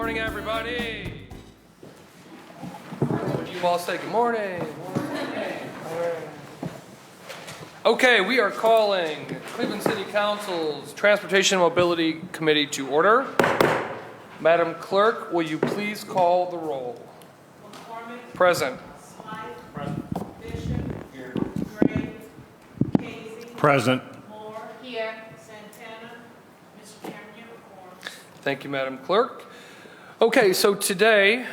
morning, everybody. Would you all say good morning? Okay, we are calling Cleveland City Council's Transportation and Mobility Committee to order. Madam Clerk, will you please call the roll? McCormick. Present. Slight. Present. Bishop. Here. Gray. Casey. Present. Moore. Here. Santana. Mr. Chairman, your report. Thank you, Madam Clerk. Okay, so today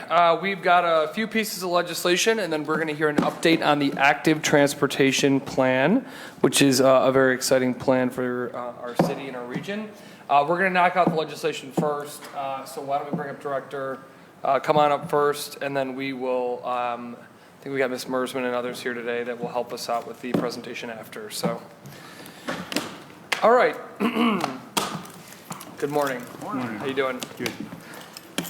we've got a few pieces of legislation, and then we're going to hear an update on the active transportation plan, which is a very exciting plan for our city and our region. We're going to knock out the legislation first, so why don't we bring up Director, come on up first, and then we will, I think we got Ms. Mersman and others here today that will help us out with the presentation after. So, all right. Good morning. Morning. How you doing? Good.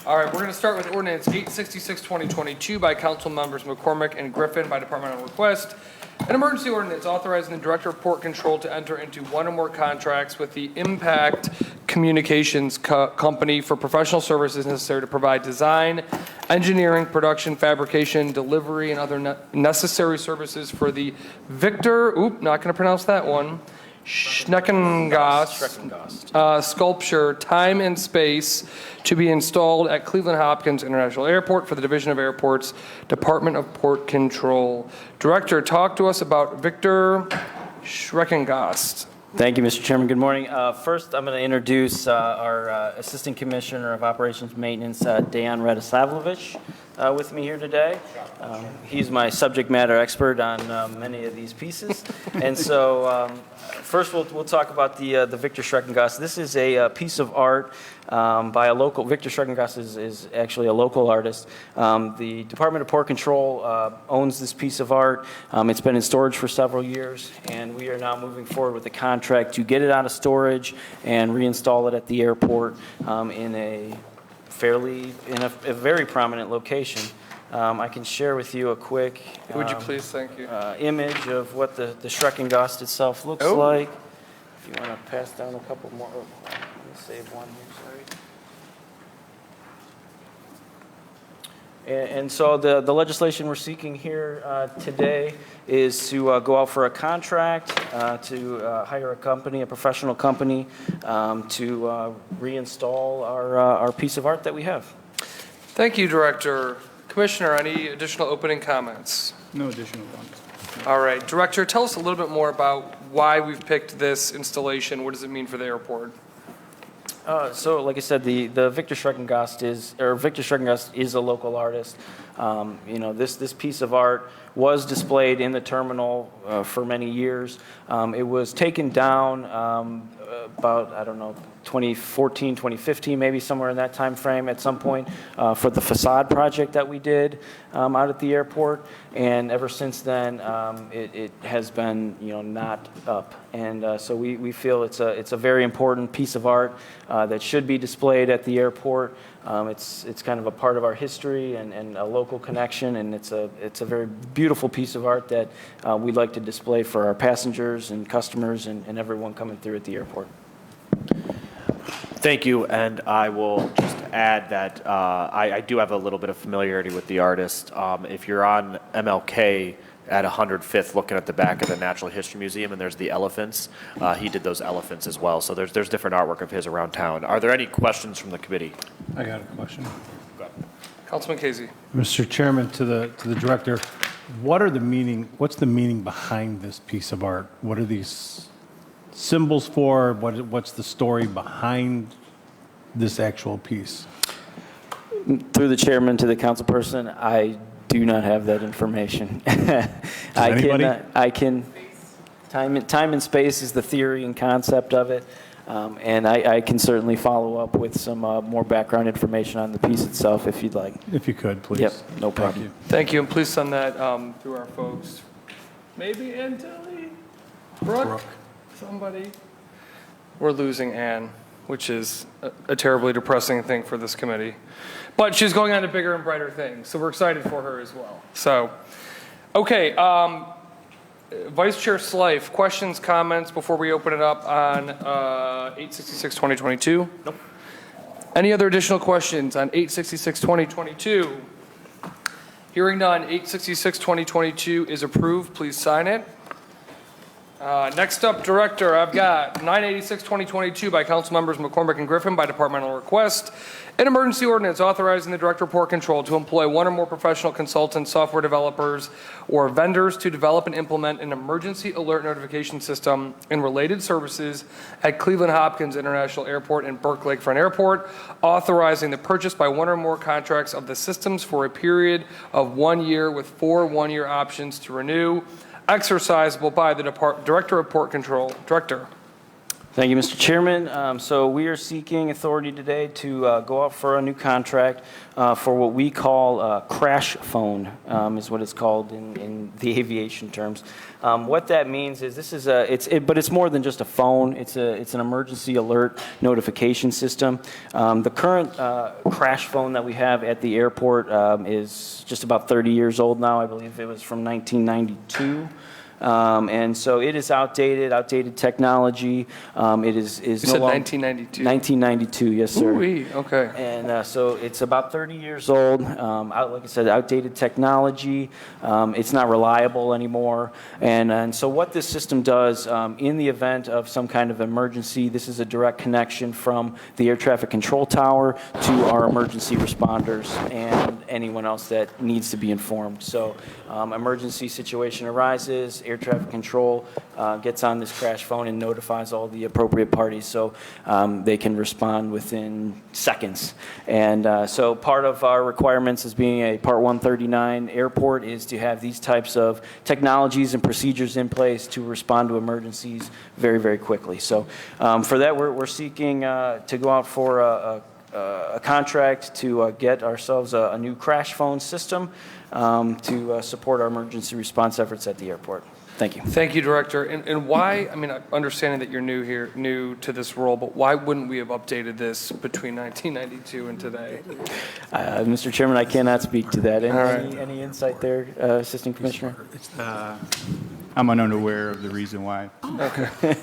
All right, we're going to start with Ordinance 866-2022 by Council Members McCormick and Griffin by departmental request. An emergency ordinance authorizing the Director of Port Control to enter into one or more contracts with the Impact Communications Company for professional services necessary to provide design, engineering, production, fabrication, delivery, and other necessary services for the Victor, not going to pronounce that one, Schreckengost sculpture, Time and Space, to be installed at Cleveland Hopkins International Airport for the Division of Airports, Department of Port Control. Director, talk to us about Victor Schreckengost. Thank you, Mr. Chairman. Good morning. First, I'm going to introduce our Assistant Commissioner of Operations Maintenance, Dejan Radoslavljevic, with me here today. He's my subject matter expert on many of these pieces. And so first we'll talk about the Victor Schreckengost. This is a piece of art by a local. Victor Schreckengost is actually a local artist. The Department of Port Control owns this piece of art. It's been in storage for several years, and we are now moving forward with a contract to get it out of storage and reinstall it at the airport in a very prominent location. I can share with you a quick Would you please? Thank you. image of what the Schreckengost itself looks like. If you want to pass down a couple more. Let me save one here, sorry. And so the legislation we're seeking here today is to go out for a contract to hire a company, a professional company, to reinstall our piece of art that we have. Thank you, Director. Commissioner, any additional opening comments? No additional ones. All right, Director, tell us a little bit more about why we've picked this installation. What does it mean for the airport? So, like I said, the Victor Schreckengost is a local artist. This piece of art was displayed in the terminal for many years. It was taken down about 2014, 2015, maybe somewhere in that time frame at some point for the facade project that we did out at the airport. And ever since then, it has been not up. And so we feel it's a very important piece of art that should be displayed at the airport. It's kind of a part of our history and a local connection, and it's a very beautiful piece of art that we'd like to display for our passengers and customers and everyone coming through at the airport. Thank you, and I will just add that I do have a little bit of familiarity with the artist. If you're on MLK at 105th looking at the back of the Natural History Museum, and there's the elephants, he did those elephants as well. So there's different artwork of his around town. Are there any questions from the committee? I got a question. Councilman Casey. Mr. Chairman, to the director, what's the meaning behind this piece of art? What are these symbols for? What's the story behind this actual piece? Through the chairman to the council person, I do not have that information. Anybody? Time and space is the theory and concept of it, and I can certainly follow up with some more background information on the piece itself if you'd like. If you could, please. Yep, no problem. Thank you, and please send that through our folks. Maybe Antilly? Brooke? Somebody? We're losing Ann, which is a terribly depressing thing for this committee. But she's going on to bigger and brighter things, so we're excited for her as well. So, okay, Vice Chair Slife, questions, comments before we open it up on 866-2022? Nope. Any other additional questions on 866-2022? Hearing none, 866-2022 is approved. Please sign it. Next up, Director, I've got 986-2022 by Council Members McCormick and Griffin by departmental request. An emergency ordinance authorizing the Director of Port Control to employ one or more professional consultants, software developers, or vendors to develop and implement an emergency alert notification system and related services at Cleveland Hopkins International Airport and Burke Lakefront Airport, authorizing the purchase by one or more contracts of the systems for a period of 1 year with 4 one-year options to renew, exercisable by the Director of Port Control. Director. Thank you, Mr. Chairman. So we are seeking authority today to go out for a new contract for what we call crash phone, is what it's called in the aviation terms. What that means is this is but it's more than just a phone. It's an emergency alert notification system. The current crash phone that we have at the airport is just about 30 years old now. I believe it was from 1992. And so it is outdated technology. It is You said 1992? 1992, yes, sir. Ooh-wee, okay. And so it's about 30 years old. Like I said, outdated technology. It's not reliable anymore. And so what this system does, in the event of some kind of emergency, this is a direct connection from the air traffic control tower to our emergency responders and anyone else that needs to be informed. So emergency situation arises, air traffic control gets on this crash phone and notifies all the appropriate parties so they can respond within seconds. And so part of our requirements as being a Part 139 airport is to have these types of technologies and procedures in place to respond to emergencies very, very quickly. So for that, we're seeking to go out for a contract to get ourselves a new crash phone system to support our emergency response efforts at the airport. Thank you. Thank you, Director. And why, I mean, understanding that you're new to this role, but why wouldn't we have updated this between 1992 and today? Mr. Chairman, I cannot speak to that. All right. Any insight there, Assistant Commissioner? I'm unaware of the reason why. Okay.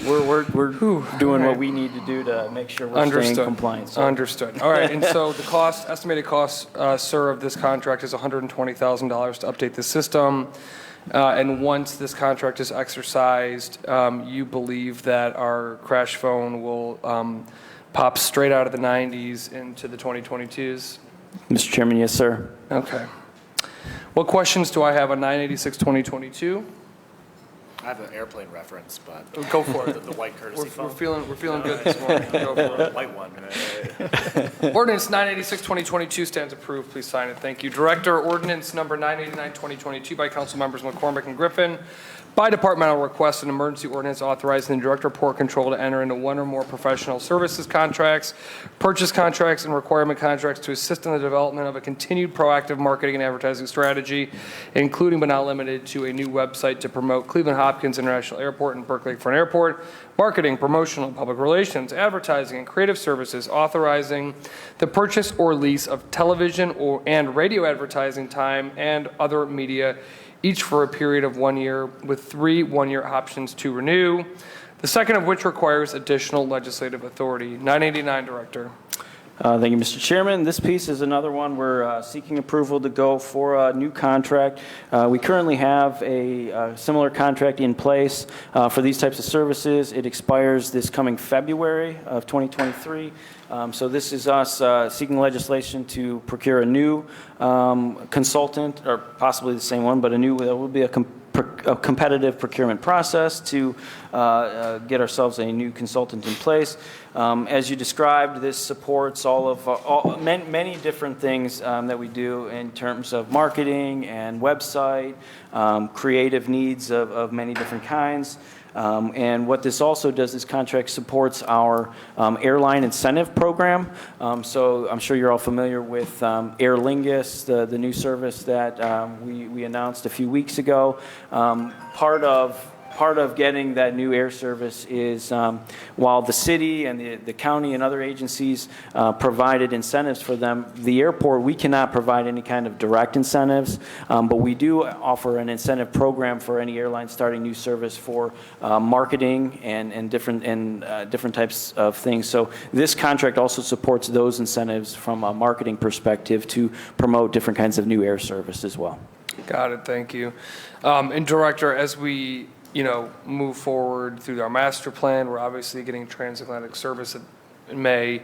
We're doing what we need to do to make sure we're staying compliant. So. Understood. All right. And so the estimated cost, sir, of this contract is $120,000 to update the system. And once this contract is exercised, you believe that our crash phone will pop straight out of the 90s into the 2022s? Mr. Chairman, yes, sir. Okay. What questions do I have on 986-2022? I have an airplane reference, but Go for it. the white courtesy phone. We're feeling good this morning. Go for The it. white one. Ordinance 986-2022 stands approved. Please sign it. Thank you. Director, ordinance number 989-2022 by Council Members McCormick and Griffin. By departmental request, an emergency ordinance authorizing the Director of Port Control to enter into one or more professional services contracts, purchase contracts, and requirement contracts to assist in the development of a continued proactive marketing and advertising strategy, including but not limited to a new website to promote Cleveland Hopkins International Airport and Burke Lakefront Airport, marketing, promotional, and public relations, advertising, and creative services, authorizing the purchase or lease of television and radio advertising time and other media, each for a period of 1 year with 3 one-year options to renew, the second of which requires additional legislative authority. 989, Director. Thank you, Mr. Chairman. This piece is another one we're seeking approval to go for a new contract. We currently have a similar contract in place for these types of services. It expires this coming February of 2023. So this is us seeking legislation to procure a new consultant, or possibly the same one, but there will be a competitive procurement process to get ourselves a new consultant in place. As you described, this supports many different things that we do in terms of marketing and website, creative needs of many different kinds. And what this also does, this contract supports our airline incentive program. So I'm sure you're all familiar with Aer Lingus, the new service that we announced a few weeks ago. Part of part of getting that new air service is while the city and the county and other agencies provided incentives for them, the airport, we cannot provide any kind of direct incentives, but we do offer an incentive program for any airline starting new service for marketing and different types of things. So this contract also supports those incentives from a marketing perspective to promote different kinds of new air service as well. Got it, thank you. And Director, as we, move forward through our master plan, we're obviously getting transatlantic service in May.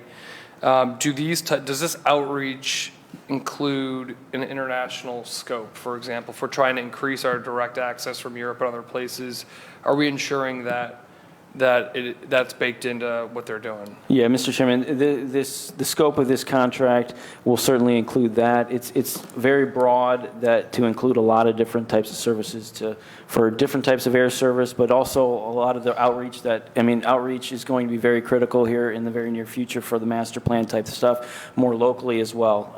Does this outreach include an international scope? For example, if we're trying to increase our direct access from Europe and other places, are we ensuring that's baked into what they're doing? Yeah, Mr. Chairman, the scope of this contract will certainly include that. It's very broad to include a lot of different types of services for different types of air service, but also a lot of the outreach outreach is going to be very critical here in the very near future for the master plan type of stuff, more locally as well.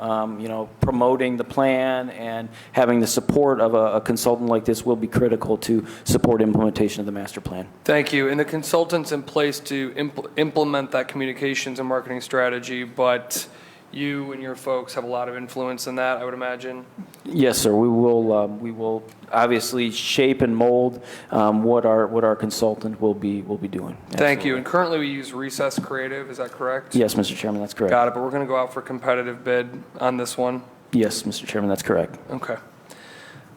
Promoting the plan and having the support of a consultant like this will be critical to support implementation of the master plan. Thank you. And the consultants in place to implement that communications and marketing strategy, but you and your folks have a lot of influence in that, I would imagine? Yes, sir. We will obviously shape and mold what our consultant will be doing. Thank you. And currently we use Recess Creative, is that correct? Yes, Mr. Chairman, that's correct. Got it, but we're going to go out for competitive bid on this one? Yes, Mr. Chairman, that's correct. Okay.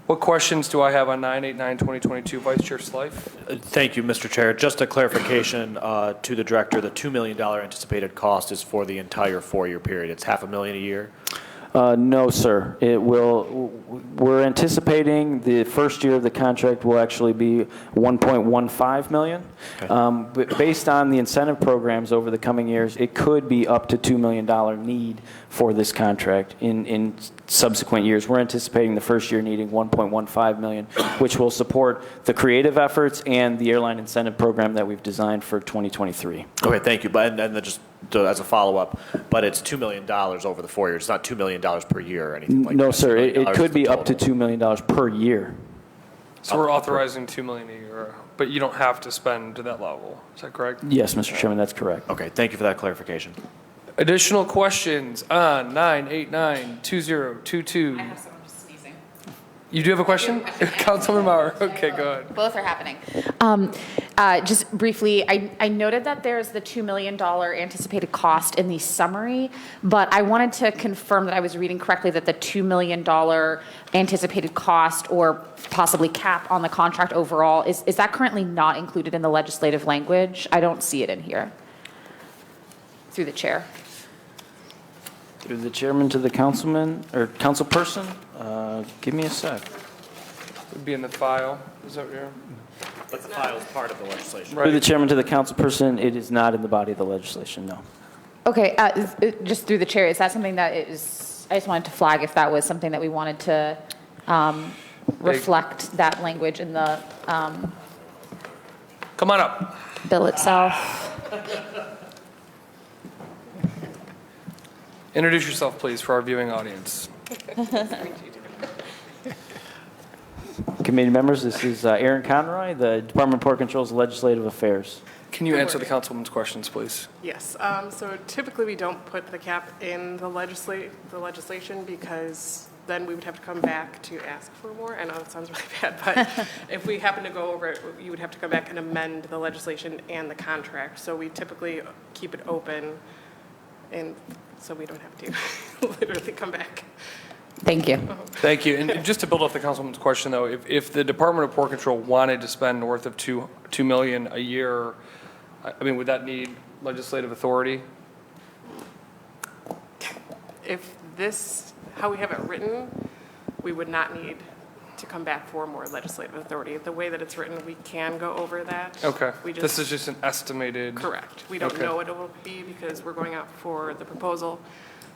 What questions do I have on 9/8/9/2022? Vice Chair Slife? Thank you, Mr. Chair. Just a clarification to the director, the $2 million anticipated cost is for the entire 4-year period. It's $500,000 a year? No, sir. We're anticipating the first year of the contract will actually be $1.15 million. Okay. But based on the incentive programs over the coming years, it could be up to $2 million need for this contract in subsequent years. We're anticipating the first year needing $1.15 million, which will support the creative efforts and the airline incentive program that we've designed for 2023. Okay, thank you. But and then just as a follow-up, but it's $2 million over the 4 years. It's not $2 million per year or anything like that. No, sir. $2 million It could is be the up to total. $2 million per year. So we're authorizing $2 million a year, but you don't have to spend to that level. Is that correct? Yes, Mr. Chairman, that's correct. Okay, thank you for that clarification. Additional questions on 9/8/9/2022? I have someone just sneezing. You do have a question? Councilman Maurer. Okay, go ahead. Both are happening. Just briefly, I noted that there's the $2 million anticipated cost in the summary, but I wanted to confirm that I was reading correctly that the $2 million anticipated cost or possibly cap on the contract overall, is that currently not included in the legislative language? I don't see it in here. Through the chair. Through the chairman to the councilman or councilperson, give me a sec. Would be in the file. Is that what you're? But the file is part of the legislation. Through the chairman to the councilperson, it is not in the body of the legislation, no. Okay, just through the chair, is that something that is, I just wanted to flag if that was something that we wanted to reflect that language in the Come on up. bill itself. Introduce yourself, please, for our viewing audience. Committee members, this is Aaron Conroy, the Department of Port Control's Legislative Affairs. Can you answer the councilman's questions, please? Yes, so typically we don't put the cap in the legislation because then we would have to come back to ask for more. I know it sounds really bad, but if we happen to go over it, you would have to come back and amend the legislation and the contract. So we typically keep it open, and so we don't have to literally come back. Thank you. Thank you. And just to build off the councilman's question, though, if the Department of Port Control wanted to spend north of $2 million a year, I mean, would that need legislative authority? If this, how we have it written, we would not need to come back for more legislative authority. The way that it's written, we can go over that. Okay. We This is just an estimated. Correct. We don't Okay. know what it will be because we're going out for the proposal.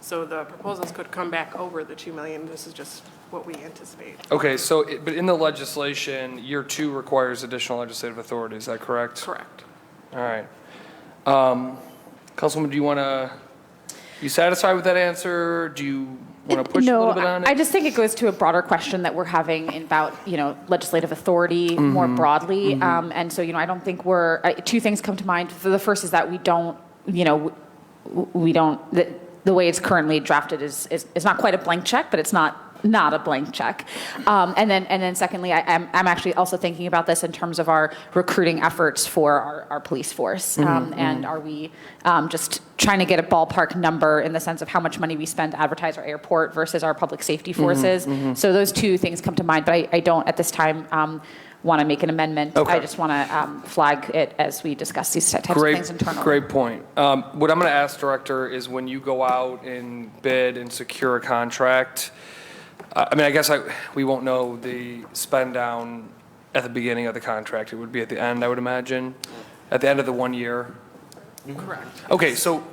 So the proposals could come back over the 2 million. This is just what we anticipate. Okay, so, but in the legislation, year 2 requires additional legislative authority, is that correct? Correct. All right. Councilwoman, you satisfied with that answer? Do you Want to push a little bit on it? I just think it goes to a broader question that we're having about, legislative authority more broadly. And so, I don't think two things come to mind. The first is that we don't, the way it's currently drafted is not quite a blank check, but it's not a blank check. And then secondly, I'm actually also thinking about this in terms of our recruiting efforts for our police force. And are we just trying to get a ballpark number in the sense of how much money we spend to advertise our airport versus our public safety forces? So those two things come to mind, but I don't at this time want to make an amendment. Okay. I just want to flag it as we discuss these types of things internally. Great point. What I'm going to ask, Director, is when you go out and bid and secure a contract, I guess we won't know the spend down at the beginning of the contract. It would be at the end, I would imagine, at the end of the 1 year. Correct. Okay, so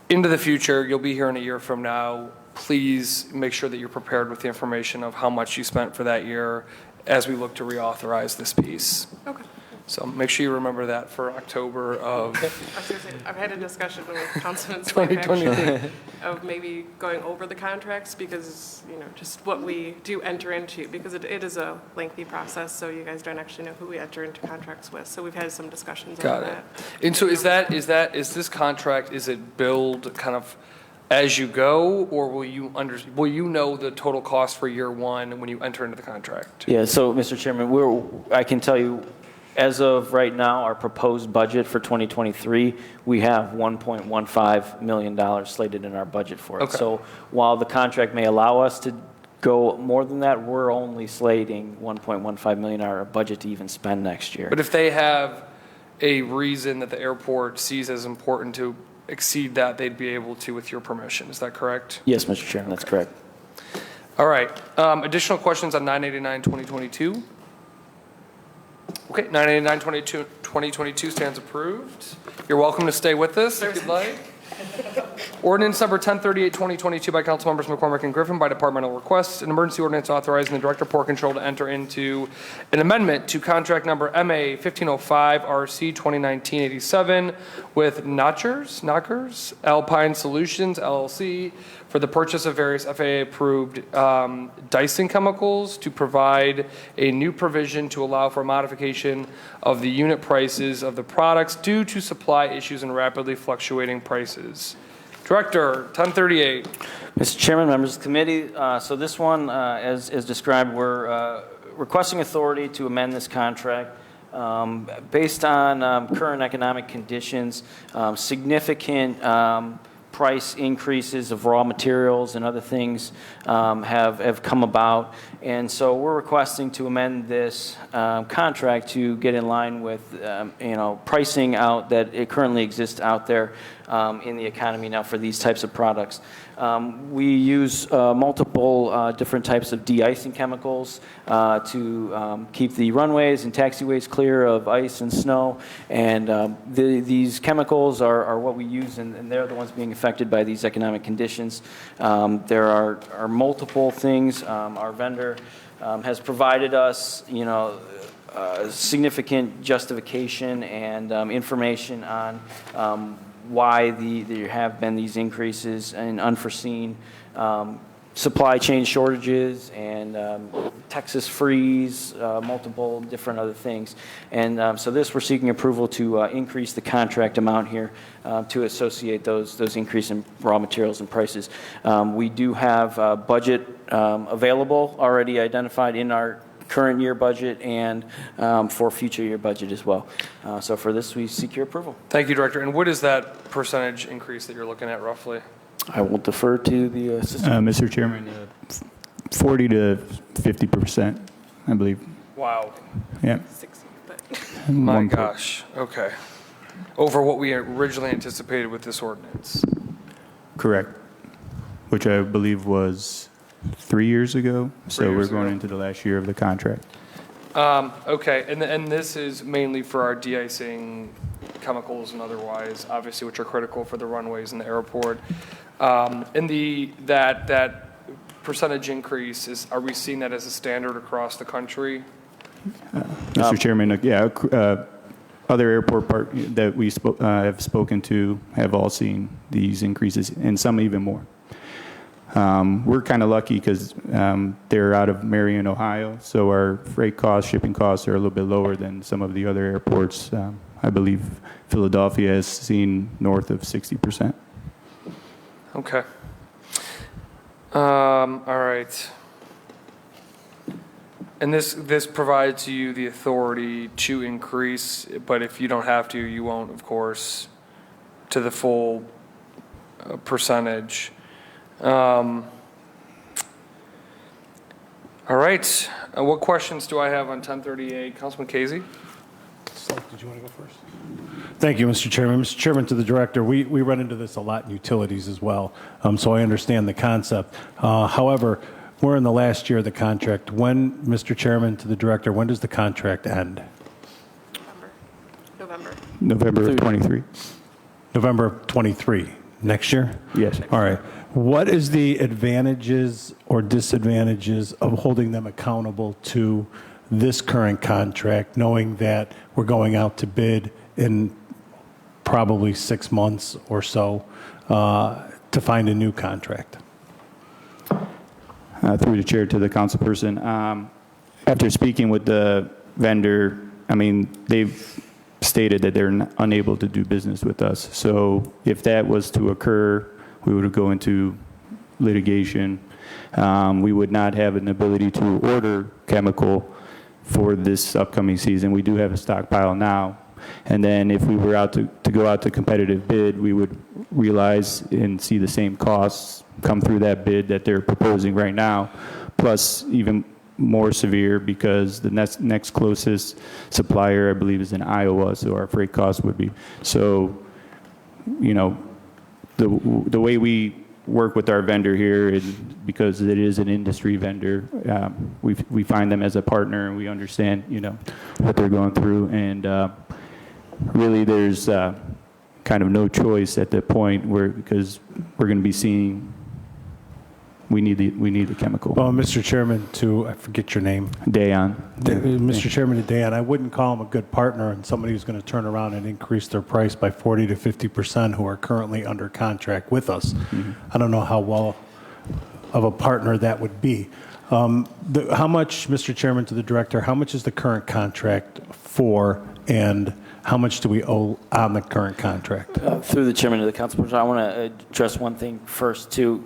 into the future, you'll be here in a year from now. Please make sure that you're prepared with the information of how much you spent for that year as we look to reauthorize this piece. Okay. So make sure you remember that for October of I was gonna say, I've had a discussion with Councilman Swift actually 2023. of maybe going over the contracts because, just what we do enter into, because it is a lengthy process, so you guys don't actually know who we enter into contracts with. So we've had some discussions Got on it. that. And so is this contract, is it billed kind of as you go, or will you know the total cost for year one when you enter into the contract? Yeah, so, Mr. Chairman, I can tell you, as of right now, our proposed budget for 2023, we have $1.15 million slated in our budget for it. Okay. So while the contract may allow us to go more than that, we're only slating $1.15 million our budget to even spend next year. But if they have a reason that the airport sees as important to exceed that, they'd be able to with your permission. Is that correct? Yes, Mr. Chairman, that's correct. All right. Additional questions on 989-2022? Okay, 989-2022 stands approved. You're welcome to stay with us if you'd like. Ordinance number 1038-2022 by Councilmembers McCormick and Griffin by departmental request. An emergency ordinance authorizing the Director of Port Control to enter into an amendment to contract number MA 1505 RC 2019-87 with Knockers Alpine Solutions LLC for the purchase of various FAA-approved dicing chemicals to provide a new provision to allow for modification of the unit prices of the products due to supply issues and rapidly fluctuating prices. Director, 1038. Mr. Chairman, members of the committee, so this one, as described, we're requesting authority to amend this contract based on current economic conditions, significant price increases of raw materials and other things have come about. And so we're requesting to amend this contract to get in line with, pricing out that it currently exists out there in the economy now for these types of products. We use multiple different types of de-icing chemicals to keep the runways and taxiways clear of ice and snow. And these chemicals are what we use, and they're the ones being affected by these economic conditions. There are multiple things. Our vendor has provided us, significant justification and information on why there have been these increases and unforeseen supply chain shortages and Texas freeze, multiple different other things. And so we're seeking approval to increase the contract amount here to associate those increase in raw materials and prices. We do have budget available, already identified in our current year budget and for future year budget as well. So for this, we seek your approval. Thank you, Director. And what is that percentage increase that you're looking at roughly? I will defer to the assistant. Mr. Chairman, 40 to 50%, I believe. Wow. Yeah. 60, but My One- gosh. Okay. Over what we originally anticipated with this ordinance. Correct. Which I believe was 3 years ago. So 3 we're years going ago. into the last year of the contract. Okay, and this is mainly for our de-icing chemicals and otherwise, obviously, which are critical for the runways and the airport. And that percentage increase, are we seeing that as a standard across the country? Mr. Chairman, other airport that we have spoken to have all seen these increases, and some even more. We're kind of lucky because they're out of Marion, Ohio, so our freight costs, shipping costs are a little bit lower than some of the other airports. I believe Philadelphia has seen north of 60%. Okay. All right. And this provides you the authority to increase, but if you don't have to, you won't, of course, to the full percentage. All right. What questions do I have on 1038? Councilman Casey? Did you want to go first? Thank you, Mr. Chairman. Mr. Chairman, to the director, we run into this a lot in utilities as well, so I understand the concept. However, we're in the last year of the contract. When, Mr. Chairman, to the director, when does the contract end? November. November of 23. November of 23, next year? Yes. All right. What is the advantages or disadvantages of holding them accountable to this current contract, knowing that we're going out to bid in probably 6 months or so to find a new contract? Through the chair to the councilperson. After speaking with the vendor, I mean, they've stated that they're unable to do business with us. So if that was to occur, we would go into litigation. We would not have an ability to order chemical for this upcoming season. We do have a stockpile now. And then if we were out to go out to competitive bid, we would realize and see the same costs come through that bid that they're proposing right now, plus even more severe because the next closest supplier, I believe, is in Iowa, so our freight costs would be. So, you know, the way we work with our vendor here is because it is an industry vendor, we find them as a partner and we understand, you know, what they're going through. And really there's kind of no choice at the point where, because we're going to be seeing, we need the chemical. Well, Mr. Chairman, I forget your name. Dayon. Mr. Chairman, to Dan, I wouldn't call him a good partner and somebody who's going to turn around and increase their price by 40 to 50% who are currently under contract with us. I don't know how well of a partner that would be. How much, Mr. Chairman, to the director, how much is the current contract for, and how much do we owe on the current contract? Through the chairman of the council, I want to address one thing first too.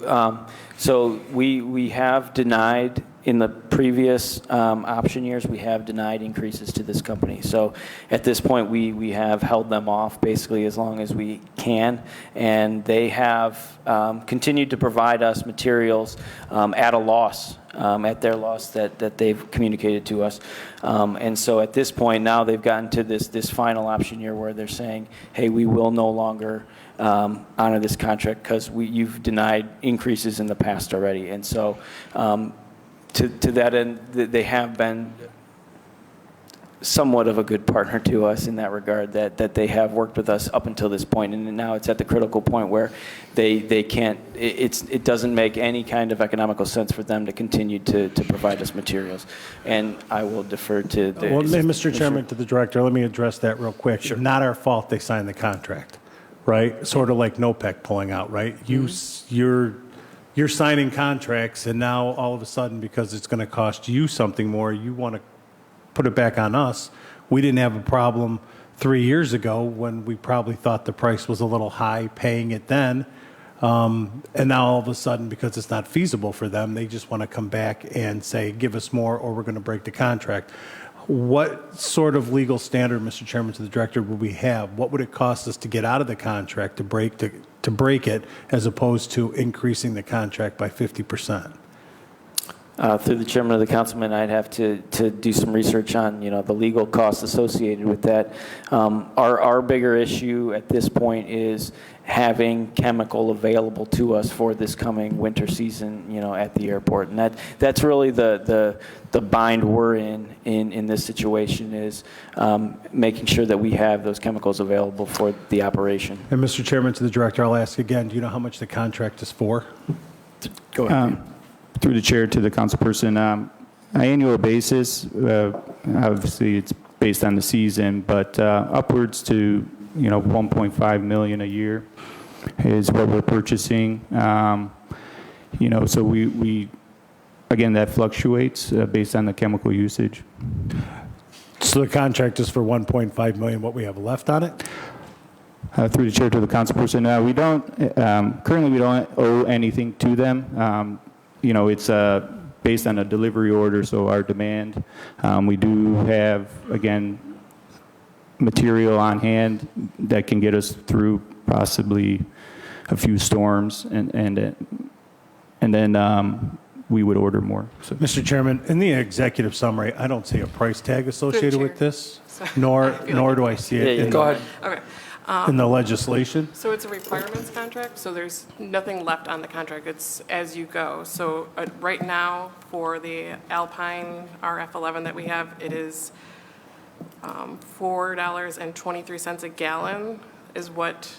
So we have denied in the previous option years, we have denied increases to this company. So at this point, we have held them off basically as long as we can, and they have continued to provide us materials at a loss. At their loss that they've communicated to us. And so at this point now they've gotten to this final option year where they're saying, hey, we will no longer honor this contract because you've denied increases in the past already. And so to that end, they have been somewhat of a good partner to us in that regard, that they have worked with us up until this point, and now it's at the critical point where they can't, it doesn't make any kind of economical sense for them to continue to provide us materials. And I will defer to the... Well, Mr. Chairman, to the director, let me address that real quick. Sure. Not our fault they signed the contract, right? Sort of like NOPEC pulling out, right? You're signing contracts, and now all of a sudden, because it's going to cost you something more, you want to put it back on us. We didn't have a problem 3 years ago when we probably thought the price was a little high paying it then. And now all of a sudden, because it's not feasible for them, they just want to come back and say, give us more or we're going to break the contract. What sort of legal standard, Mr. Chairman, to the director, would we have? What would it cost us to get out of the contract to break it as opposed to increasing the contract by 50%? Through the chairman of the councilman, I'd have to do some research on, the legal costs associated with that. Our bigger issue at this point is having chemical available to us for this coming winter season, at the airport. And that's really the bind we're in this situation is making sure that we have those chemicals available for the operation. And Mr. Chairman, to the director, I'll ask again, do you know how much the contract is for? Go ahead. Through the chair to the councilperson, on an annual basis, obviously it's based on the season, but upwards to 1.5 million a year is what we're purchasing. So we again, that fluctuates based on the chemical usage. So the contract is for 1.5 million, what we have left on it? Through the chair to the councilperson, we don't, currently we don't owe anything to them. It's based on a delivery order, so our demand. We do have, again, material on hand that can get us through possibly a few storms, and then we would order more. So. Mr. Chairman, in the executive summary, I don't see a price tag associated with Chair. this, nor do I see it in Go ahead. Okay. in the legislation. So it's a requirements contract, so there's nothing left on the contract. It's as you go. So right now, for the Alpine RF11 that we have, it is $4.23 a gallon is what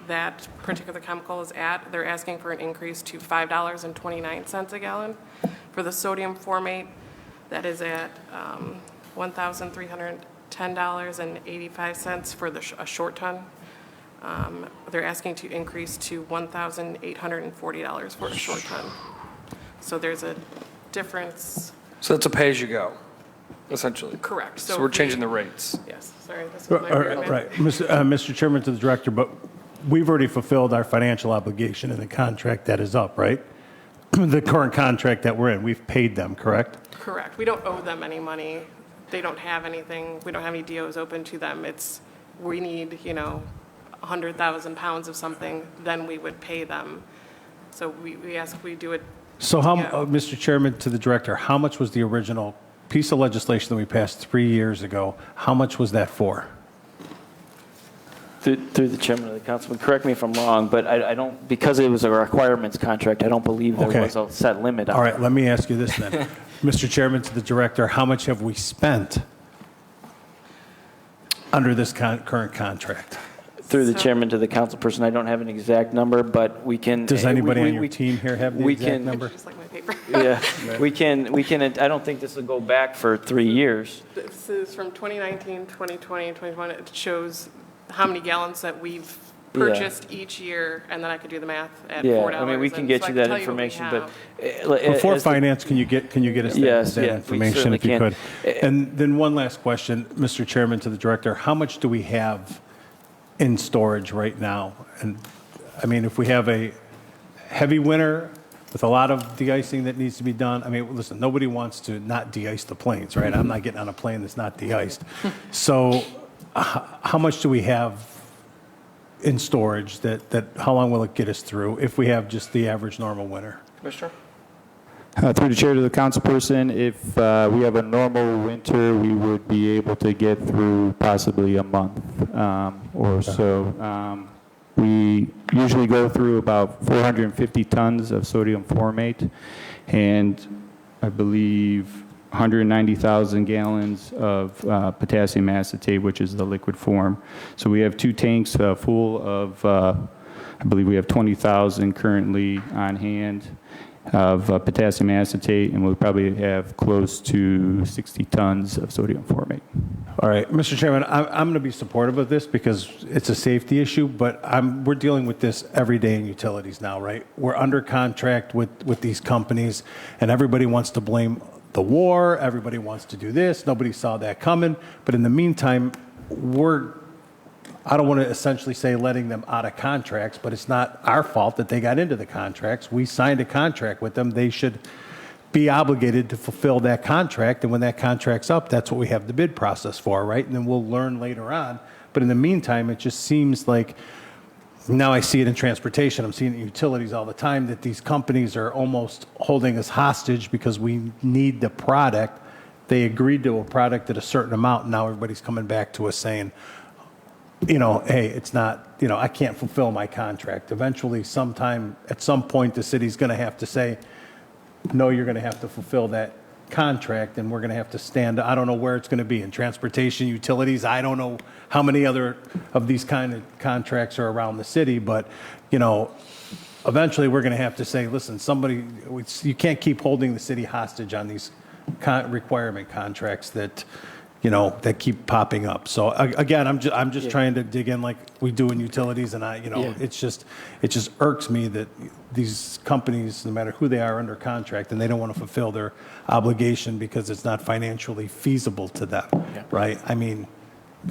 that particular chemical is at. They're asking for an increase to $5.29 a gallon. For the sodium formate, that is at $1,310.85 for a short ton. They're asking to increase to $1,840 for a short ton. So there's a difference. So that's a pay-as-you-go, essentially. Correct. So we're changing the rates. Yes, sorry, this is my agreement. Right. Mr. Chairman, to the director, but we've already fulfilled our financial obligation in the contract that is up, right? The current contract that we're in, we've paid them, correct? Correct. We don't owe them any money. They don't have anything. We don't have any DOs open to them. We need, 100,000 pounds of something, then we would pay them. So we ask we do it. So how, Yeah. Mr. Chairman, to the director, how much was the original piece of legislation that we passed 3 years ago? How much was that for? Through the chairman of the councilman, correct me if I'm wrong, but I don't, because it was a requirements contract, I don't believe there Okay. was a set limit on it. All right, let me ask you this then. Mr. Chairman, to the director, how much have we spent under this current contract? Through the chairman to the councilperson, I don't have an exact number, but we can. Does anybody on your we- team here have the we exact can- number? Just like my paper. Yeah, we can, I don't think this will go back for 3 years. This is from 2019, 2020, and 2021. It shows how many gallons that we've purchased each year, and then I could do the math at $4. Yeah, I mean, we can and get so I you can that tell what we information, but. have. Before as the- finance, can you get us Yes, that yeah, we information certainly if you can. could? And then one last question, Mr. Chairman, to the director, how much do we have in storage right now? And I mean, if we have a heavy winter with a lot of de-icing that needs to be done, I mean, listen, nobody wants to not de-ice the planes, right? I'm not getting on a plane that's not de-iced. So how much do we have in storage that how long will it get us through if we have just the average normal winter? Commissioner? Through the chair to the councilperson, if we have a normal winter, we would be able to get through possibly a month or so. We usually go through about 450 tons of sodium formate, and I believe 190,000 gallons of potassium acetate, which is the liquid form. So we have 2 tanks full of, I believe we have 20,000 currently on hand of potassium acetate, and we'll probably have close to 60 tons of sodium formate. All right, Mr. Chairman, I'm going to be supportive of this because it's a safety issue, but we're dealing with this every day in utilities now, right? We're under contract with these companies, and everybody wants to blame the war, everybody wants to do this, nobody saw that coming, but in the meantime, I don't want to essentially say letting them out of contracts, but it's not our fault that they got into the contracts. We signed a contract with them. They should be obligated to fulfill that contract. And when that contract's up, that's what we have the bid process for, right? And then we'll learn later on. But in the meantime, it just seems like, now I see it in transportation, I'm seeing it in utilities all the time, that these companies are almost holding us hostage because we need the product. They agreed to a product at a certain amount, and now everybody's coming back to us saying, hey, it's not, I can't fulfill my contract. Eventually, at some point, the city's going to have to say, no, you're going to have to fulfill that contract, and we're going to have to stand. I don't know where it's going to be in transportation, utilities. I don't know how many other of these kind of contracts are around the city, but, eventually we're going to have to say, listen, you can't keep holding the city hostage on these requirement contracts that, that keep popping up. So again, I'm just trying to dig in like we do in utilities, and it just irks me that these companies, no matter who they are, under contract, and they don't want to fulfill their obligation because it's not financially feasible to them, right? I mean,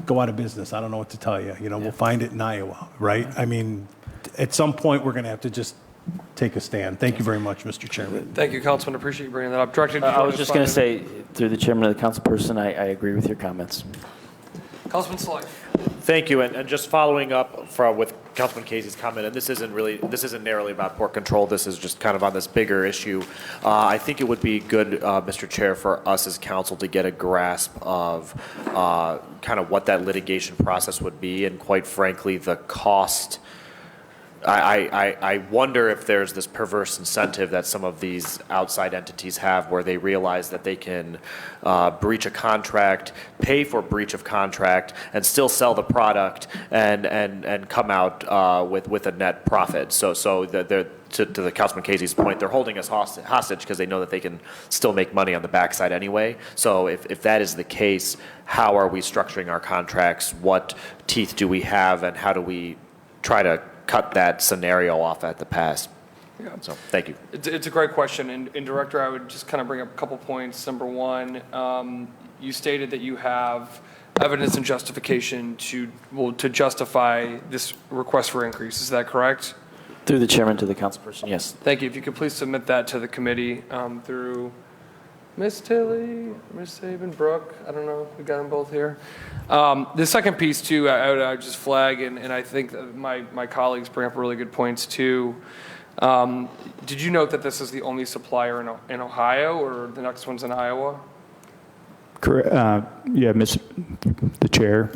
go out of business. I don't know what to tell you. We'll find it in Iowa, right? I mean, at some point, we're going to have to just take a stand. Thank you very much, Mr. Chairman. Thank you, Councilman. Appreciate you bringing that up. Director, did you I want was to just going to respond say, through the chairman of the council person, I agree with your comments. Councilman Saleh. Thank you, and just following up with Councilman Casey's comment, and this isn't narrowly about port control, this is just kind of on this bigger issue. I think it would be good, Mr. Chair, for us as council to get a grasp of kind of what that litigation process would be, and quite frankly, the cost. I wonder if there's this perverse incentive that some of these outside entities have where they realize that they can breach a contract, pay for breach of contract, and still sell the product and come out with a net profit. So to the Councilman Casey's point, they're holding us hostage because they know that they can still make money on the backside anyway. So if that is the case, how are we structuring our contracts? What teeth do we have, and how do we try to cut that scenario off at the pass? So, thank you. It's a great question. And Director, I would just kind of bring up a couple points. Number one, you stated that you have evidence and justification to justify this request for increase. Is that correct? Through the chairman to the council person, yes. Thank you. If you could please submit that to the committee through Ms. Tilly, Ms. Saban, Brooke. I don't know. We got them both here. The second piece, too, I would just flag, and I think that my colleagues bring up really good points, too. Did you note that this is the only supplier in Ohio, or the next one's in Iowa? Correct. Yeah, the chair.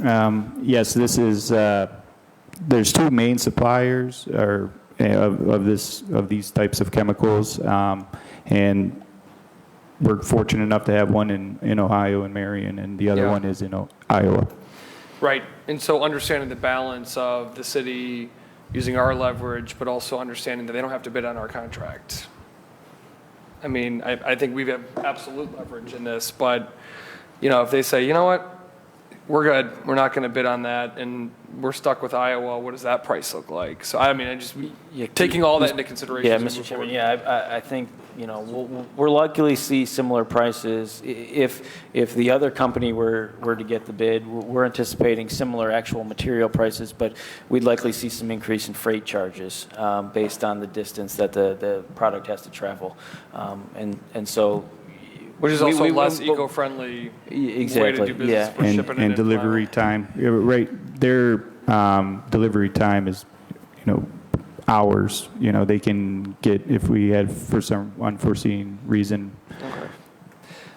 Yes, this is. There's two main suppliers of these types of chemicals, and we're fortunate enough to have one in Ohio in Marion, and the other one is in Iowa. Right. And so understanding the balance of the city using our leverage, but also understanding that they don't have to bid on our contract. I mean, I think we have absolute leverage in this, but, if they say, you know what, we're good, we're not going to bid on that, and we're stuck with Iowa, what does that price look like? So, I mean, taking all that into consideration. Yeah, Mr. Chairman, I think, we'll likely see similar prices. If the other company were to get the bid, we're anticipating similar actual material prices, but we'd likely see some increase in freight charges based on the distance that the product has to travel. And so... Which is also less eco-friendly way to do business. We're shipping it in delivery time. Right, their delivery time is, hours. They can get, if we had for some unforeseen reason. Okay.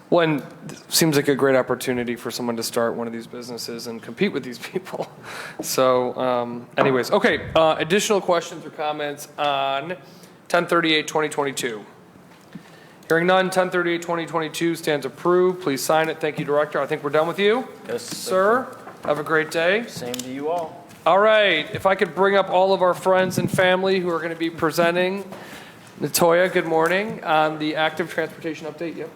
Well, and it seems like a great opportunity for someone to start one of these businesses and compete with these people. So, anyways, okay. Additional questions or comments on 1038-2022? Hearing none, 1038-2022 stands approved. Please sign it. Thank you, Director. I think we're done with you. Yes, sir. Have a great day. Same to you all. All right. If I could bring up all of our friends and family who are going to be presenting. Natoya, good morning. On the active transportation update.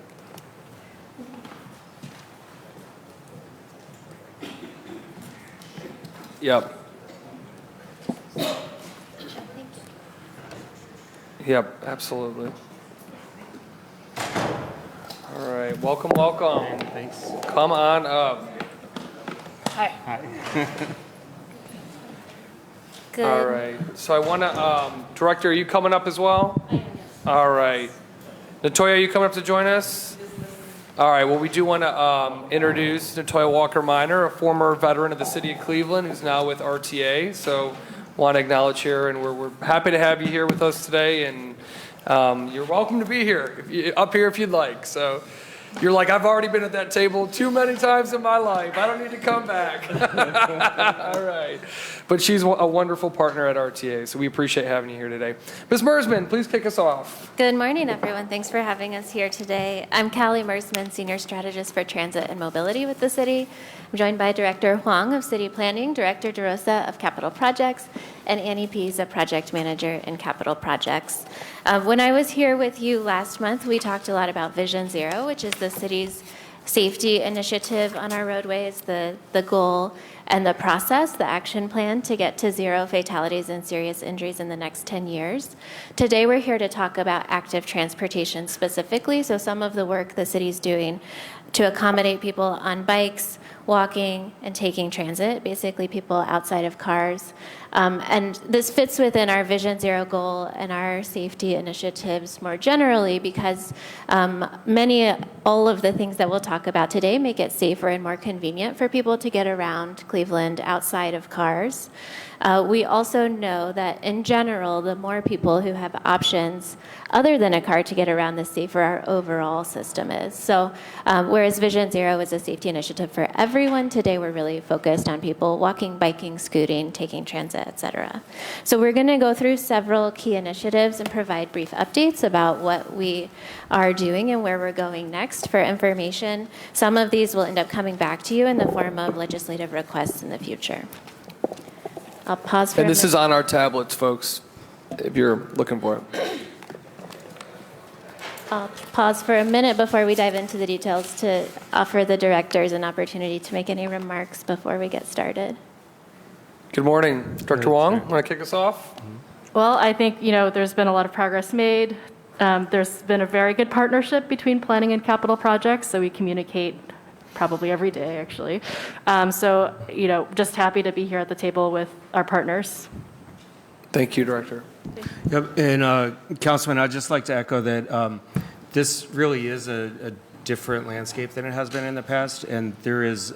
Yep. Yep, absolutely. All right, welcome. Thanks. Come on up. Hi. Good. All right, so I want to, Director, are you coming up as well? All right. Natoya, are you coming up to join us? All right, well, we do want to introduce Natoya Walker Minor, a former veteran of the city of Cleveland who's now with RTA. So want to acknowledge her, and we're happy to have you here with us today, and you're welcome to be here, up here if you'd like. So you're like, I've already been at that table too many times in my life. I don't need to come back. All right. But she's a wonderful partner at RTA, so we appreciate having you here today. Ms. Mersman, please kick us off. Good morning, everyone. Thanks for having us here today. I'm Callie Mersman, Senior Strategist for Transit and Mobility with the city. I'm joined by Director Huang of City Planning, Director DeRosa of Capital Projects, and Annie Pease, a Project Manager in Capital Projects. When I was here with you last month, we talked a lot about Vision Zero, which is the city's safety initiative on our roadways, the goal and the process, the action plan to get to 0 fatalities and serious injuries in the next 10 years. Today, we're here to talk about active transportation specifically, so some of the work the city's doing to accommodate people on bikes, walking, and taking transit, basically people outside of cars. And this fits within our Vision Zero goal and our safety initiatives more generally because all of the things that we'll talk about today make it safer and more convenient for people to get around Cleveland outside of cars. We also know that in general, the more people who have options other than a car to get around, the safer our overall system is. So whereas Vision Zero is a safety initiative for everyone, today we're really focused on people walking, biking, scooting, taking transit, et cetera. So we're going to go through several key initiatives and provide brief updates about what we are doing and where we're going next for information. Some of these will end up coming back to you in the form of legislative requests in the future. I'll pause for And this a is on our tablets, folks, if you're looking for it. I'll pause for a minute before we dive into the details to offer the directors an opportunity to make any remarks before we get started. Good morning. Director Wong, want to kick us off? Well, I think, there's been a lot of progress made. There's been a very good partnership between planning and capital projects, so we communicate probably every day, actually. So, just happy to be here at the table with our partners. Thank you, Director. Yep, and Councilman, I'd just like to echo that this really is a different landscape than it has been in the past, and there is,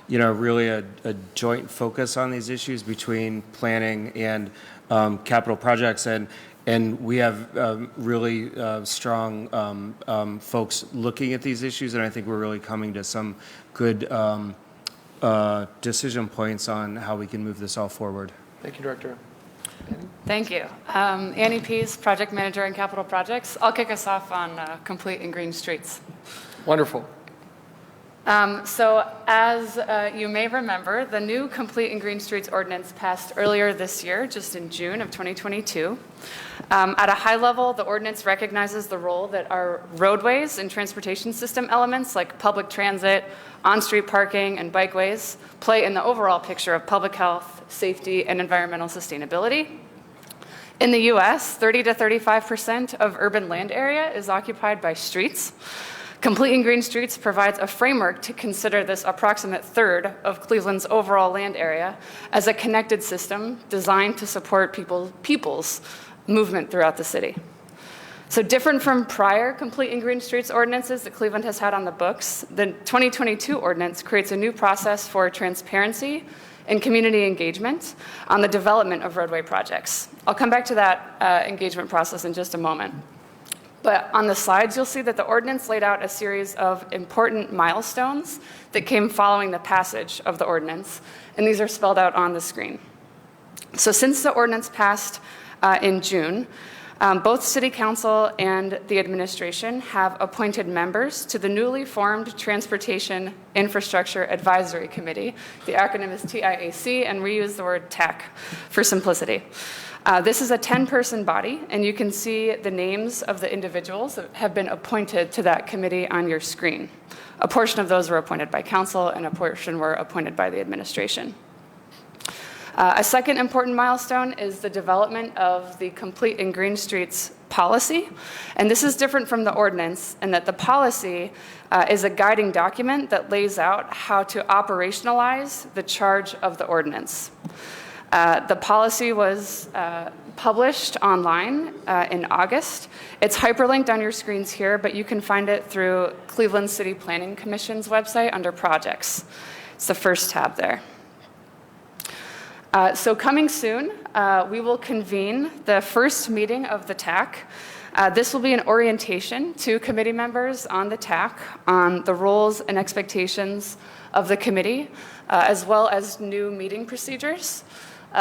really a joint focus on these issues between planning and capital projects, and we have really strong folks looking at these issues, and I think we're really coming to some good decision points on how we can move this all forward. Thank you, Director. Thank you. Annie Pease, Project Manager in Capital Projects. I'll kick us off on Complete and Green Streets. Wonderful. So as you may remember, the new Complete and Green Streets Ordinance passed earlier this year, just in June of 2022. At a high level, the ordinance recognizes the role that our roadways and transportation system elements like public transit, on-street parking, and bikeways play in the overall picture of public health, safety, and environmental sustainability. In the US, 30 to 35% of urban land area is occupied by streets. Complete and Green Streets provides a framework to consider this approximate third of Cleveland's overall land area as a connected system designed to support people's movement throughout the city. So different from prior Complete and Green Streets ordinances that Cleveland has had on the books, the 2022 ordinance creates a new process for transparency and community engagement on the development of roadway projects. I'll come back to that engagement process in just a moment. But on the slides, you'll see that the ordinance laid out a series of important milestones that came following the passage of the ordinance, and these are spelled out on the screen. So since the ordinance passed in June, both City Council and the administration have appointed members to the newly formed Transportation Infrastructure Advisory Committee. The acronym is TIAC, and we use the word TAC for simplicity. This is a 10-person body, and you can see the names of the individuals that have been appointed to that committee on your screen. A portion of those were appointed by council, and a portion were appointed by the administration. A second important milestone is the development of the Complete and Green Streets policy. And this is different from the ordinance in that the policy is a guiding document that lays out how to operationalize the charge of the ordinance. The policy was published online in August. It's hyperlinked on your screens here, but you can find it through Cleveland City Planning Commission's website under projects. It's the first tab there. So coming soon, we will convene the first meeting of the TAC. This will be an orientation to committee members on the TAC, on the roles and expectations of the committee, as well as new meeting procedures.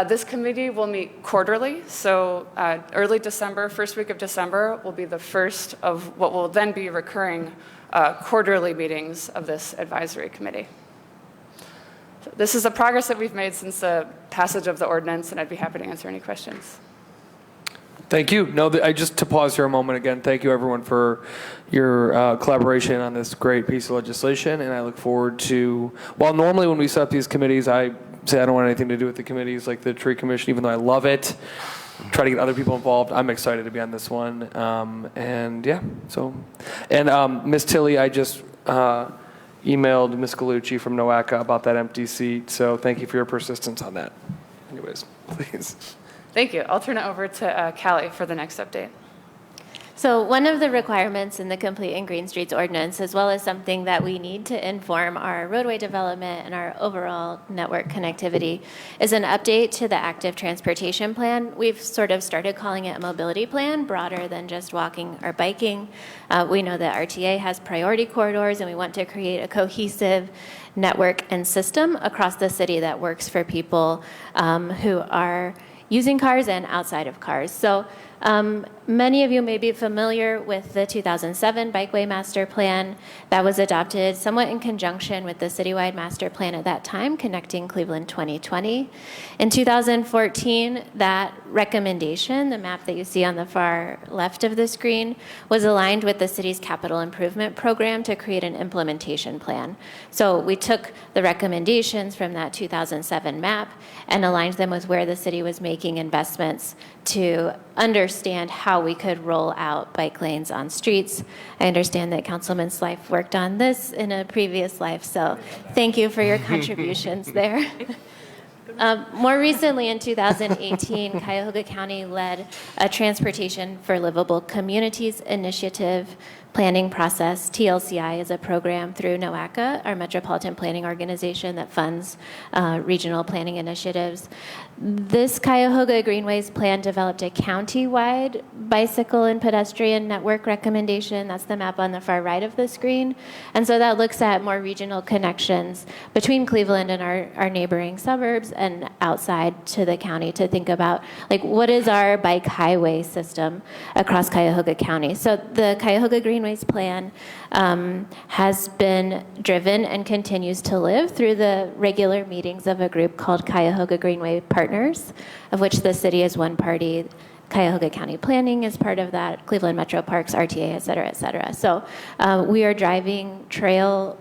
This committee will meet quarterly, so early December, first week of December, will be the first of what will then be recurring quarterly meetings of this advisory committee. So this is the progress that we've made since the passage of the ordinance, and I'd be happy to answer any questions. Thank you. No, just to pause here a moment again, thank you everyone for your collaboration on this great piece of legislation, and I look forward to, while normally when we set up these committees, I say I don't want anything to do with the committees like the tree commission, even though I love it, try to get other people involved. I'm excited to be on this one. And yeah, so, and Ms. Tilley, I just emailed Ms. Galucci from NOACA about that empty seat, so thank you for your persistence on that. Anyways, please. Thank you. I'll turn it over to Callie for the next update. So one of the requirements in the Complete and Green Streets Ordinance, as well as something that we need to inform our roadway development and our overall network connectivity, is an update to the active transportation plan. We've sort of started calling it a mobility plan, broader than just walking or biking. We know that RTA has priority corridors, and we want to create a cohesive network and system across the city that works for people who are using cars and outside of cars. So many of you may be familiar with the 2007 Bikeway Master Plan that was adopted somewhat in conjunction with the citywide master plan at that time, Connecting Cleveland 2020. In 2014, that recommendation, the map that you see on the far left of the screen, was aligned with the city's capital improvement program to create an implementation plan. So we took the recommendations from that 2007 map and aligned them with where the city was making investments to understand how we could roll out bike lanes on streets. I understand that Councilman Slife worked on this in a previous life, so thank you for your contributions there. More recently, in 2018, Cuyahoga County led a Transportation for Livable Communities initiative planning process. TLCI is a program through NOACA, our metropolitan planning organization that funds regional planning initiatives. This Cuyahoga Greenways plan developed a county-wide bicycle and pedestrian network recommendation. That's the map on the far right of the screen. And so that looks at more regional connections between Cleveland and our neighboring suburbs and outside to the county to think about, like, what is our bike highway system across Cuyahoga County? So the Cuyahoga Greenways plan has been driven and continues to live through the regular meetings of a group called Cuyahoga Greenway Partners, of which the city is one party. Cuyahoga County Planning is part of that, Cleveland Metro Parks, RTA, et cetera, et cetera. So we are driving trail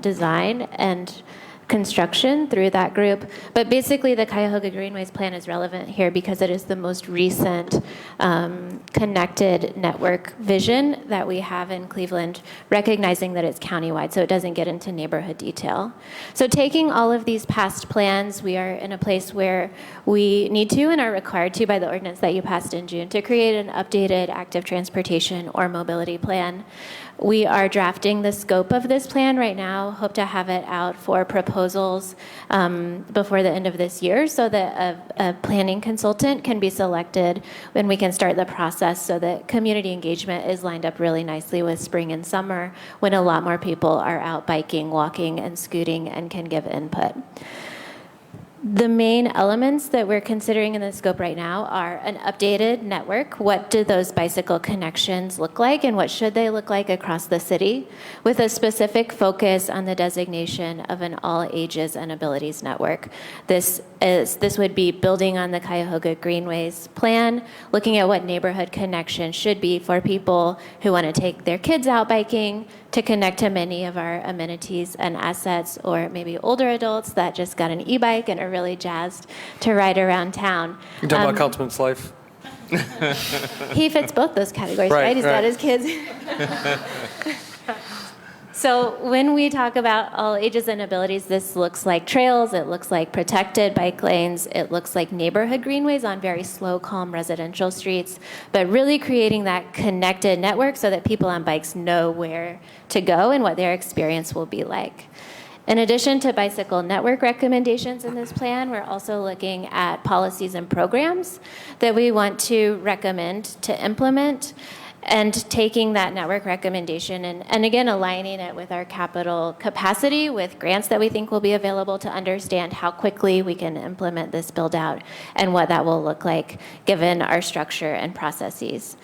design and construction through that group. But basically, the Cuyahoga Greenways plan is relevant here because it is the most recent connected network vision that we have in Cleveland, recognizing that it's countywide, so it doesn't get into neighborhood detail. So taking all of these past plans, we are in a place where we need to and are required to by the ordinance that you passed in June to create an updated active transportation or mobility plan. We are drafting the scope of this plan right now, hope to have it out for proposals before the end of this year so that a planning consultant can be selected when we can start the process so that community engagement is lined up really nicely with spring and summer when a lot more people are out biking, walking, and scooting and can give input. The main elements that we're considering in the scope right now are an updated network. What do those bicycle connections look like, and what should they look like across the city, with a specific focus on the designation of an all ages and abilities network. This would be building on the Cuyahoga Greenways plan, looking at what neighborhood connections should be for people who want to take their kids out biking, to connect to many of our amenities and assets, or maybe older adults that just got an e-bike and are really jazzed to ride around town. You're talking about Councilman Slife? He fits both those categories, right? He's got his kids. So when we talk about all ages and abilities, this looks like trails, it looks like protected bike lanes, it looks like neighborhood greenways on very slow, calm residential streets, but really creating that connected network so that people on bikes know where to go and what their experience will be like. In addition to bicycle network recommendations in this plan, we're also looking at policies and programs that we want to recommend to implement, and taking that network recommendation and again, aligning it with our capital capacity with grants that we think will be available to understand how quickly we can implement this build out and what that will look like given our structure and processes.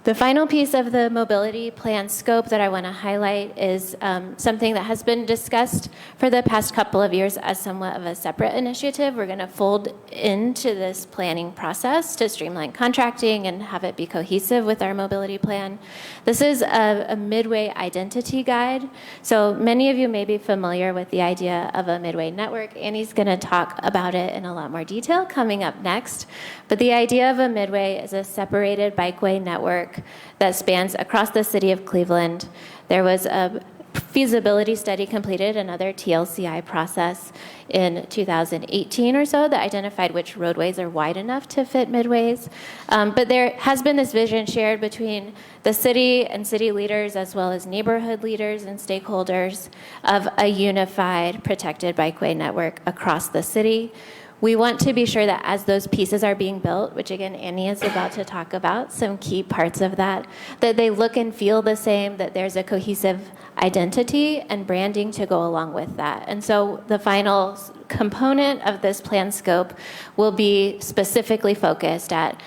The final piece of the mobility plan scope that I want to highlight is something that has been discussed for the past couple of years as somewhat of a separate initiative. We're going to fold into this planning process to streamline contracting and have it be cohesive with our mobility plan. This is a Midway identity guide. So many of you may be familiar with the idea of a Midway network. Annie's going to talk about it in a lot more detail coming up next. But the idea of a Midway is a separated bikeway network that spans across the city of Cleveland. There was a feasibility study completed, another TLCI process in 2018 or so that identified which roadways are wide enough to fit midways. But there has been this vision shared between the city and city leaders as well as neighborhood leaders and stakeholders of a unified protected bikeway network across the city. We want to be sure that as those pieces are being built, which again, Annie is about to talk about, some key parts of that they look and feel the same, that there's a cohesive identity and branding to go along with that. And so the final component of this plan scope will be specifically focused at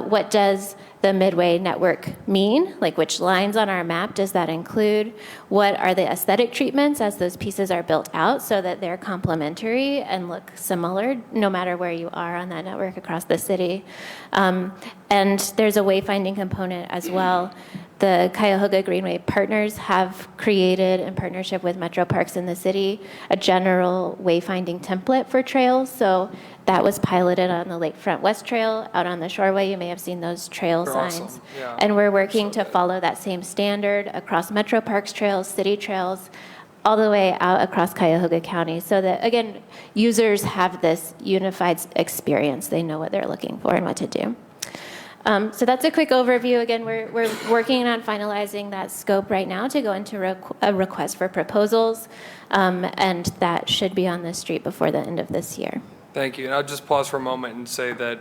what does the Midway network mean? Like which lines on our map does that include? What are the aesthetic treatments as those pieces are built out so that they're complementary and look similar no matter where you are on that network across the city? And there's a wayfinding component as well. The Cuyahoga Greenway Partners have created, in partnership with Metro Parks in the city, a general wayfinding template for trails. So that was piloted on the Lakefront West Trail. Out on the Shoreway, you may have seen those trail They're signs. awesome. Yeah. And we're working to follow that same standard across Metro Parks trails, city trails, all the way out across Cuyahoga County so that, again, users have this unified experience. They know what they're looking for and what to do. So that's a quick overview. Again, we're working on finalizing that scope right now to go into a request for proposals, and that should be on the street before the end of this year. Thank you. And I'll just pause for a moment and say that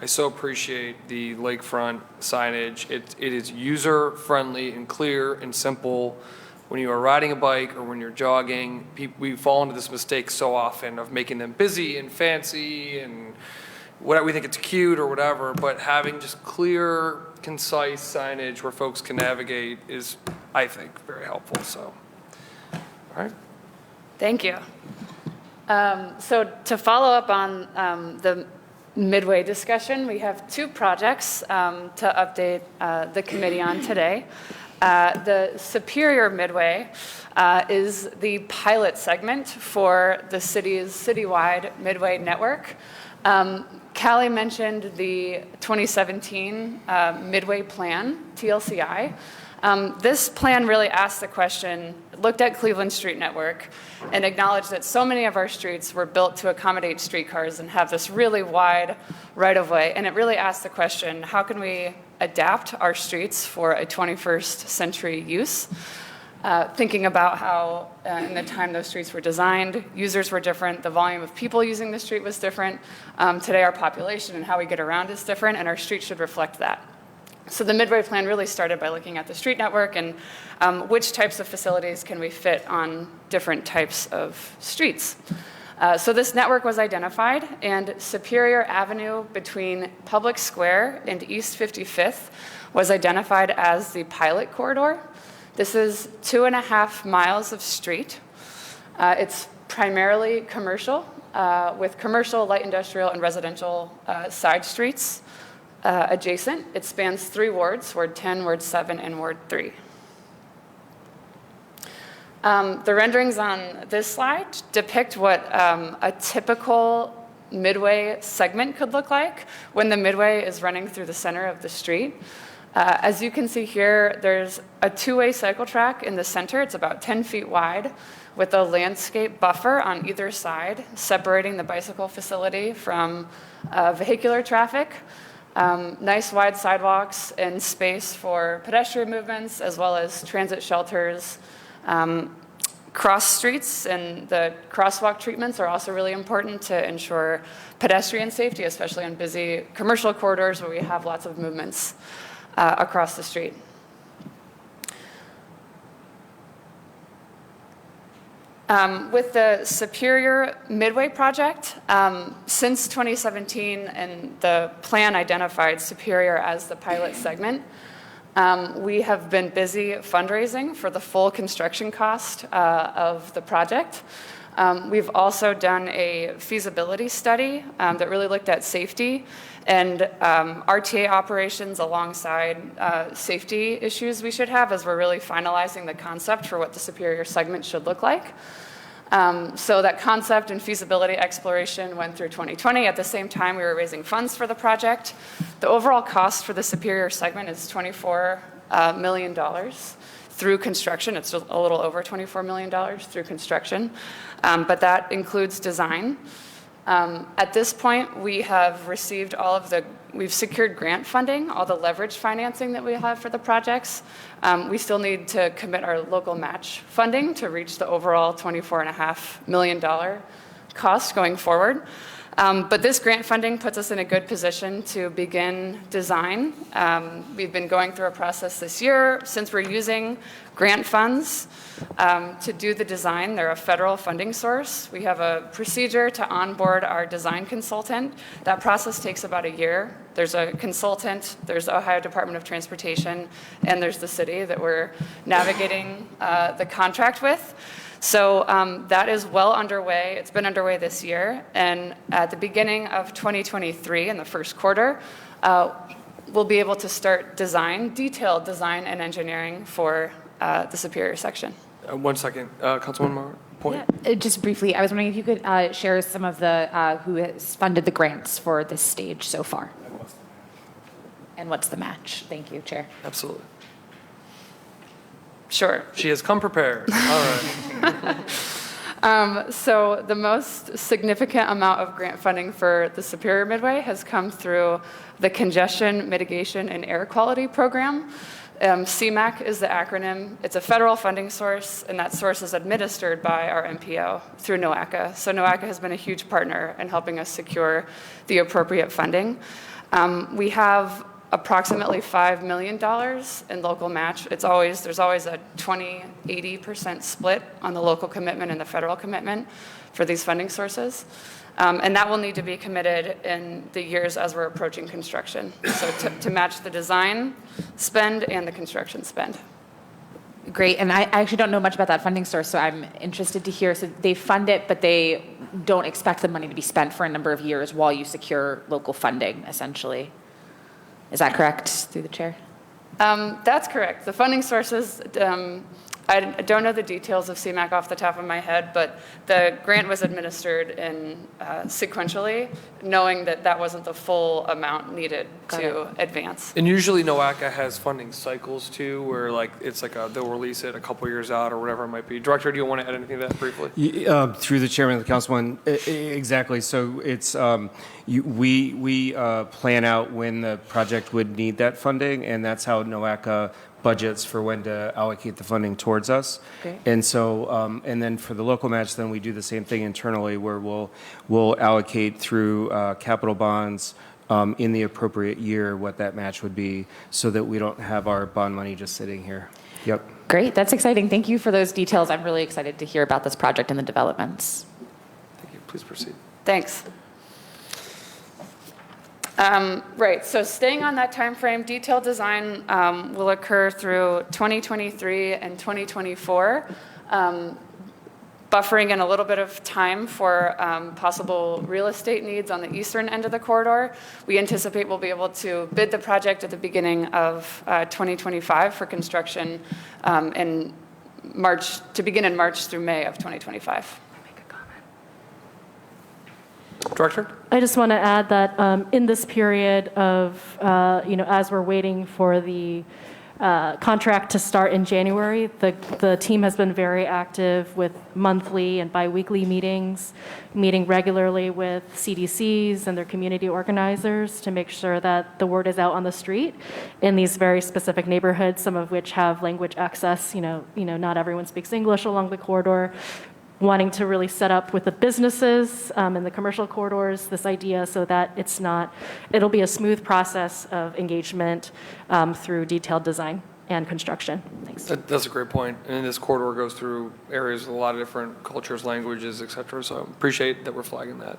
I so appreciate the lakefront signage. It is user-friendly and clear and simple. When you are riding a bike or when you're jogging, we fall into this mistake so often of making them busy and fancy and what we think it's cute or whatever, but having just clear, concise signage where folks can navigate is, I think, very helpful. So, all right. Thank you. So to follow up on the Midway discussion, we have two projects to update the committee on today. The Superior Midway is the pilot segment for the city's citywide Midway network. Callie mentioned the 2017 Midway Plan, TLCI. This plan really asked the question, looked at Cleveland Street Network, and acknowledged that so many of our streets were built to accommodate streetcars and have this really wide right-of-way. And it really asked the question, how can we adapt our streets for a 21st century use? Thinking about how in the time those streets were designed, users were different, the volume of people using the street was different. Today our population and how we get around is different, and our street should reflect that. So the Midway Plan really started by looking at the street network and which types of facilities can we fit on different types of streets. So this network was identified, and Superior Avenue between Public Square and East 55th was identified as the pilot corridor. This is 2.5 miles of street. It's primarily commercial, with commercial, light industrial, and residential side streets adjacent. It spans 3 wards, Ward 10, Ward 7, and Ward 3. The renderings on this slide depict what a typical Midway segment could look like when the Midway is running through the center of the street. As you can see here, there's a 2-way cycle track in the center. It's about 10 feet wide with a landscape buffer on either side, separating the bicycle facility from vehicular traffic. Nice wide sidewalks and space for pedestrian movements, as well as transit shelters. Cross streets and the crosswalk treatments are also really important to ensure pedestrian safety, especially on busy commercial corridors where we have lots of movements across the street. With the Superior Midway project, since 2017 and the plan identified Superior as the pilot segment, We have been busy fundraising for the full construction cost of the project. We've also done a feasibility study that really looked at safety and RTA operations alongside safety issues we should have as we're really finalizing the concept for what the Superior segment should look like. So that concept and feasibility exploration went through 2020. At the same time, we were raising funds for the project. The overall cost for the Superior segment is $24 million through construction. It's a little over $24 million through construction, but that includes design. At this point, we have received we've secured grant funding, all the leverage financing that we have for the projects. We still need to commit our local match funding to reach the overall $24.5 million cost going forward. But this grant funding puts us in a good position to begin design. We've been going through a process this year. Since we're using grant funds to do the design, they're a federal funding source. We have a procedure to onboard our design consultant. That process takes about a year. There's a consultant, there's the Ohio Department of Transportation, and there's the city that we're navigating the contract with. So that is well underway. It's been underway this year. And at the beginning of 2023, in the first quarter, we'll be able to start detailed design and engineering for the Superior section. 1 second, Councilwoman Moore, point. Yeah, just briefly, I was wondering if you could share some of the who has funded the grants for this stage so far. And what's the match? Thank you, Chair. Absolutely. Sure. She has come prepared. All right. So the most significant amount of grant funding for the Superior Midway has come through the Congestion Mitigation and Air Quality Program. CMAQ is the acronym. It's a federal funding source, and that source is administered by our MPO through NOACA. So NOACA has been a huge partner in helping us secure the appropriate funding. We have approximately $5 million in local match. There's always a 20-80% split on the local commitment and the federal commitment for these funding sources. And that will need to be committed in the years as we're approaching construction. So to match the design spend and the construction spend. Great, and I actually don't know much about that funding source, so I'm interested to hear. So they fund it, but they don't expect the money to be spent for a number of years while you secure local funding, essentially. Is that correct, through the chair? That's correct. The funding sources, I don't know the details of CMAQ off the top of my head, but the grant was administered sequentially, knowing that that wasn't the full amount needed to advance. And usually NOACA has funding cycles too, where they'll release it a couple years out or whatever it might be. Director, do you want to add anything to that briefly? Through the chairman of the councilman, exactly. So it's we plan out when the project would need that funding, and that's how NOACA budgets for when to allocate the funding towards us. Great. And so, and then for the local match, then we do the same thing internally, where we'll allocate through capital bonds in the appropriate year what that match would be, so that we don't have our bond money just sitting here. Yep. Great, that's exciting. Thank you for those details. I'm really excited to hear about this project and the developments. Thank you. Please proceed. Thanks. Right, so staying on that time frame, detailed design will occur through 2023 and 2024, buffering in a little bit of time for possible real estate needs on the eastern end of the corridor. We anticipate we'll be able to bid the project at the beginning of 2025 for construction to begin in March through May of 2025. Director? I just want to add that in this period of, as we're waiting for the contract to start in January, the team has been very active with monthly and biweekly meetings, meeting regularly with CDCs and their community organizers to make sure that the word is out on the street in these very specific neighborhoods, some of which have language access. Not everyone speaks English along the corridor. Wanting to really set up with the businesses in the commercial corridors this idea so that it'll be a smooth process of engagement through detailed design and construction. Thanks. That's a great point. And this corridor goes through areas with a lot of different cultures, languages, et cetera. So appreciate that we're flagging that.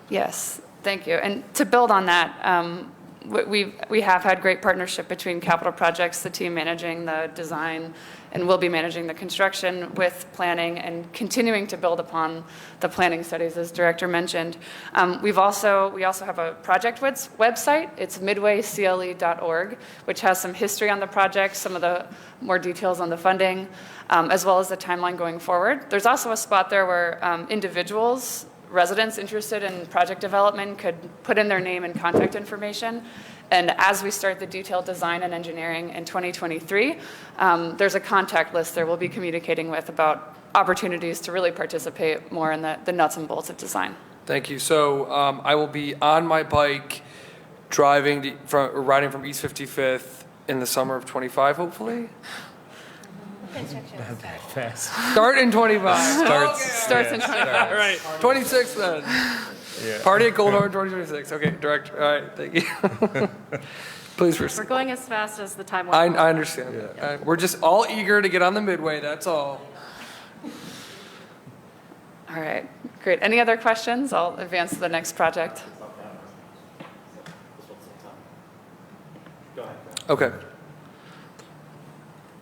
Yes, thank you. And to build on that, we have had great partnership between capital projects, the team managing the design, and will be managing the construction with planning and continuing to build upon the planning studies, as Director mentioned. We also have a project website. It's midwaycle.org, which has some history on the project, some of the more details on the funding, as well as the timeline going forward. There's also a spot there where individuals, residents interested in project development could put in their name and contact information. And as we start the detailed design and engineering in 2023, there's a contact list there we'll be communicating with about opportunities to really participate more in the nuts and bolts of design. Thank you. So I will be on my bike riding from East 55th in the summer of 25, hopefully. Fast. Start in 25. Starts in 25. All right, 26 then. Party at Goldhorn 2026. Okay, Director. All right, thank you. Please We're proceed. going as fast as the timeline. I understand that. We're just all eager to get on the Midway, that's all. All right, great. Any other questions? I'll advance to the next project. Okay.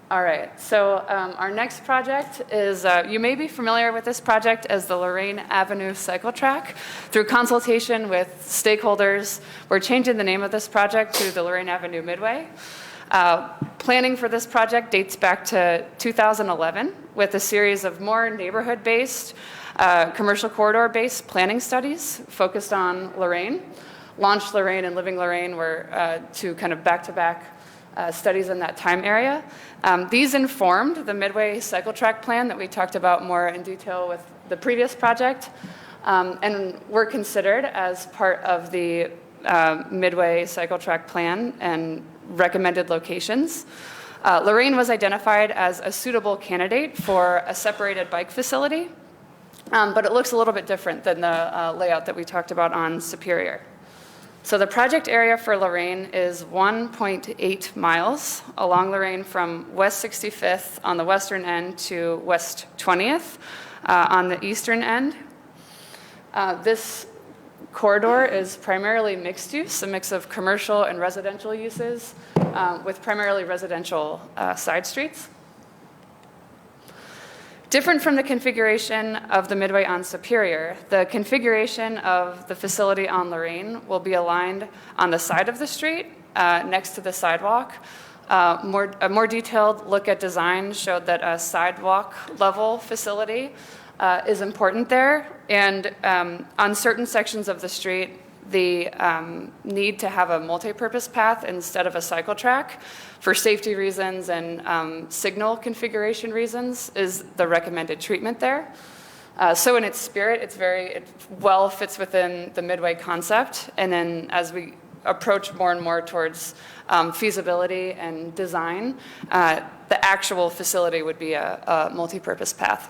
All right, so our next project is, you may be familiar with this project as the Lorraine Avenue Cycle Track. Through consultation with stakeholders, we're changing the name of this project to the Lorraine Avenue Midway. Planning for this project dates back to 2011 with a series of more neighborhood-based, commercial corridor-based planning studies focused on Lorraine. Launch Lorraine and Living Lorraine were two kind of back-to-back studies in that time area. These informed the Midway Cycle Track Plan that we talked about more in detail with the previous project, and were considered as part of the Midway Cycle Track Plan and recommended locations. Lorraine was identified as a suitable candidate for a separated bike facility, but it looks a little bit different than the layout that we talked about on Superior. So the project area for Lorraine is 1.8 miles along Lorraine from West 65th on the western end to West 20th on the eastern end. This corridor is primarily mixed use, a mix of commercial and residential uses with primarily residential side streets. Different from the configuration of the Midway on Superior, the configuration of the facility on Lorraine will be aligned on the side of the street next to the sidewalk. A more detailed look at design showed that a sidewalk level facility is important there, and on certain sections of the street, the need to have a multi-purpose path instead of a cycle track for safety reasons and signal configuration reasons is the recommended treatment there. So in its spirit, it well fits within the Midway concept. And then as we approach more and more towards feasibility and design, the actual facility would be a multi-purpose path.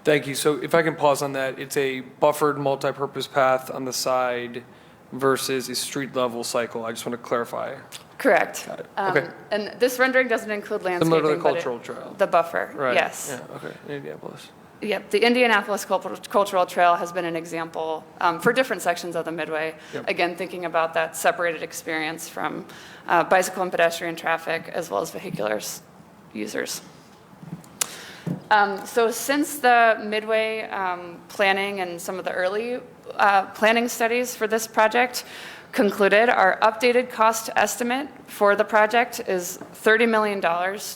Thank you. So if I can pause on that, it's a buffered multi-purpose path on the side versus a street-level cycle. I just want to clarify. Correct. Got it. Okay. And this rendering doesn't include landscaping. Similar to the but cultural trail. The buffer, Right. yes. Yeah, okay. Indianapolis. Yep, the Indianapolis Cultural Trail has been an example for different sections of the Midway. Yep. Again, thinking about that separated experience from bicycle and pedestrian traffic as well as vehicular users. So since the Midway planning and some of the early planning studies for this project concluded, our updated cost estimate for the project is $30 million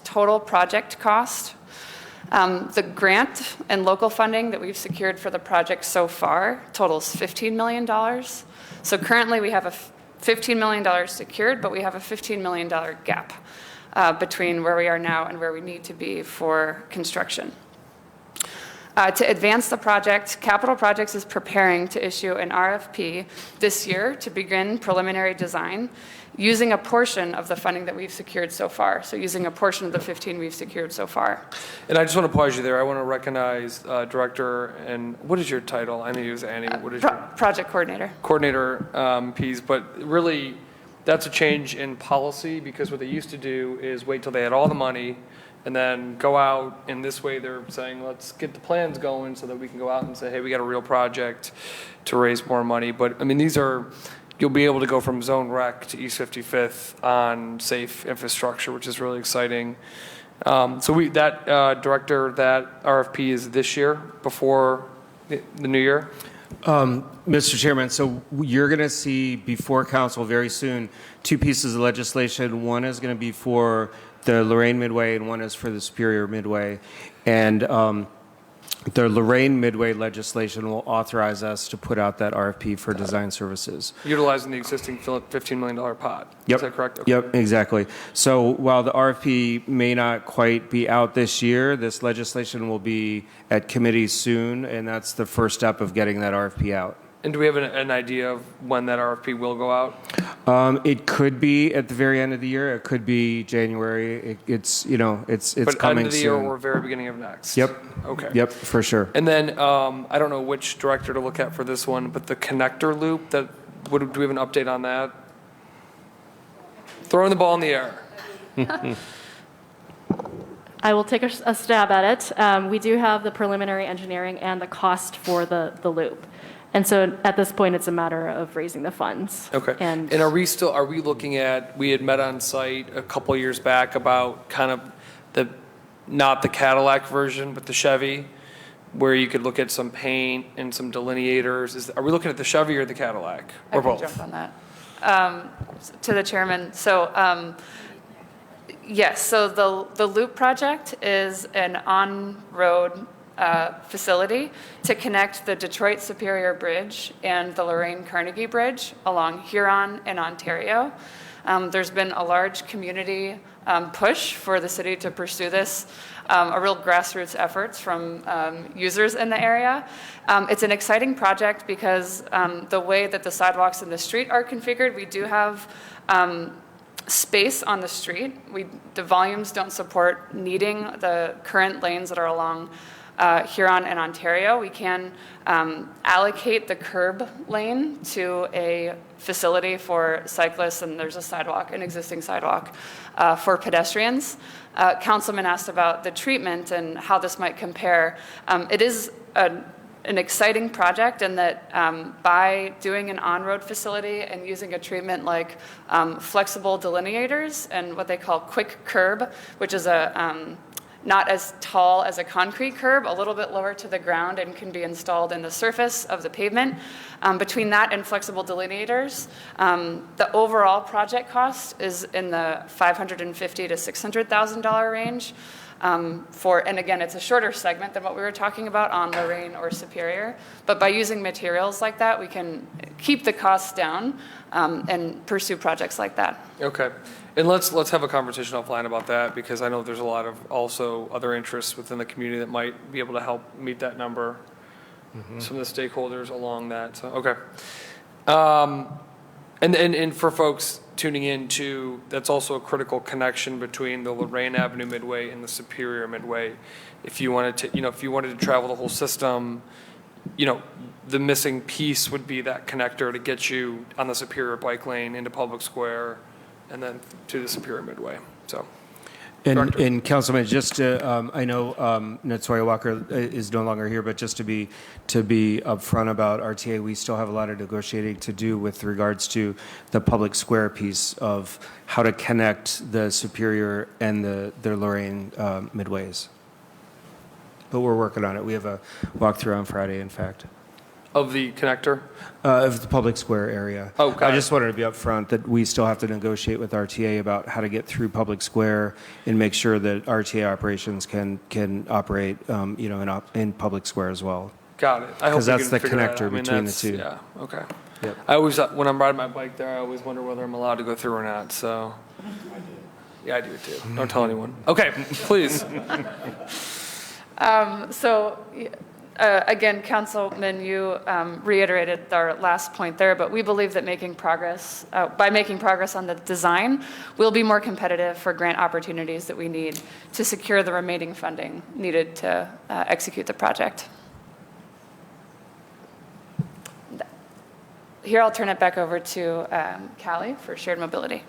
total project cost. The grant and local funding that we've secured for the project so far totals $15 million. So currently we have a $15 million secured, but we have a $15 million gap between where we are now and where we need to be for construction. To advance the project, Capital Projects is preparing to issue an RFP this year to begin preliminary design using a portion of the funding that we've secured so far. So using a portion of the 15 we've secured so far. And I just want to pause you there. I want to recognize Director, and what is your title? I know you was Annie. What is your project coordinator? Coordinator piece, but really that's a change in policy because what they used to do is wait till they had all the money and then go out, and this way they're saying, let's get the plans going so that we can go out and say, hey, we got a real project to raise more money. But I mean, these are you'll be able to go from Zone Rec to East 55th on safe infrastructure, which is really exciting. So director, that RFP is this year before the new year? Mr. Chairman, so you're going to see before council very soon 2 pieces of legislation. One is going to be for the Lorraine Midway and one is for the Superior Midway. And the Lorraine Midway legislation will authorize us to put out that RFP for design services. Utilizing the existing $15 million pot. Yep. Is that correct? Okay. Yep, exactly. So while the RFP may not quite be out this year, this legislation will be at committee soon, and that's the first step of getting that RFP out. And do we have an idea of when that RFP will go out? It could be at the very end of the year. It could be January. It's But coming end of the year soon. or very beginning of next? Yep. Okay. Yep, for sure. And then, I don't know which director to look at for this one, but the connector loop, do we have an update on that? Throwing the ball in the air. I will take a stab at it. We do have the preliminary engineering and the cost for the loop. And so at this point, it's a matter of raising the funds. Okay. And are we looking at, we had met on site a couple years back about kind of not the Cadillac version, but the Chevy, where you could look at some paint and some delineators. Are we looking at the Chevy or the Cadillac? Or I can both? jump on that. To the chairman, so yes, so the Loop project is an on-road facility to connect the Detroit Superior Bridge and the Lorraine Carnegie Bridge along Huron and Ontario. There's been a large community push for the city to pursue this, a real grassroots efforts from users in the area. It's an exciting project because the way that the sidewalks in the street are configured, we do have space on the street. The volumes don't support needing the current lanes that are along Huron and Ontario. We can allocate the curb lane to a facility for cyclists, and there's a sidewalk, an existing sidewalk for pedestrians. Councilman asked about the treatment and how this might compare. It is an exciting project in that by doing an on-road facility and using a treatment like flexible delineators and what they call quick curb, which is not as tall as a concrete curb, a little bit lower to the ground and can be installed in the surface of the pavement. Between that and flexible delineators, the overall project cost is in the $550,000 to $600,000 range. And again, it's a shorter segment than what we were talking about on Lorraine or Superior. But by using materials like that, we can keep the costs down and pursue projects like that. Okay. And let's have a conversation offline about that, because I know there's a lot of also other interests within the community that might be able to help meet that number. Some of the stakeholders along that. So, okay. And for folks tuning in too, that's also a critical connection between the Lorraine Avenue Midway and the Superior Midway. If you wanted to travel the whole system, the missing piece would be that connector to get you on the Superior bike lane into Public Square and then to the Superior Midway. So, And Councilman, just to, I know Natoya Walker is no longer here, but just to be upfront about RTA, we still have a lot of negotiating to do with regards to the Public Square piece of how to connect the Superior and the Lorraine Midways. But we're working on it. We have a walkthrough on Friday, in fact. of the connector? Of the Public Square area. Oh, got I just it. wanted to be upfront that we still have to negotiate with RTA about how to get through Public Square and make sure that RTA operations can operate, in Public Square as well. Got it. I hope 'Cause we that's can the figure that connector out. I mean, between the that's- two. Yeah, okay. Yep. I always, when I'm riding my bike there, I always wonder whether I'm allowed to go through or not, so. Yeah, I do it too. Don't tell anyone. Okay, please. Again, Councilman, you reiterated our last point there, but we believe that by making progress on the design, we'll be more competitive for grant opportunities that we need to secure the remaining funding needed to execute the project. Here, I'll turn it back over to Callie for shared mobility.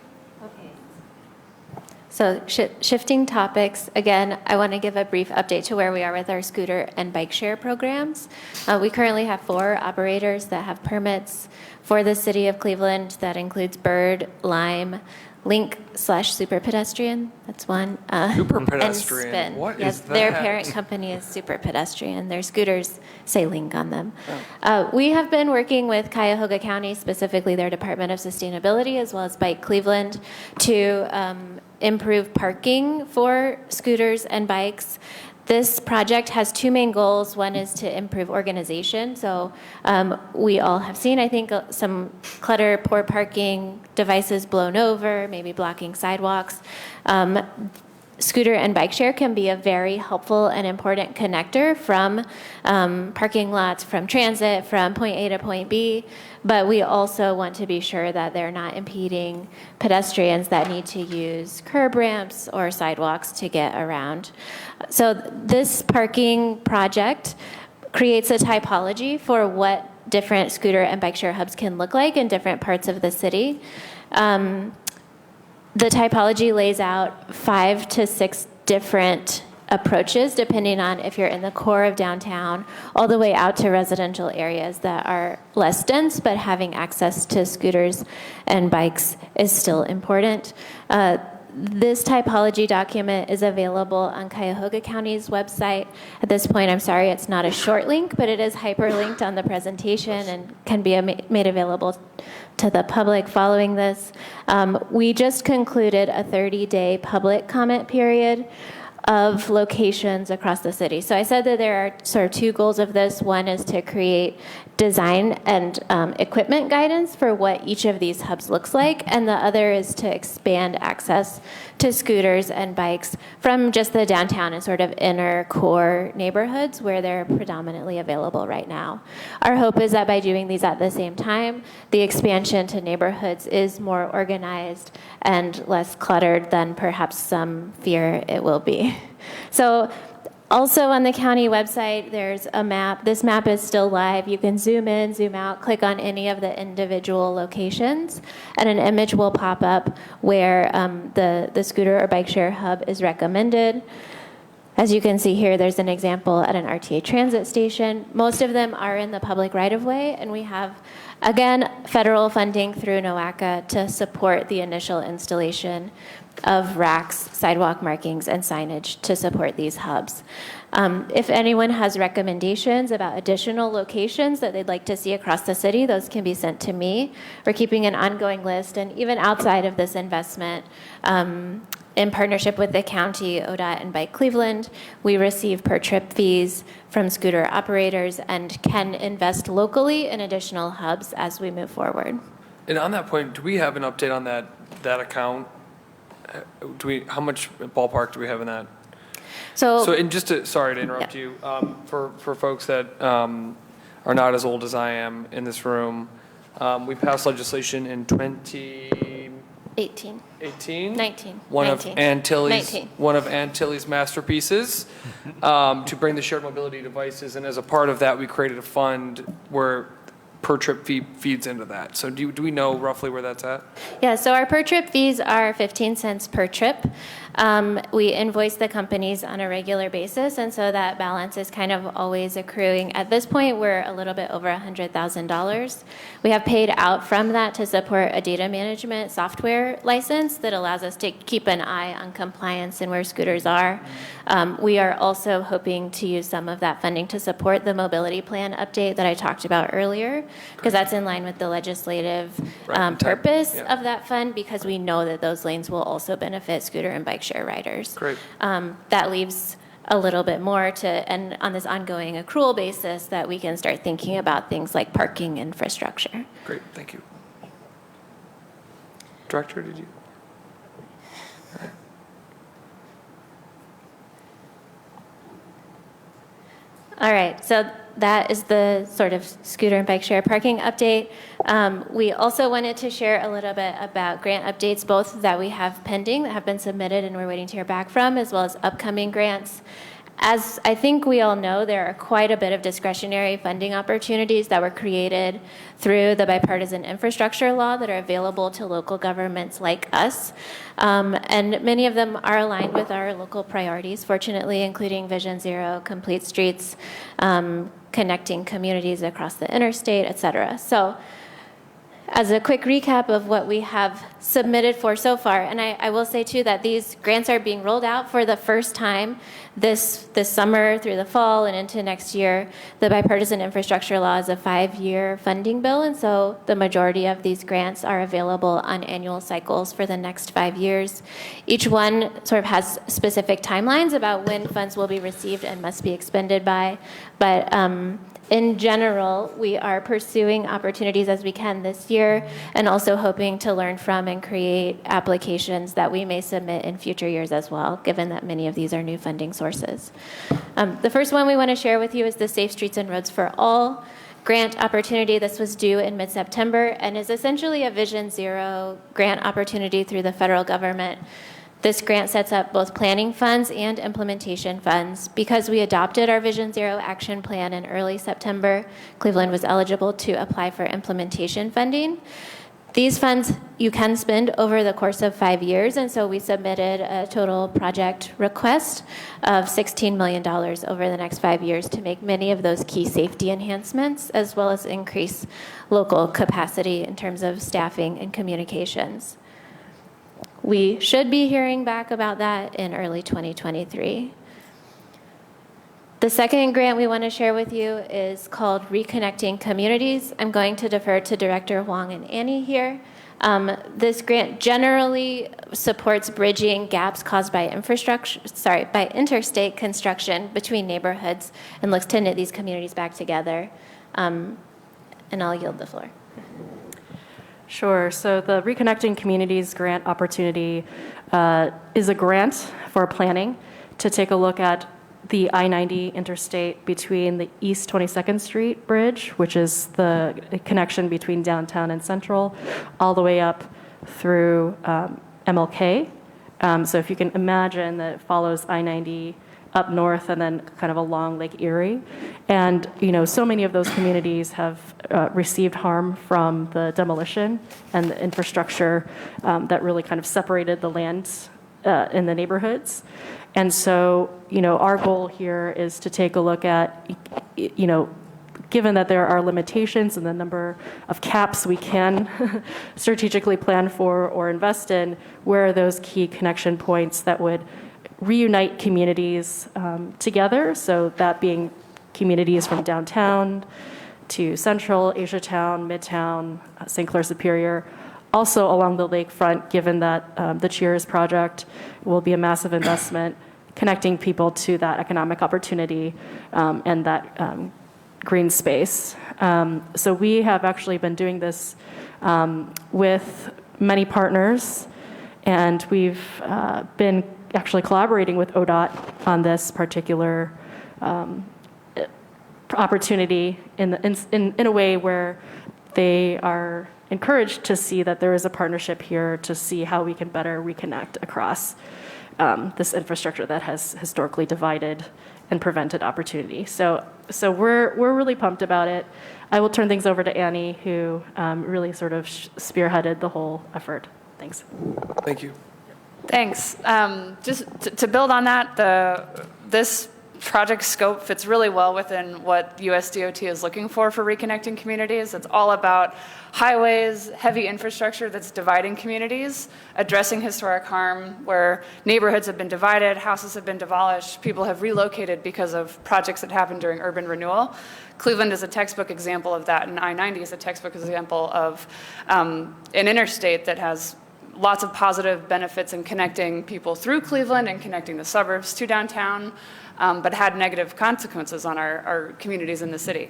So shifting topics, again, I want to give a brief update to where we are with our scooter and bike share programs. We currently have 4 operators that have permits for the city of Cleveland. That includes Bird, Lime, Link/Super Pedestrian, that's one. Super Pedestrian, And Spin. what Yes, is their that? parent company is Super Pedestrian. Their scooters say Link on them. We have been working with Cuyahoga County, specifically their Department of Sustainability, as well as Bike Cleveland, to improve parking for scooters and bikes. This project has 2 main goals. One is to improve organization. So we all have seen, I think, some clutter, poor parking, devices blown over, maybe blocking sidewalks. Scooter and bike share can be a very helpful and important connector from parking lots, from transit, from point A to point B. But we also want to be sure that they're not impeding pedestrians that need to use curb ramps or sidewalks to get around. So this parking project creates a typology for what different scooter and bike share hubs can look like in different parts of the city. The typology lays out 5 to 6 different approaches, depending on if you're in the core of downtown, all the way out to residential areas that are less dense, but having access to scooters and bikes is still important. This typology document is available on Cuyahoga County's website. At this point, I'm sorry, it's not a short link, but it is hyperlinked on the presentation and can be made available to the public following this. We just concluded a 30-day public comment period of locations across the city. So I said that there are sort of 2 goals of this. One is to create design and equipment guidance for what each of these hubs looks like, and the other is to expand access to scooters and bikes from just the downtown and sort of inner core neighborhoods where they're predominantly available right now. Our hope is that by doing these at the same time, the expansion to neighborhoods is more organized and less cluttered than perhaps some fear it will be. So also on the county website, there's a map. This map is still live. You can zoom in, zoom out, click on any of the individual locations, and an image will pop up where the scooter or bike share hub is recommended. As you can see here, there's an example at an RTA transit station. Most of them are in the public right-of-way, and we have, again, federal funding through NOACA to support the initial installation of racks, sidewalk markings, and signage to support these hubs. If anyone has recommendations about additional locations that they'd like to see across the city, those can be sent to me. We're keeping an ongoing list, and even outside of this investment, in partnership with the county, ODOT, and Bike Cleveland, we receive per trip fees from scooter operators and can invest locally in additional hubs as we move forward. And on that point, do we have an update on that account? How much ballpark do we have in that? So, and just to, sorry to interrupt you, for folks that are not as old as I am in this room, we passed legislation in 2018. 19. One 19. of Ann Tilley's 19. one of Ann Tilley's masterpieces to bring the shared mobility devices, and as a part of that, we created a fund where per trip fee feeds into that. So do we know roughly where that's at? Yeah, so our per trip fees are 15 cents per trip. We invoice the companies on a regular basis, and so that balance is kind of always accruing. At this point, we're a little bit over $100,000. We have paid out from that to support a data management software license that allows us to keep an eye on compliance and where scooters are. We are also hoping to use some of that funding to support the mobility plan update that I talked about earlier, because that's in line with the legislative purpose of that fund, because we know that those lanes will also benefit scooter and bike share riders. Great. That leaves a little bit more to, and on this ongoing accrual basis, that we can start thinking about things like parking infrastructure. Great, thank you. Director, did you? All right, so that is the sort of scooter and bike share parking update. We also wanted to share a little bit about grant updates, both that we have pending that have been submitted and we're waiting to hear back from, as well as upcoming grants. As I think we all know, there are quite a bit of discretionary funding opportunities that were created through the bipartisan infrastructure law that are available to local governments like us. And many of them are aligned with our local priorities, fortunately, including Vision Zero, Complete Streets, connecting communities across the interstate, et cetera. So as a quick recap of what we have submitted for so far, and I will say too that these grants are being rolled out for the first time this summer through the fall and into next year. The bipartisan infrastructure law is a 5-year funding bill, and so the majority of these grants are available on annual cycles for the next 5 years. Each one sort of has specific timelines about when funds will be received and must be expended by, but in general, we are pursuing opportunities as we can this year and also hoping to learn from and create applications that we may submit in future years as well, given that many of these are new funding sources. The first one we want to share with you is the Safe Streets and Roads for All grant opportunity. This was due in mid-September and is essentially a Vision Zero grant opportunity through the federal government. This grant sets up both planning funds and implementation funds. Because we adopted our Vision Zero action plan in early September, Cleveland was eligible to apply for implementation funding. These funds you can spend over the course of 5 years, and so we submitted a total project request of $16 million over the next 5 years to make many of those key safety enhancements, as well as increase local capacity in terms of staffing and communications. We should be hearing back about that in early 2023. The second grant we want to share with you is called Reconnecting Communities. I'm going to defer to Director Huang and Annie here. This grant generally supports bridging gaps caused by interstate construction between neighborhoods and looks to knit these communities back together. And I'll yield the floor. Sure. So the Reconnecting Communities grant opportunity is a grant for planning to take a look at the I-90 interstate between the East 22nd Street Bridge, which is the connection between downtown and Central, all the way up through MLK. So if you can imagine that it follows I-90 up north and then kind of along Lake Erie. And, so many of those communities have received harm from the demolition and the infrastructure that really kind of separated the lands in the neighborhoods. And so, our goal here is to take a look at, given that there are limitations in the number of caps we can strategically plan for or invest in, where are those key connection points that would reunite communities together, so that being communities from downtown to Central, Asiatown, Midtown, St. Clair Superior, also along the lakefront, given that the Cheers project will be a massive investment, connecting people to that economic opportunity and that green space. So we have actually been doing this with many partners, and we've been actually collaborating with ODOT on this particular opportunity in a way where they are encouraged to see that there is a partnership here to see how we can better reconnect across this infrastructure that has historically divided and prevented opportunity. So we're really pumped about it. I will turn things over to Annie, who really sort of spearheaded the whole effort. Thanks. Thank you. Thanks. Just to build on that, this project scope fits really well within what USDOT is looking for reconnecting communities. It's all about highways, heavy infrastructure that's dividing communities, addressing historic harm where neighborhoods have been divided, houses have been demolished, people have relocated because of projects that happened during urban renewal. Cleveland is a textbook example of that, and I-90 is a textbook example of an interstate that has lots of positive benefits in connecting people through Cleveland and connecting the suburbs to downtown, but had negative consequences on our communities in the city.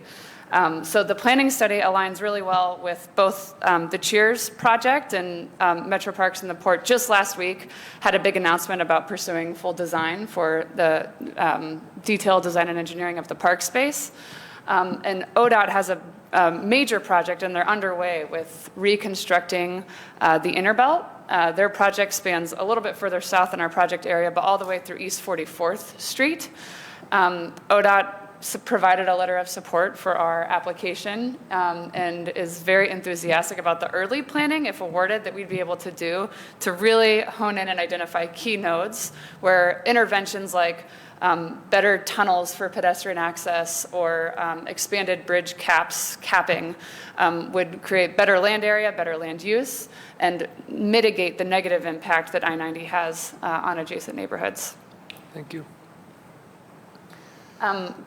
So the planning study aligns really well with both the Cheers project and Metro Parks and the Port just last week had a big announcement about pursuing full design for the detailed design and engineering of the park space. And ODOT has a major project, and they're underway with reconstructing the Inner Belt. Their project spans a little bit further south in our project area, but all the way through East 44th Street. ODOT provided a letter of support for our application and is very enthusiastic about the early planning, if awarded, that we'd be able to do to really hone in and identify key nodes where interventions like better tunnels for pedestrian access or expanded bridge capping would create better land area, better land use, and mitigate the negative impact that I-90 has on adjacent neighborhoods. Thank you.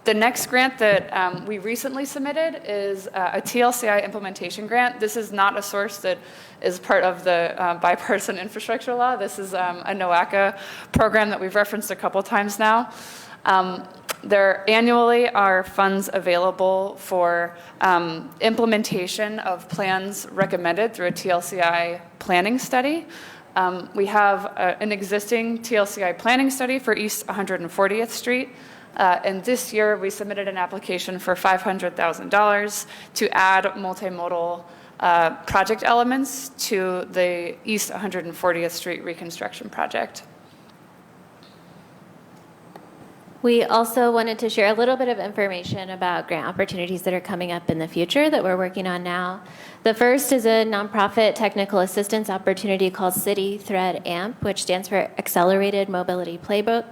The next grant that we recently submitted is a TLCI implementation grant. This is not a source that is part of the bipartisan infrastructure law. This is a NOACA program that we've referenced a couple times now. There annually are funds available for implementation of plans recommended through a TLCI planning study. We have an existing TLCI planning study for East 140th Street. And this year, we submitted an application for $500,000 to add multimodal project elements to the East 140th Street reconstruction project. We also wanted to share a little bit of information about grant opportunities that are coming up in the future that we're working on now. The first is a nonprofit technical assistance opportunity called City Thread AMP, which stands for Accelerated Mobility Playbook.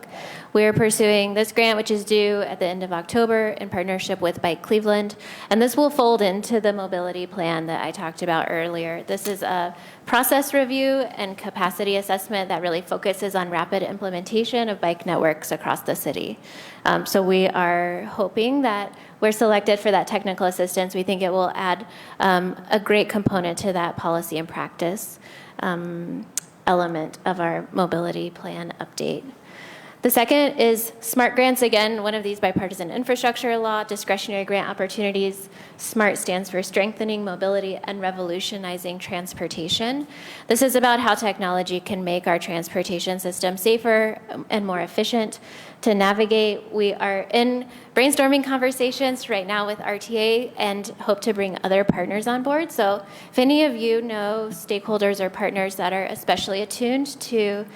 We're pursuing this grant, which is due at the end of October in partnership with Bike Cleveland. And this will fold into the mobility plan that I talked about earlier. This is a process review and capacity assessment that really focuses on rapid implementation of bike networks across the city. So we are hoping that we're selected for that technical assistance. We think it will add a great component to that policy and practice element of our mobility plan update. The second is SMART grants, again, one of these bipartisan infrastructure law discretionary grant opportunities. SMART stands for Strengthening Mobility and Revolutionizing Transportation. This is about how technology can make our transportation system safer and more efficient to navigate. We are in brainstorming conversations right now with RTA and hope to bring other partners on board. So if any of you know stakeholders or partners that are especially attuned to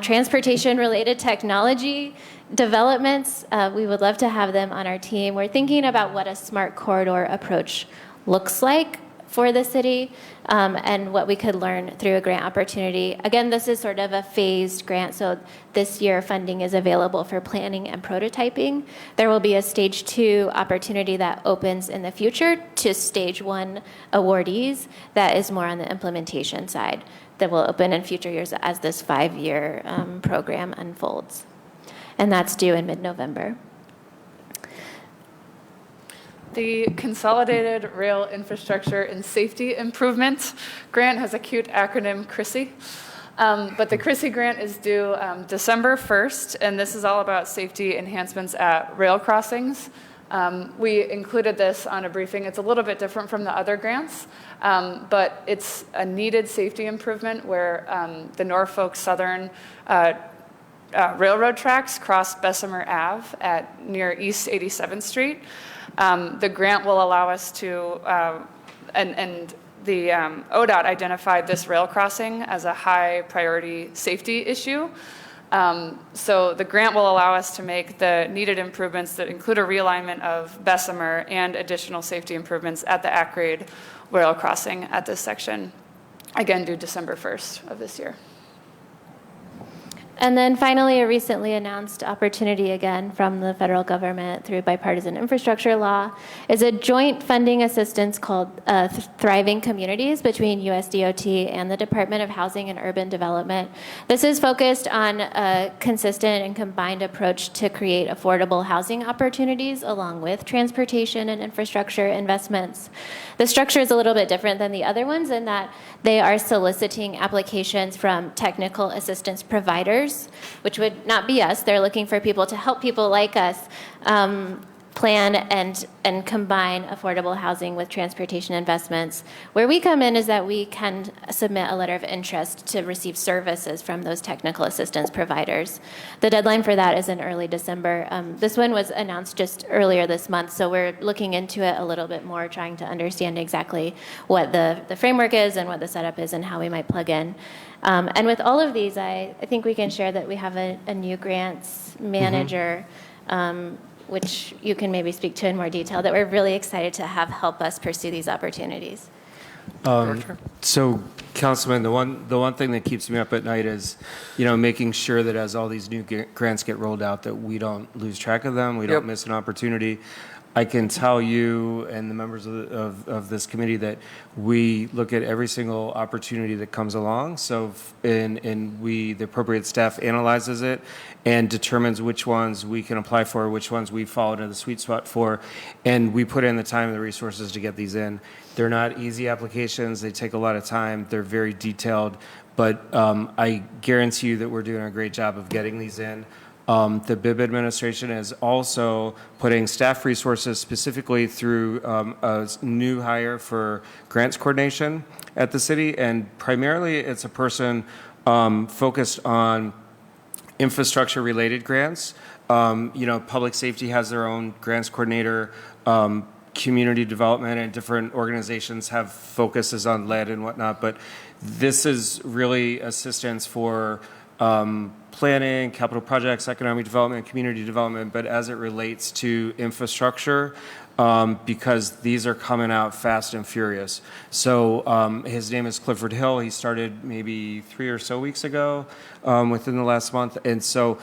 transportation-related technology developments, we would love to have them on our team. We're thinking about what a smart corridor approach looks like for the city and what we could learn through a grant opportunity. Again, this is sort of a phased grant, so this year funding is available for planning and prototyping. There will be a stage 2 opportunity that opens in the future to stage 1 awardees that is more on the implementation side that will open in future years as this 5-year program unfolds. And that's due in mid-November. The Consolidated Rail Infrastructure and Safety Improvement Grant has a cute acronym, CRISI. But the CRISI grant is due December 1st, and this is all about safety enhancements at rail crossings. We included this on a briefing. It's a little bit different from the other grants, but it's a needed safety improvement where the Norfolk Southern railroad tracks cross Bessemer Ave near East 87th Street. The grant will allow us to, and the ODOT identified this rail crossing as a high priority safety issue. So the grant will allow us to make the needed improvements that include a realignment of Bessemer and additional safety improvements at the Ackgrade rail crossing at this section, again due December 1st of this year. And then finally, a recently announced opportunity again from the federal government through bipartisan infrastructure law is a joint funding assistance called Thriving Communities between USDOT and the Department of Housing and Urban Development. This is focused on a consistent and combined approach to create affordable housing opportunities along with transportation and infrastructure investments. The structure is a little bit different than the other ones in that they are soliciting applications from technical assistance providers, which would not be us. They're looking for people to help people like us plan and combine affordable housing with transportation investments. Where we come in is that we can submit a letter of interest to receive services from those technical assistance providers. The deadline for that is in early December. This one was announced just earlier this month, so we're looking into it a little bit more, trying to understand exactly what the framework is and what the setup is and how we might plug in. And with all of these, I think we can share that we have a new grants manager which you can maybe speak to in more detail, that we're really excited to have help us pursue these opportunities. So, Councilman, the one thing that keeps me up at night is, making sure that as all these new grants get rolled out, that we don't lose track of them, we don't miss an opportunity. I can tell you and the members of this committee that we look at every single opportunity that comes along. So, the appropriate staff analyzes it and determines which ones we can apply for, which ones we fall into the sweet spot for, and we put in the time and the resources to get these in. They're not easy applications. They take a lot of time. They're very detailed, but I guarantee you that we're doing a great job of getting these in. The BIB administration is also putting staff resources specifically through a new hire for grants coordination at the city, and primarily it's a person focused on infrastructure-related grants. Public safety has their own grants coordinator. Community development and different organizations have focuses on lead and whatnot, but this is really assistance for planning, capital projects, economic development, community development, but as it relates to infrastructure, because these are coming out fast and furious. So his name is Clifford Hill. He started maybe 3 or so weeks ago, within the last month. And so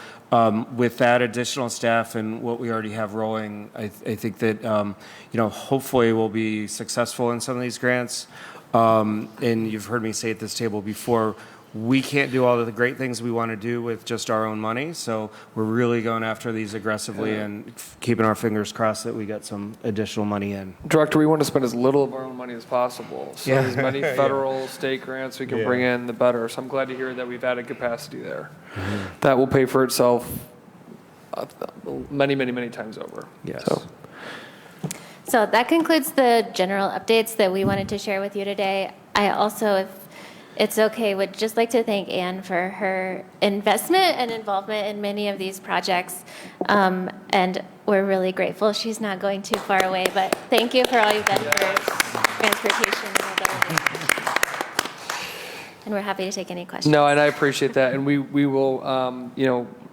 with that additional staff and what we already have rolling, I think that, hopefully we'll be successful in some of these grants. And you've heard me say at this table before, we can't do all of the great things we want to do with just our own money. So we're really going after these aggressively and keeping our fingers crossed that we get some additional money in. Director, we want to spend as little of our own money as possible. So as many federal, state grants we can bring in, the better. So I'm glad to hear that we've added capacity there. That will pay for itself many, many, many times over. Yes. So that concludes the general updates that we wanted to share with you today. I also, if it's okay, would just like to thank Anne for her investment and involvement in many of these projects. And we're really grateful she's not going too far away, but thank you for all you've done for transportation and mobility. And we're happy to take any questions. No, and I appreciate that. And we will,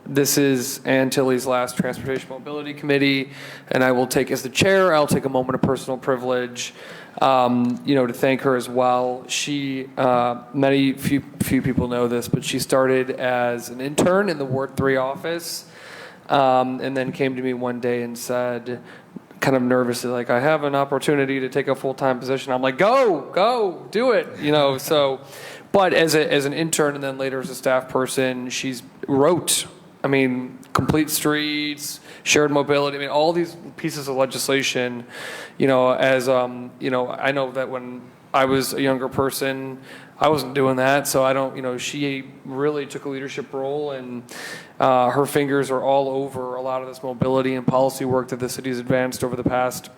this is Ann Tilley's last Transportation Mobility Committee, and I will take, as the chair, I'll take a moment of personal privilege, to thank her as well. She, few people know this, but she started as an intern in the Ward 3 office, and then came to me one day and said, kind of nervously, like, I have an opportunity to take a full-time position. I'm like, go, do it, so, but as an intern and then later as a staff person, she's wrote, complete streets, shared mobility, all these pieces of legislation, I know that when I was a younger person, I wasn't doing that, so I don't, she really took a leadership role, and her fingers are all over a lot of this mobility and policy work that the city's advanced over the past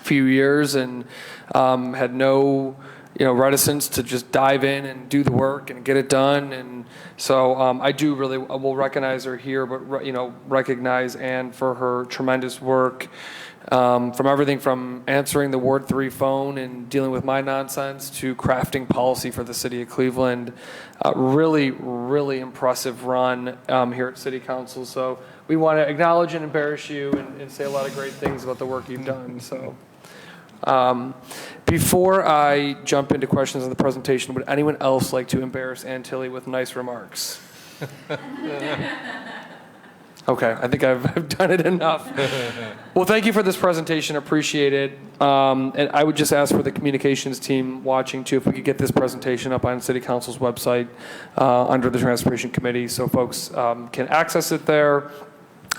few years, and had no reticence to just dive in and do the work and get it done. And so I do really will recognize her here, but recognize Anne for her tremendous work, from everything from answering the Ward 3 phone and dealing with my nonsense to crafting policy for the city of Cleveland. Really, really impressive run here at City Council. So we want to acknowledge and embarrass you and say a lot of great things about the work you've done. So. Before I jump into questions on the presentation, would anyone else like to embarrass Ann Tilley with nice remarks? Okay, I think I've done it enough. Well, thank you for this presentation. Appreciate it. And I would just ask for the communications team watching too, if we could get this presentation up on City Council's website under the Transportation Committee so folks can access it there.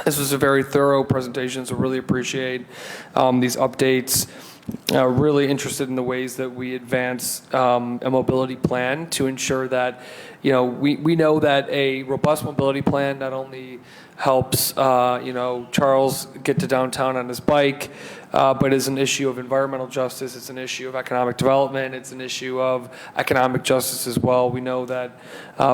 This was a very thorough presentation, so really appreciate these updates. Really interested in the ways that we advance a mobility plan to ensure that, we know that a robust mobility plan not only helps, Charles get to downtown on his bike, but is an issue of environmental justice. It's an issue of economic development. It's an issue of economic justice as well. We know that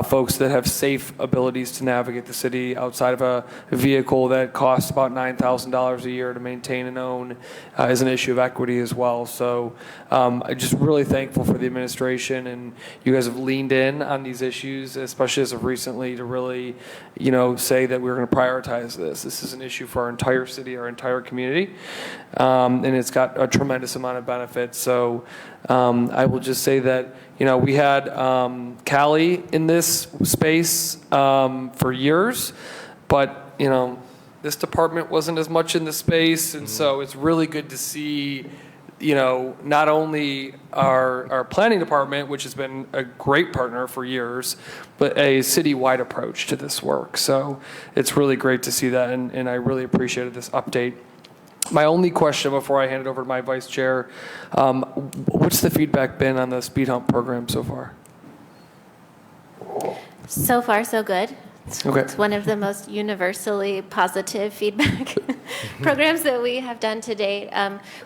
folks that have safe abilities to navigate the city outside of a vehicle that costs about $9,000 a year to maintain and own is an issue of equity as well. So I'm just really thankful for the administration, and you guys have leaned in on these issues, especially as of recently, to really, say that we're going to prioritize this. This is an issue for our entire city, our entire community, and it's got a tremendous amount of benefits. So I will just say that, we had Callie in this space for years, but, this department wasn't as much in the space, and so it's really good to see, not only our planning department, which has been a great partner for years, but a citywide approach to this work. So it's really great to see that, and I really appreciated this update. My only question before I hand it over to my vice chair, what's the feedback been on the speed hump program so far? So far, so good. Okay. It's one of the most universally positive feedback programs that we have done to date.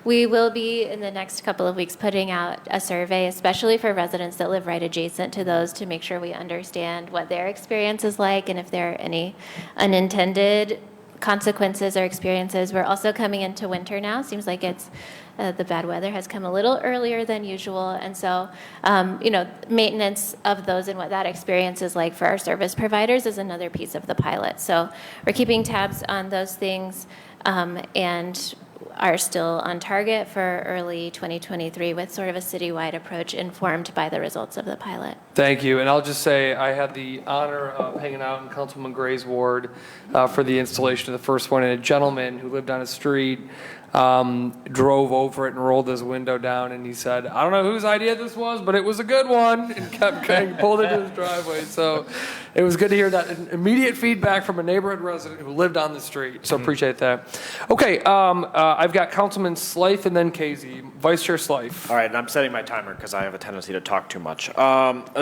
We will be, in the next couple of weeks, putting out a survey, especially for residents that live right adjacent to those, to make sure we understand what their experience is like and if there are any unintended consequences or experiences. We're also coming into winter now. Seems like it's the bad weather has come a little earlier than usual, and so maintenance of those and what that experience is like for our service providers is another piece of the pilot. So we're keeping tabs on those things, and are still on target for early 2023 with sort of a citywide approach informed by the results of the pilot. Thank you. And I'll just say I had the honor of hanging out in Councilman Gray's ward for the installation of the first one, and a gentleman who lived on a street drove over it and rolled his window down, and he said, "I don't know whose idea this was, but it was a good one," and kept pulled into his driveway. So it was good to hear that immediate feedback from a neighborhood resident who lived on the street. So appreciate that. Okay, I've got Councilman Slife and then Casey. Vice Chair Slife. All right, and I'm setting my timer because I have a tendency to talk too much.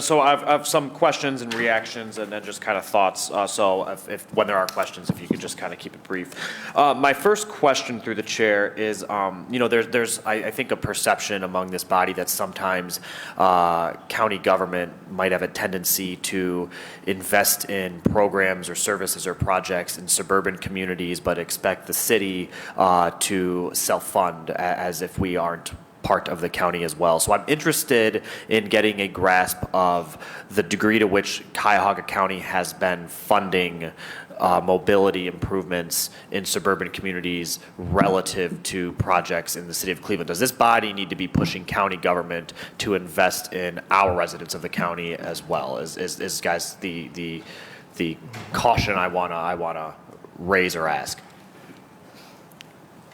So I've some questions and reactions, and then just kind of thoughts. So if when there are questions, if you could just kind of keep it brief. My first question through the chair is, there's I think a perception among this body that sometimes county government might have a tendency to invest in programs or services or projects in suburban communities, but expect the city to self-fund as if we aren't part of the county as well. So I'm interested in getting a grasp of the degree to which Cuyahoga County has been funding mobility improvements in suburban communities relative to projects in the city of Cleveland. Does this body need to be pushing county government to invest in our residents of the county as well? Is guys the caution I wanna raise or ask?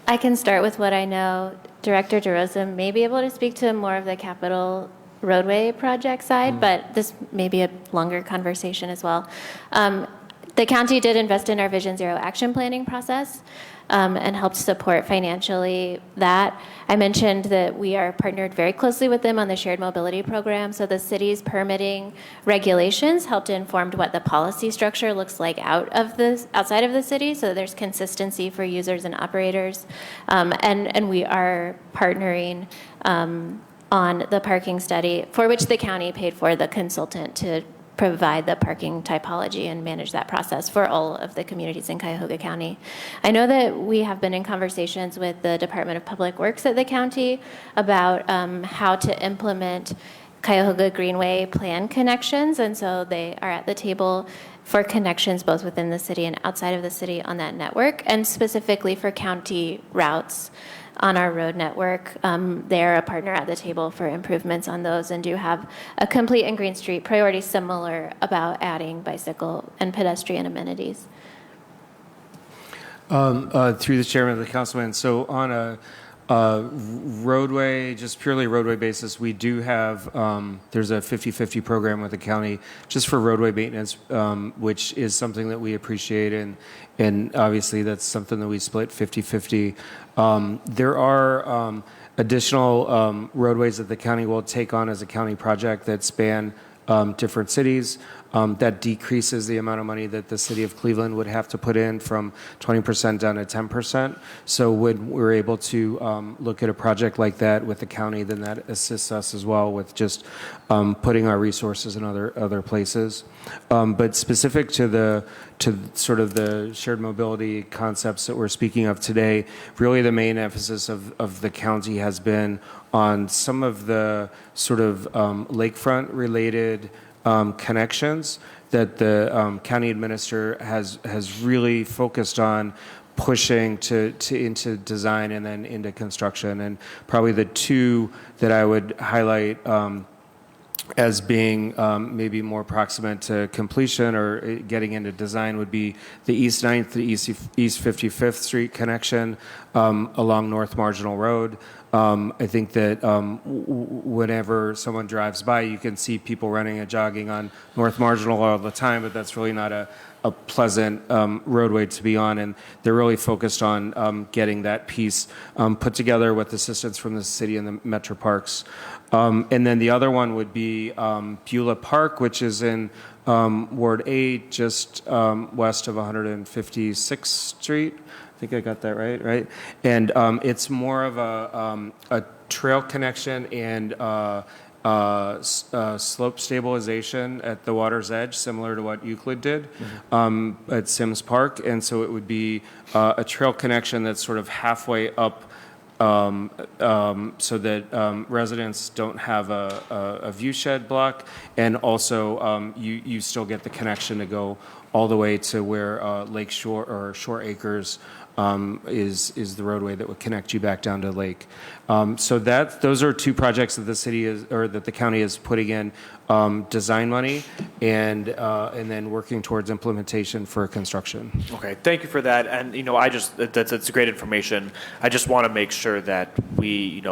I can start with what I know. Director DeRosa may be able to speak to more of the capital roadway project side, but this may be a longer conversation as well. The county did invest in our Vision Zero action planning process and helped support financially that. I mentioned that we are partnered very closely with them on the shared mobility program. So the city's permitting regulations helped inform what the policy structure looks like outside of the city. So there's consistency for users and operators. And we are partnering on the parking study, for which the county paid for the consultant to provide the parking typology and manage that process for all of the communities in Cuyahoga County. I know that we have been in conversations with the Department of Public Works at the county about how to implement Cuyahoga Greenway plan connections, and so they are at the table for connections both within the city and outside of the city on that network, and specifically for county routes on our road network. They're a partner at the table for improvements on those, and do have a complete and Green Street priority similar about adding bicycle and pedestrian amenities. Through the chairman of the councilman, so on a roadway, just purely roadway basis, we do have, there's a 50-50 program with the county just for roadway maintenance, which is something that we appreciate, and obviously that's something that we split 50-50. There are additional roadways that the county will take on as a county project that span different cities. That decreases the amount of money that the city of Cleveland would have to put in from 20% down to 10%. So when we're able to look at a project like that with the county, then that assists us as well with just putting our resources in other places. But specific to sort of the shared mobility concepts that we're speaking of today, really the main emphasis of the county has been on some of the sort of lakefront related connections that the county administrator has really focused on pushing into design and then into construction. And probably the two that I would highlight as being maybe more proximate to completion or getting into design would be the East 9th to East 55th Street connection along North Marginal Road. I think that whenever someone drives by, you can see people running and jogging on North Marginal all the time, but that's really not a pleasant roadway to be on, and they're really focused on getting that piece put together with assistance from the city and the Metro Parks. And then the other one would be Beulah Park, which is in Ward 8, just west of 156th Street. I think I got that right? And it's more of a trail connection and slope stabilization at the water's edge, similar to what Euclid did at Sims Park. And so it would be a trail connection that's sort of halfway up so that residents don't have a view shed block, and also you still get the connection to go all the way to where Lake Shore or Shore Acres is the roadway that would connect you back down to the lake. So those are two projects that the city that the county is putting in design money and then working towards implementation for construction. Okay, thank you for that. And that's great information. I just want to make sure that we,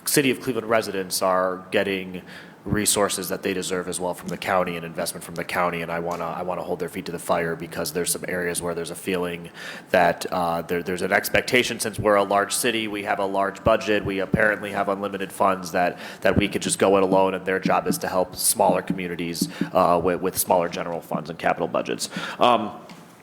City of Cleveland residents are getting resources that they deserve as well from the county and investment from the county, and I want to hold their feet to the fire, because there's some areas where there's a feeling that there's an expectation, since we're a large city, we have a large budget, we apparently have unlimited funds, that we could just go it alone, and their job is to help smaller communities with smaller general funds and capital budgets.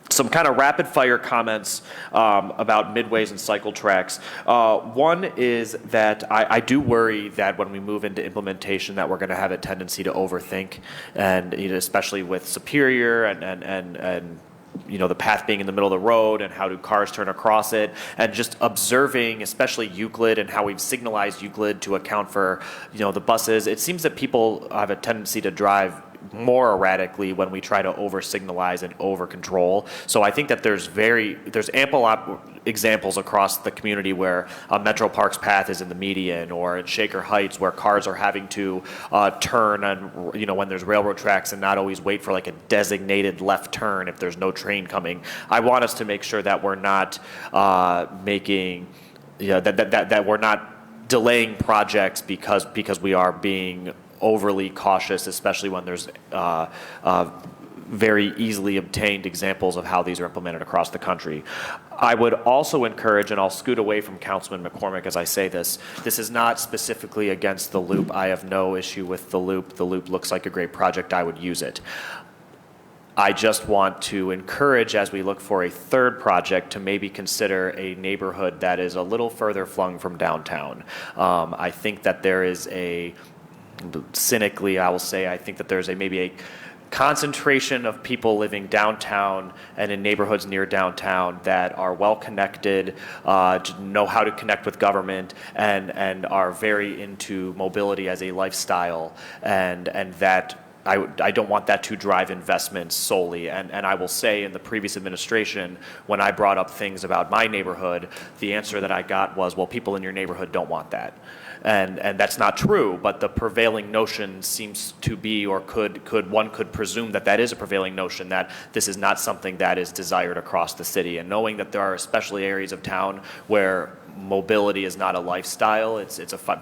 Some kind of rapid fire comments about midways and cycle tracks. One is that I do worry that when we move into implementation that we're going to have a tendency to overthink, and especially with Superior and the path being in the middle of the road and how do cars turn across it, and just observing especially Euclid and how we've signalized Euclid to account for the buses. It seems that people have a tendency to drive more erratically when we try to over signalize and over control. So I think that there's ample examples across the community where Metro Parks path is in the median, or in Shaker Heights where cars are having to turn and when there's railroad tracks, and not always wait for like a designated left turn if there's no train coming. I want us to make sure that we're not that we're not delaying projects because we are being overly cautious, especially when there's very easily obtained examples of how these are implemented across the country. I would also encourage, and I'll scoot away from Councilman McCormick as I say this is not specifically against the Loop. I have no issue with the Loop. The Loop looks like a great project. I would use it. I just want to encourage, as we look for a third project, to maybe consider a neighborhood that is a little further flung from downtown. I think that there is cynically, I will say, I think that there's maybe a concentration of people living downtown and in neighborhoods near downtown that are well connected, know how to connect with government, and are very into mobility as a lifestyle, and that I don't want that to drive investments solely. And I will say, in the previous administration, when I brought up things about my neighborhood, the answer that I got was, well, people in your neighborhood don't want that. And that's not true, but the prevailing notion seems to be, or one could presume that is a prevailing notion, that this is not something that is desired across the city. And knowing that there are especially areas of town where mobility is not a lifestyle,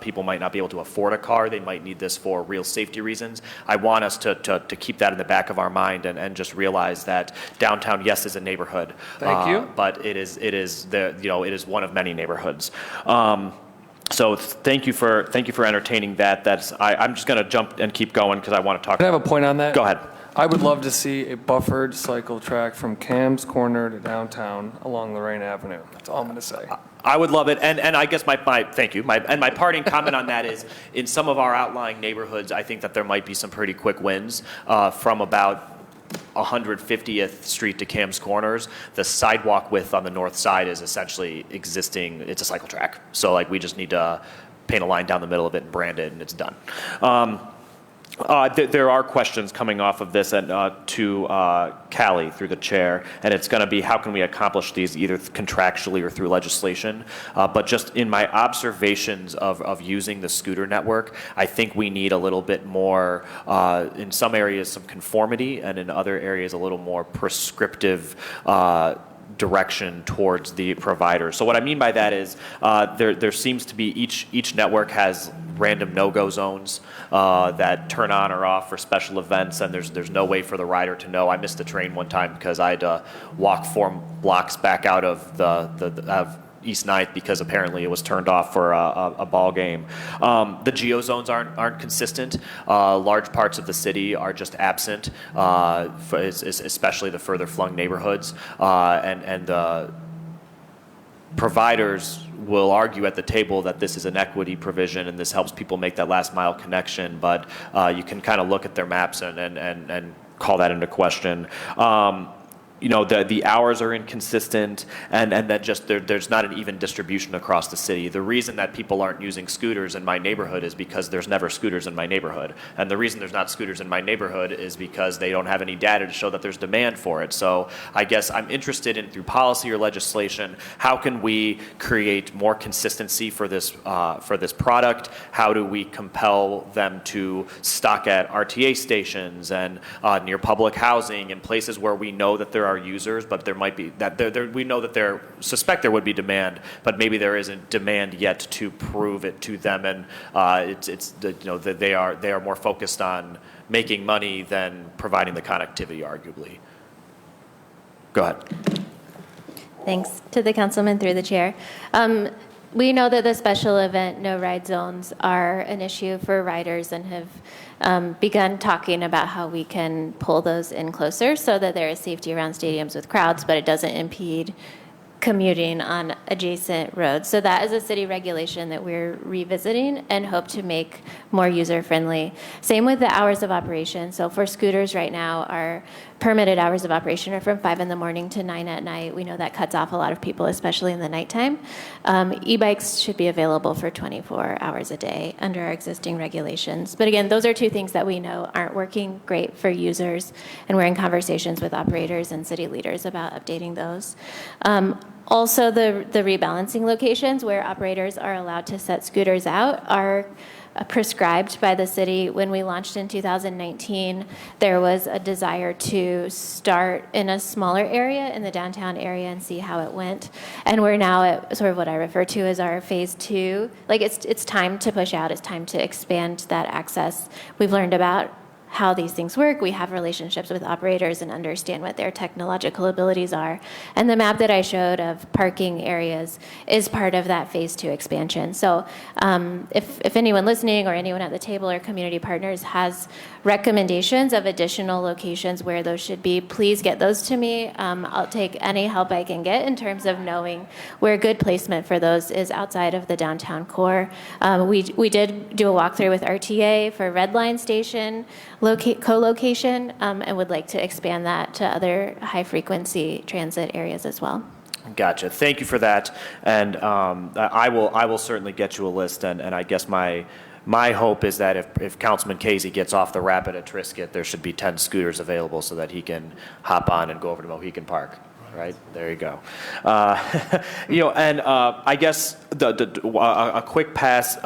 people might not be able to afford a car, they might need this for real safety reasons. I want us to keep that in the back of our mind and just realize that downtown, yes, is a neighborhood. Thank you. But it is one of many neighborhoods. So thank you for entertaining that. I'm just going to jump and keep going because I want to talk. Can I have a point on that? Go ahead. I would love to see a buffered cycle track from Cam's Corner to downtown along Lorraine Avenue. That's all I'm going to say. I would love it, and I guess my thank you. My parting comment on that is, in some of our outlying neighborhoods, I think that there might be some pretty quick wins from about 150th Street to Cam's Corners. The sidewalk width on the north side is essentially existing. It's a cycle track, so like we just need to paint a line down the middle of it and brand it, and it's done. There are questions coming off of this to Callie through the chair, and it's going to be how can we accomplish these either contractually or through legislation. But just in my observations of using the scooter network, I think we need a little bit more, in some areas, some conformity, and in other areas, a little more prescriptive direction towards the provider. So what I mean by that is there seems to be each network has random no-go zones that turn on or off for special events, and there's no way for the rider to know. I missed the train one time because I had to walk 4 blocks back out of of East 9th because apparently it was turned off for a ball game. The geo zones aren't consistent. Large parts of the city are just absent, especially the further flung neighborhoods, and the providers will argue at the table that this is an equity provision and this helps people make that last mile connection, but you can kind of look at their maps and call that into question. The hours are inconsistent, and then just there's not an even distribution across the city. The reason that people aren't using scooters in my neighborhood is because there's never scooters in my neighborhood. And the reason there's not scooters in my neighborhood is because they don't have any data to show that there's demand for it. So I guess I'm interested in, through policy or legislation, how can we create more consistency for this product? How do we compel them to stock at RTA stations and near public housing and places where we know that there are users, but there might be that we know that suspect there would be demand, but maybe there isn't demand yet to prove it to them, and they are more focused on making money than providing the connectivity, arguably. Go ahead. Thanks to the councilman through the chair. We know that the special event no ride zones are an issue for riders and have begun talking about how we can pull those in closer so that there is safety around stadiums with crowds, but it doesn't impede commuting on adjacent roads. So that is a city regulation that we're revisiting and hope to make more user-friendly. Same with the hours of operation. So for scooters right now, our permitted hours of operation are from 5 in the morning to 9 at night. We know that cuts off a lot of people, especially in the nighttime. E-bikes should be available for 24 hours a day under our existing regulations. But again, those are two things that we know aren't working great for users, and we're in conversations with operators and city leaders about updating those. Also, the rebalancing locations where operators are allowed to set scooters out are prescribed by the city. When we launched in 2019, there was a desire to start in a smaller area in the downtown area and see how it went. And we're now at sort of what I refer to as our phase 2. Like it's time to push out. It's time to expand that access. We've learned about how these things work. We have relationships with operators and understand what their technological abilities are. And the map that I showed of parking areas is part of that phase 2 expansion. So if anyone listening or anyone at the table or community partners has recommendations of additional locations where those should be, please get those to me. I'll take any help I can get in terms of knowing where good placement for those is outside of the downtown core. We did do a walkthrough with RTA for Red Line Station co-location, and would like to expand that to other high-frequency transit areas as well. Gotcha. Thank you for that. And I will certainly get you a list. And I guess my hope is that if Councilman Casey gets off the rapid at Triscuit, there should be 10 scooters available so that he can hop on and go over to Mohican Park. Right there you go. I guess a quick pass.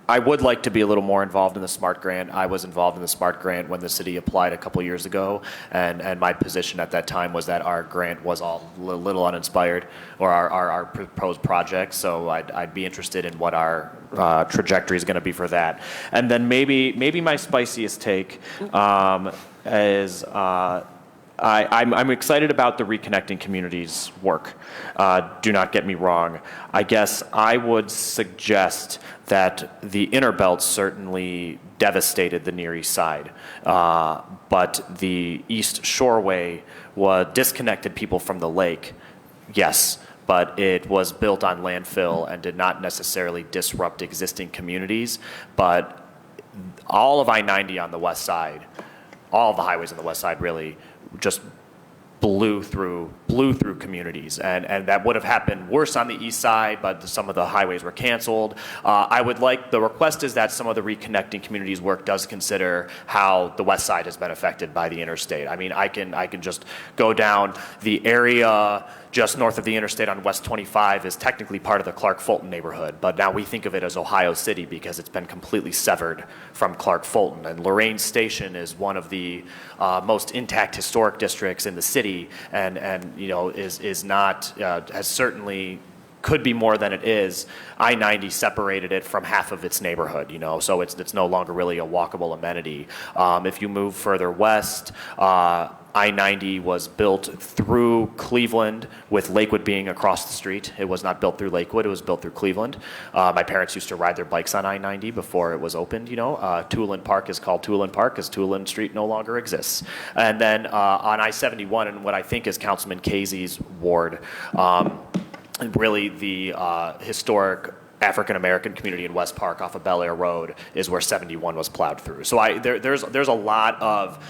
I would like to be a little more involved in the SMART grant. I was involved in the SMART grant when the city applied a couple years ago, and my position at that time was that our grant was a little uninspired, or our proposed project. So I'd be interested in what our trajectory is going to be for that. And then maybe my spiciest take is I'm excited about the Reconnecting Communities work. Do not get me wrong. I guess I would suggest that the inner belt certainly devastated the Near East Side, but the East Shoreway disconnected people from the lake, yes, but it was built on landfill and did not necessarily disrupt existing communities. But all of I-90 on the west side, all of the highways on the west side really just blew through communities, and that would have happened worse on the east side, but some of the highways were canceled. The request is that some of the Reconnecting Communities work does consider how the west side has been affected by the interstate. I mean, I can just go down the area just north of the interstate on West 25 is technically part of the Clark Fulton neighborhood, but now we think of it as Ohio City because it's been completely severed from Clark Fulton. And Lorraine Station is one of the most intact historic districts in the city, and is not has certainly could be more than it is. I-90 separated it from half of its neighborhood, so it's no longer really a walkable amenity. If you move further west, I-90 was built through Cleveland, with Lakewood being across the street. It was not built through Lakewood, it was built through Cleveland. My parents used to ride their bikes on I-90 before it was opened, Tulin Park is called Tulin Park because Tulin Street no longer exists. And then on I-71, and what I think is Councilman Casey's ward, really the historic African-American community in West Park off of Bel Air Road is where 71 was plowed through. So there's a lot of,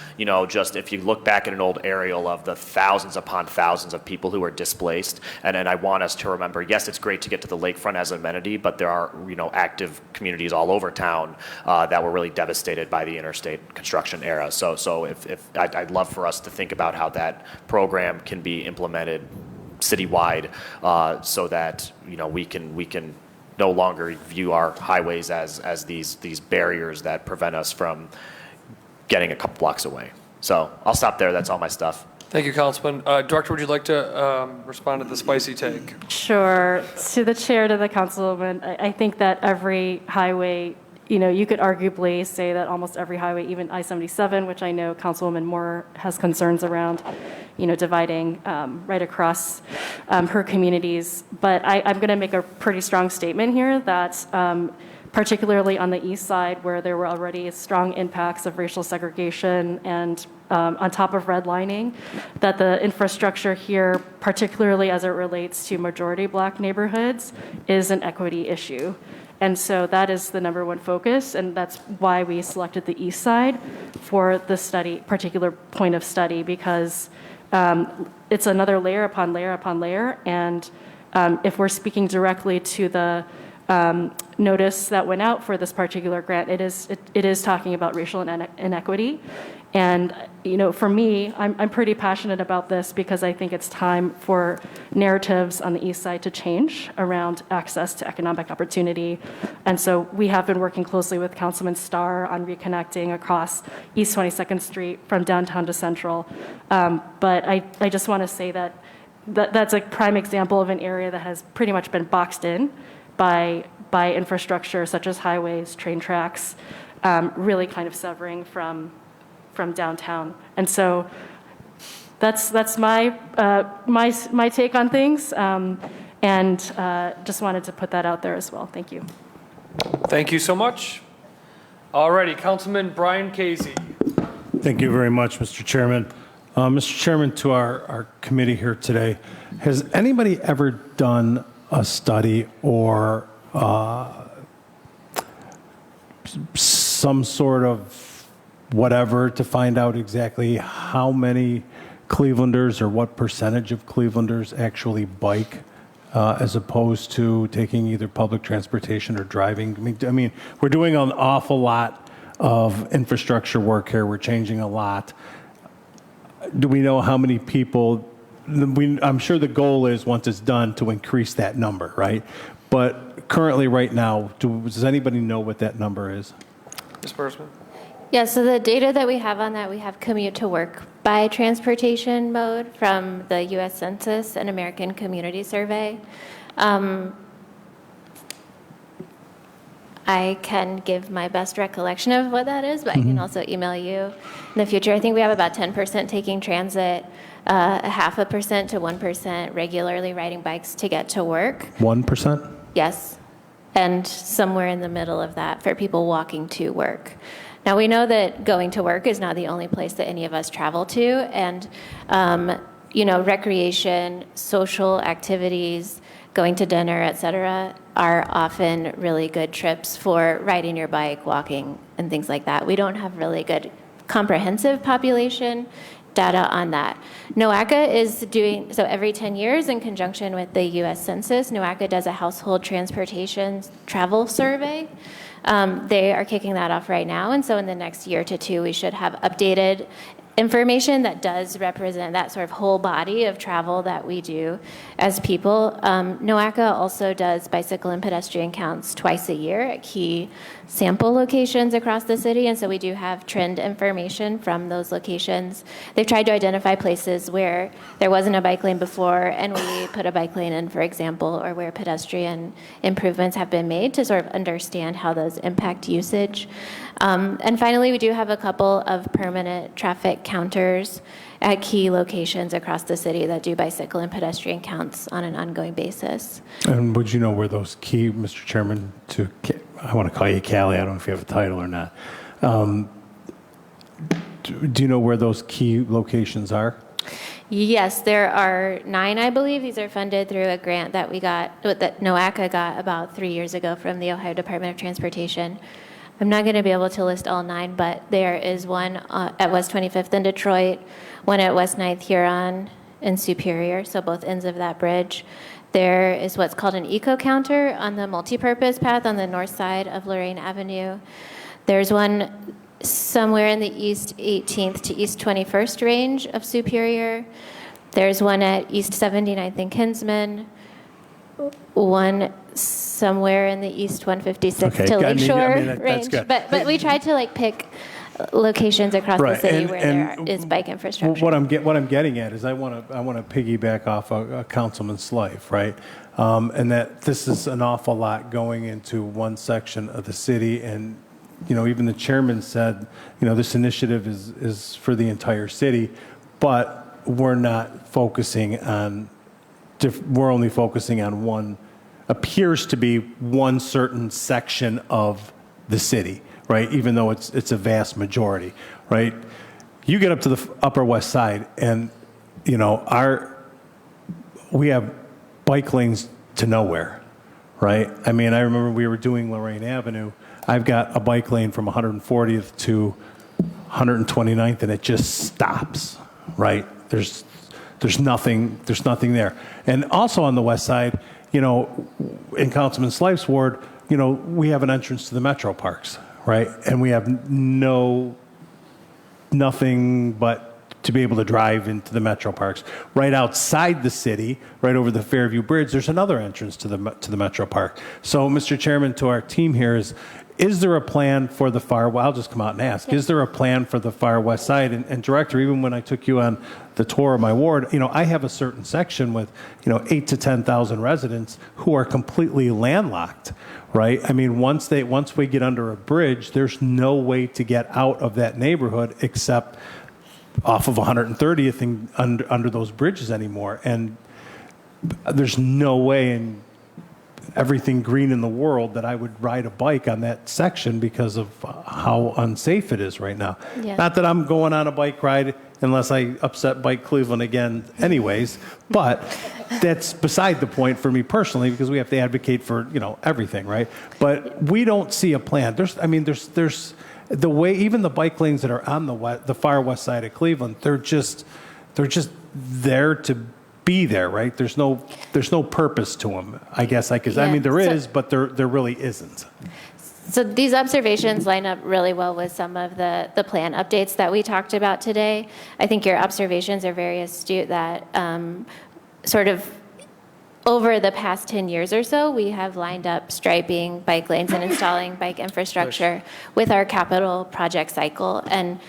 just if you look back at an old aerial of the thousands upon thousands of people who were displaced, and I want us to remember, yes, it's great to get to the lakefront as an amenity, but there are, active communities all over town that were really devastated by the interstate construction era. So if I'd love for us to think about how that program can be implemented citywide, so that, we can no longer view our highways as these barriers that prevent us from getting a couple blocks away. So I'll stop there. That's all my stuff. Thank you, Councilman. Director, would you like to respond to the spicy take? Sure. To the chair, to the councilwoman, I think that every highway, you could arguably say that almost every highway, even I-77, which I know Councilwoman Moore has concerns around, dividing right across her communities. But I'm going to make a pretty strong statement here that particularly on the east side, where there were already strong impacts of racial segregation and on top of redlining, that the infrastructure here, particularly as it relates to majority black neighborhoods, is an equity issue. And so that is the number one focus, and that's why we selected the east side for the particular point of study, because it's another layer upon layer upon layer. And if we're speaking directly to the notice that went out for this particular grant, it is talking about racial inequity. And for me, I'm pretty passionate about this because I think it's time for narratives on the east side to change around access to economic opportunity. And so we have been working closely with Councilman Starr on reconnecting across East 22nd Street from downtown to Central. But I just want to say that's a prime example of an area that has pretty much been boxed in by infrastructure such as highways, train tracks, really kind of severing from downtown. And so that's my my take on things, and just wanted to put that out there as well. Thank you. Thank you so much. Alrighty, Councilman Brian Casey. Thank you very much, Mr. Chairman. Mr. Chairman, to our committee here today, has anybody ever done a study or some sort of whatever to find out exactly how many Clevelanders or what percentage of Clevelanders actually bike as opposed to taking either public transportation or driving? I mean, we're doing an awful lot of infrastructure work here. We're changing a lot. Do we know how many people? I'm sure the goal is, once it's done, to increase that number, right? But currently, right now, does anybody know what that number is? Ms. Bursman? Yeah, so the data that we have on that, we have commute to work by transportation mode from the U.S. Census and American Community Survey. I can give my best recollection of what that is, but I can also email you in the future. I think we have about 10% taking transit, 0.5% to 1% regularly riding bikes to get to work. 1%? Yes, and somewhere in the middle of that for people walking to work. Now, we know that going to work is not the only place that any of us travel to, and recreation, social activities, going to dinner, et cetera, are often really good trips for riding your bike, walking, and things like that. We don't have really good comprehensive population data on that. NOACA is doing, so every 10 years in conjunction with the US Census, NOACA does a household transportation travel survey. They are kicking that off right now, and so in the next year to two, we should have updated information that does represent that sort of whole body of travel that we do as people. NOACA also does bicycle and pedestrian counts twice a year at key sample locations across the city, and so we do have trend information from those locations. They've tried to identify places where there wasn't a bike lane before and we put a bike lane in, for example, or where pedestrian improvements have been made to sort of understand how those impact usage. And finally, we do have a couple of permanent traffic counters at key locations across the city that do bicycle and pedestrian counts on an ongoing basis. And would you know where those key, Mr. Chairman, I want to call you Callie, I don't know if you have a title or not. Do you know where those key locations are? Yes, there are 9, I believe. These are funded through a grant that we got, that NOACA got about 3 years ago from the Ohio Department of Transportation. I'm not going to be able to list all 9, but there is one at West 25th in Detroit, one at West 9th Huron in Superior, so both ends of that bridge. There is what's called an eco counter on the multipurpose path on the north side of Lorraine Avenue. There's one somewhere in the East 18th to East 21st range of Superior. There's one at East 79th and Kinsman, one somewhere in the East 156 to Lakeshore range. Good. But we tried to pick locations across the city where there is bike infrastructure. What I'm getting at is I want to piggyback off Councilman's life, right? And that this is an awful lot going into one section of the city, and even the chairman said, this initiative is for the entire city, but we're not focusing on. We're only focusing on one, appears to be one certain section of the city, right? Even though it's a vast majority, right? You get up to the Upper West Side, and we have bike lanes to nowhere, right? I mean, I remember we were doing Lorraine Avenue. I've got a bike lane from 140th to 129th, and it just stops, right? There's nothing there. And also on the west side, in Councilman Slife's ward, we have an entrance to the Metro Parks, right? And we have nothing but to be able to drive into the Metro Parks. Right outside the city, right over the Fairview Bridge, there's another entrance to the Metro Park. So, Mr. Chairman, to our team here is there a plan for the I'll just come out and ask, is there a plan for the far west side? And Director, even when I took you on the tour of my ward, I have a certain section with, 8 to 10,000 residents who are completely landlocked, right? I mean, once we get under a bridge, there's no way to get out of that neighborhood except off of 130th and under those bridges anymore. And there's no way in everything green in the world that I would ride a bike on that section because of how unsafe it is right now. Yeah. Not that I'm going on a bike ride unless I upset Bike Cleveland again anyways, but that's beside the point for me personally because we have to advocate for, everything, right? But we don't see a plan. There's the way, even the bike lanes that are on the far west side of Cleveland, they're just there to be there, right? There's no purpose to them, I guess. There is, but there really isn't. So these observations line up really well with some of the plan updates that we talked about today. I think your observations are very astute that sort of over the past 10 years or so, we have lined up striping bike lanes and installing bike infrastructure with our capital project cycle. And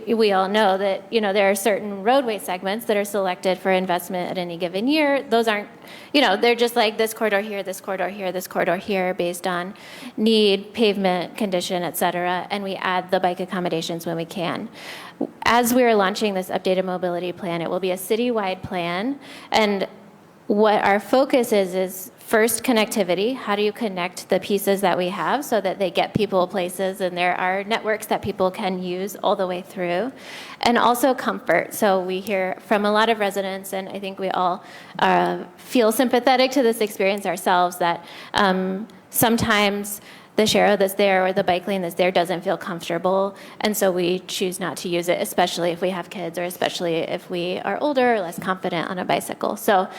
we all know that, there are certain roadway segments that are selected for investment at any given year. Those aren't, they're just like this corridor here, this corridor here, this corridor here, based on need, pavement, condition, et cetera. And we add the bike accommodations when we can. As we're launching this updated mobility plan, it will be a citywide plan. And what our focus is first connectivity. How do you connect the pieces that we have so that they get people places and there are networks that people can use all the way through? And also comfort. So we hear from a lot of residents, and I think we all feel sympathetic to this experience ourselves, that sometimes the Sharrow that's there or the bike lane that's there doesn't feel comfortable, and so we choose not to use it, especially if we have kids or especially if we are older or less confident on a bicycle. So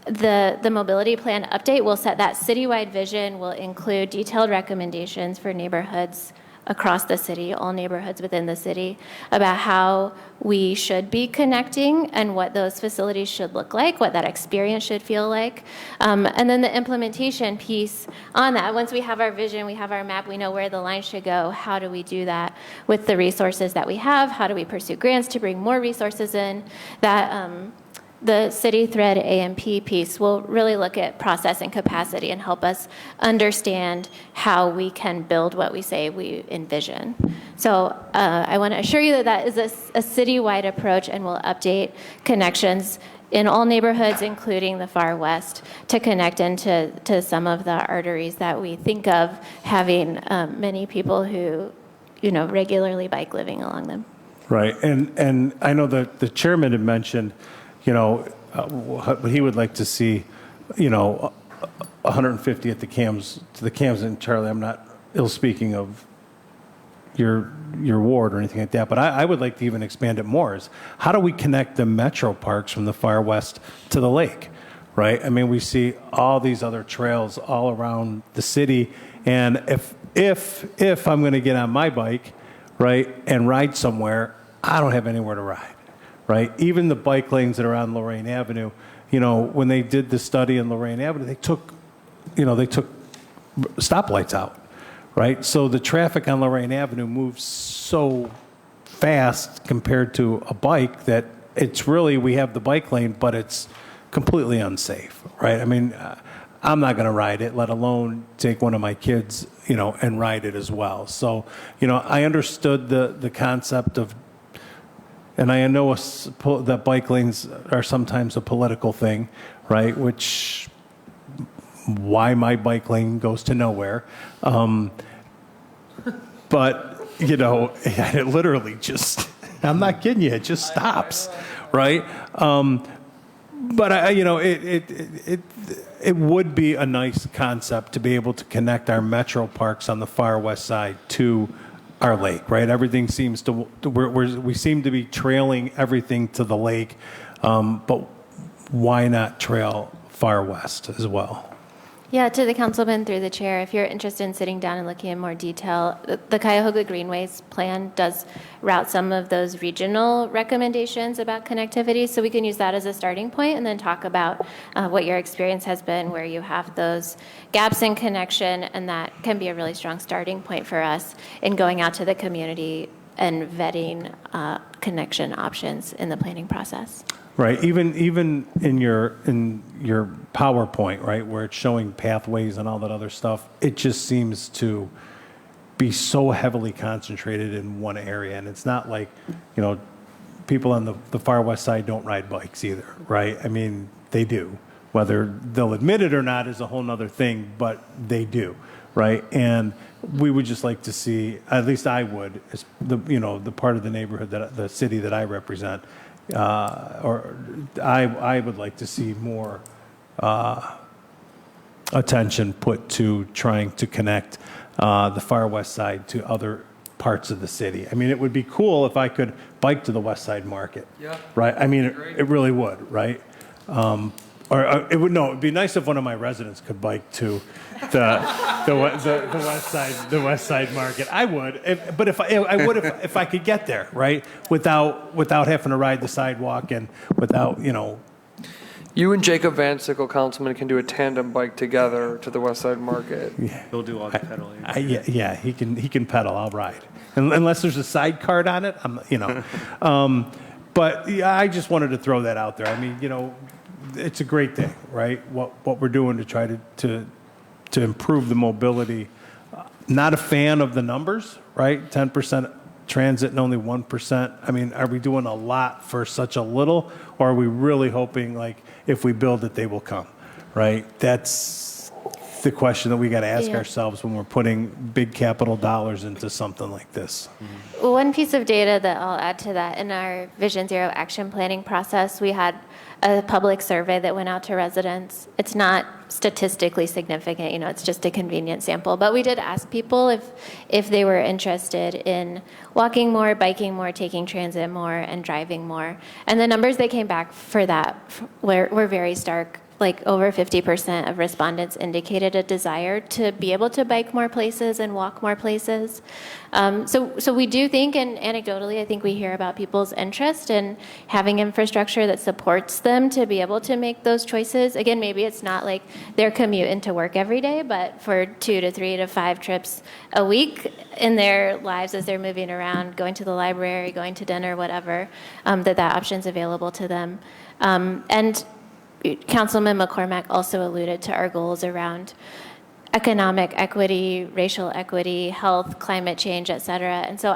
the mobility plan update will set that citywide vision, will include detailed recommendations for neighborhoods across the city, all neighborhoods within the city, about how we should be connecting and what those facilities should look like, what that experience should feel like. And then the implementation piece on that. Once we have our vision, we have our map, we know where the line should go, how do we do that with the resources that we have? How do we pursue grants to bring more resources in? That the City Thread AMP piece will really look at process and capacity and help us understand how we can build what we say we envision. So I want to assure you that that is a citywide approach, and we'll update connections in all neighborhoods, including the far west, to connect into some of the arteries that we think of having many people who, regularly bike living along them. Right, and I know that the chairman had mentioned, what he would like to see, 150 at the cams, to the cams. And Charlie, I'm not ill speaking of your ward or anything like that, but I would like to even expand it more. Is how do we connect the metro parks from the far west to the lake, right? I mean, we see all these other trails all around the city, and if I'm going to get on my bike, right, and ride somewhere, I don't have anywhere to ride. Right? Even the bike lanes that are on Lorraine Avenue, when they did the study on Lorraine Avenue, they took stoplights out, right? So the traffic on Lorraine Avenue moves so fast compared to a bike that it's really, we have the bike lane, but it's completely unsafe, right? I mean, I'm not going to ride it, let alone take one of my kids, and ride it as well. So, I understood the concept of, and I know that bike lanes are sometimes a political thing, right? Which, why my bike lane goes to nowhere. But, it literally just, I'm not kidding you, it just stops, right? But, it would be a nice concept to be able to connect our metro parks on the far west side to our lake, right? Everything seems to, we seem to be trailing everything to the lake, but why not trail far west as well? Yeah, to the councilman through the chair, if you're interested in sitting down and looking in more detail, the Cuyahoga Greenways plan does route some of those regional recommendations about connectivity, so we can use that as a starting point and then talk about what your experience has been, where you have those gaps in connection, and that can be a really strong starting point for us in going out to the community and vetting connection options in the planning process. Right, even in your PowerPoint, right, where it's showing pathways and all that other stuff, it just seems to be so heavily concentrated in one area. And it's not like, people on the far west side don't ride bikes either, right? I mean, they do. Whether they'll admit it or not is a whole nother thing, but they do, right? And we would just like to see, at least I would, the part of the neighborhood, the city that I represent, or I would like to see more attention put to trying to connect the far west side to other parts of the city. I mean, it would be cool if I could bike to the West Side Market. Yeah. Right? I mean, it really would, right? It'd be nice if one of my residents could bike to the West Side Market. I would, if I could get there, right? Without having to ride the sidewalk and without, You and Jacob Van Sickle, Councilman, can do a tandem bike together to the West Side Market. He'll do all the pedaling. Yeah, he can pedal. I'll ride, unless there's a side cart on it. But yeah, I just wanted to throw that out there. I mean, it's a great thing, right? What we're doing to try to improve the mobility. Not a fan of the numbers, right? 10% transit and only 1%. I mean, are we doing a lot for such a little, or are we really hoping, like, if we build it, they will come, right? That's the question that we got to ask ourselves when we're putting big capital dollars into something like this. One piece of data that I'll add to that, in our Vision Zero action planning process, we had a public survey that went out to residents. It's not statistically significant, it's just a convenient sample. But we did ask people if they were interested in walking more, biking more, taking transit more, and driving more. And the numbers that came back for that were very stark. Like over 50% of respondents indicated a desire to be able to bike more places and walk more places. So we do think, and anecdotally, I think we hear about people's interest in having infrastructure that supports them to be able to make those choices. Again, maybe it's not like their commute into work every day, but for 2 to 3 to 5 trips a week in their lives as they're moving around, going to the library, going to dinner, whatever, that option's available to them. And Councilman McCormack also alluded to our goals around economic equity, racial equity, health, climate change, et cetera. And so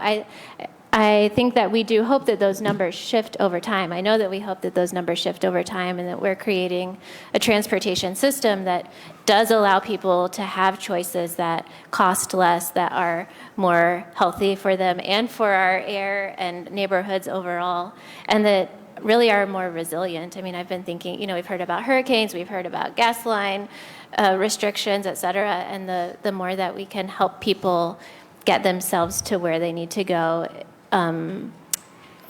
I think that we do hope that those numbers shift over time. I know that we hope that those numbers shift over time and that we're creating a transportation system that does allow people to have choices that cost less, that are more healthy for them and for our air and neighborhoods overall, and that really are more resilient. I mean, I've been thinking, we've heard about hurricanes, we've heard about gas line restrictions, et cetera, and the more that we can help people get themselves to where they need to go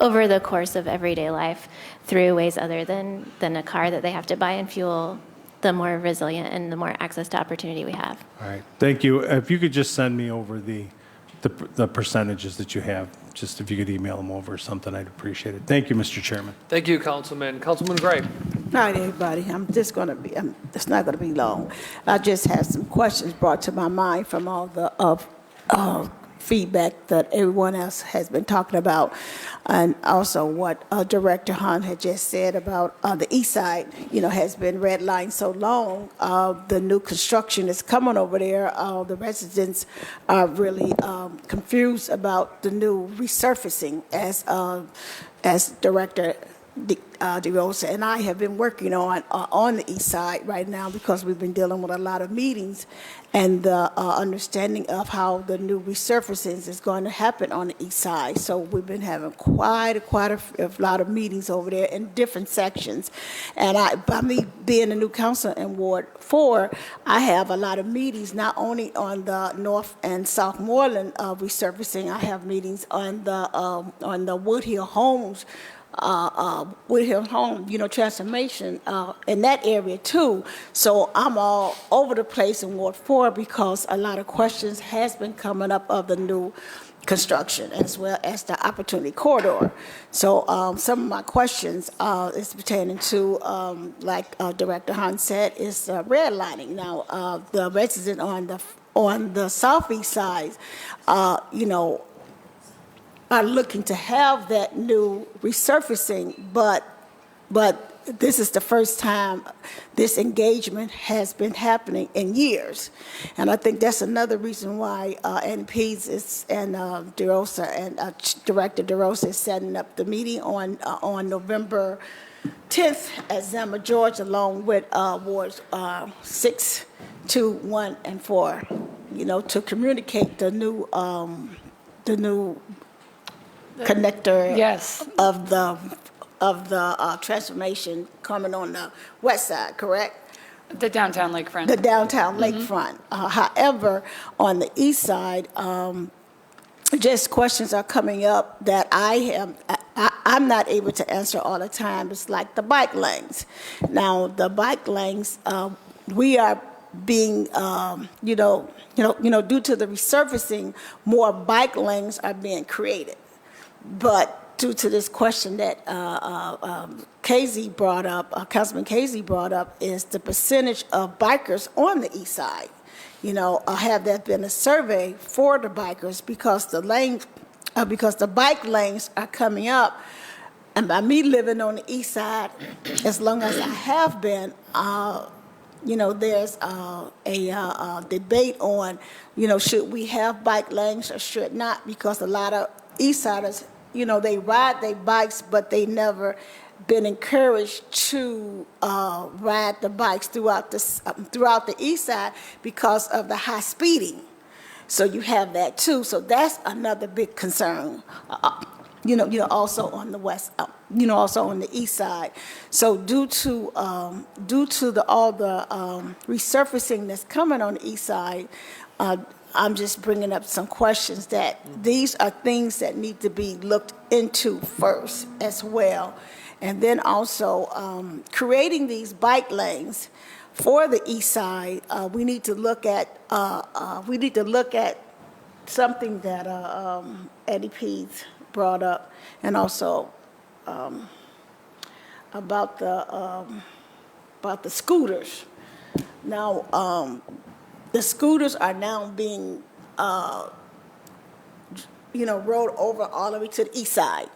over the course of everyday life through ways other than a car that they have to buy and fuel, the more resilient and the more access to opportunity we have. All right, thank you. If you could just send me over the percentages that you have, just if you could email them over or something, I'd appreciate it. Thank you, Mr. Chairman. Thank you, Councilman. Councilman Gray. All right, everybody. It's not going to be long. I just have some questions brought to my mind from all the feedback that everyone else has been talking about, and also what Director Hunt had just said about the east side, has been redlined so long. The new construction is coming over there. The residents are really confused about the new resurfacing, as Director DeRosa and I have been working on the east side right now, because we've been dealing with a lot of meetings and the understanding of how the new resurfacing is going to happen on the east side. So we've been having quite a lot of meetings over there in different sections. And by me being a new council in Ward 4, I have a lot of meetings not only on the North and South Moreland resurfacing. I have meetings on the Woodhill Homes. Transformation in that area too. So I'm all over the place in Ward 4 because a lot of questions has been coming up of the new construction as well as the opportunity corridor. So some of my questions is pertaining to, like Director Hunt said, is redlining. Now the resident on the southeast side, are looking to have that new resurfacing, but this is the first time this engagement has been happening in years. And I think that's another reason why NPs and DeRosa and Director DeRosa is setting up the meeting on November 10th at Zama, Georgia, along with wards 6, 2, 1, and 4, to communicate the new connector of the transformation coming on the west side, correct? The downtown lakefront. The downtown lakefront. However, on the east side, just questions are coming up that I'm not able to answer all the time. It's like the bike lanes. Now, the bike lanes, we are being, due to the resurfacing, more bike lanes are being created. But due to this question that Casey brought up, Councilman Casey brought up, is the percentage of bikers on the east side. You know, have there been a survey for the bikers because the bike lanes are coming up, and by me living on the east side, as long as I have been, you know, there's a debate on, you know, should we have bike lanes or should not, because a lot of east siders, you know, they ride their bikes, but they never been encouraged to ride the bikes throughout the east side because of the high speeding. So you have that too. So that's another big concern. You know, also on the west, you know, also on the east side. So due to all the resurfacing that's coming on the east side, I'm just bringing up some questions that these are things that need to be looked into first as well. And then also creating these bike lanes for the east side, we need to look at something that Eddie Pease brought up, and also about the scooters. Now, the scooters are now being, you know, rolled over all the way to the east side.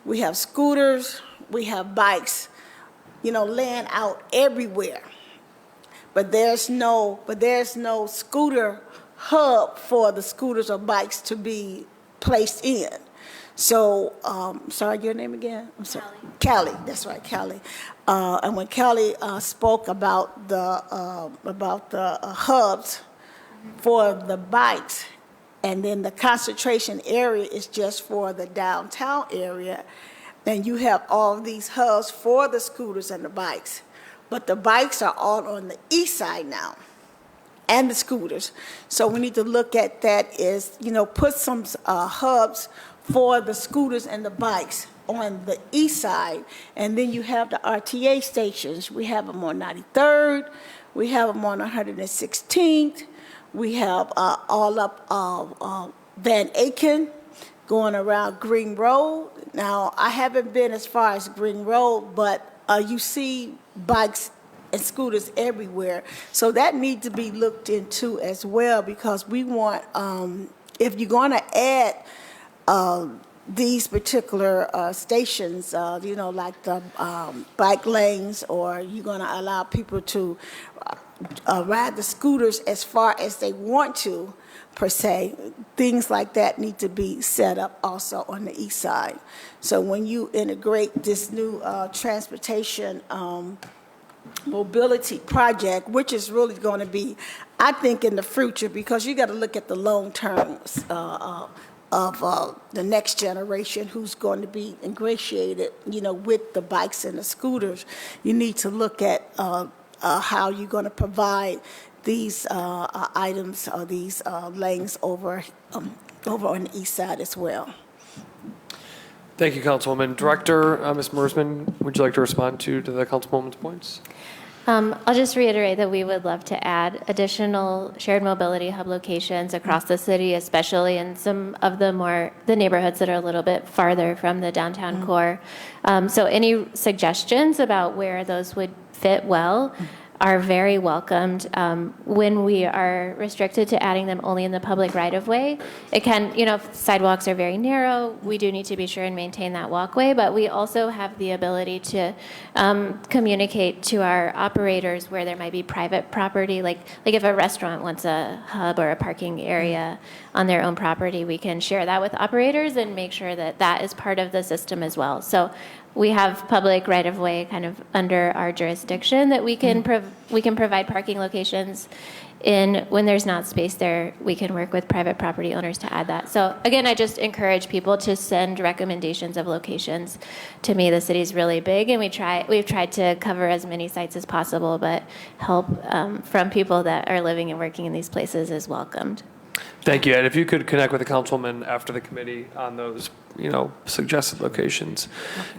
We have scooters, we have bikes, you know, laying out everywhere. But there's no scooter hub for the scooters or bikes to be placed in. So, sorry, your name again? I'm sorry. Callie, that's right, Callie. And when Callie spoke about the hubs for the bikes, and then the concentration area is just for the downtown area, then you have all these hubs for the scooters and the bikes. But the bikes are all on the east side now, and the scooters. So we need to look at that is, you know, put some hubs for the scooters and the bikes on the east side. And then you have the RTA stations. We have them on 93rd. We have them on 116th. We have all up Van Aken going around Green Road. Now, I haven't been as far as Green Road, but you see bikes and scooters everywhere. So that needs to be looked into as well, because we want, if you're going to add these particular stations, you know, like the bike lanes, or you're going to allow people to ride the scooters as far as they want to, per se, things like that need to be set up also on the east side. So when you integrate this new transportation mobility project, which is really going to be, I think, in the future, because you got to look at the long terms of the next generation who's going to be ingratiated, you know, with the bikes and the scooters. You need to look at how you're going to provide these items or these lanes over on the east side as well. Thank you, Councilwoman. Director, Ms. Mersman, would you like to respond to the Councilwoman's points? I'll just reiterate that we would love to add additional shared mobility hub locations across the city, especially in some of the neighborhoods that are a little bit farther from the downtown core. So any suggestions about where those would fit well are very welcomed. When we are restricted to adding them only in the public right-of-way, it can, you know, sidewalks are very narrow. We do need to be sure and maintain that walkway, but we also have the ability to communicate to our operators where there might be private property, like if a restaurant wants a hub or a parking area on their own property, we can share that with operators and make sure that that is part of the system as well. So we have public right-of-way kind of under our jurisdiction that we can provide parking locations in. When there's not space there, we can work with private property owners to add that. So again, I just encourage people to send recommendations of locations to me. The city's really big, and we've tried to cover as many sites as possible, but help from people that are living and working in these places is welcomed. Thank you. And if you could connect with the councilwoman after the committee on those, you know, suggested locations.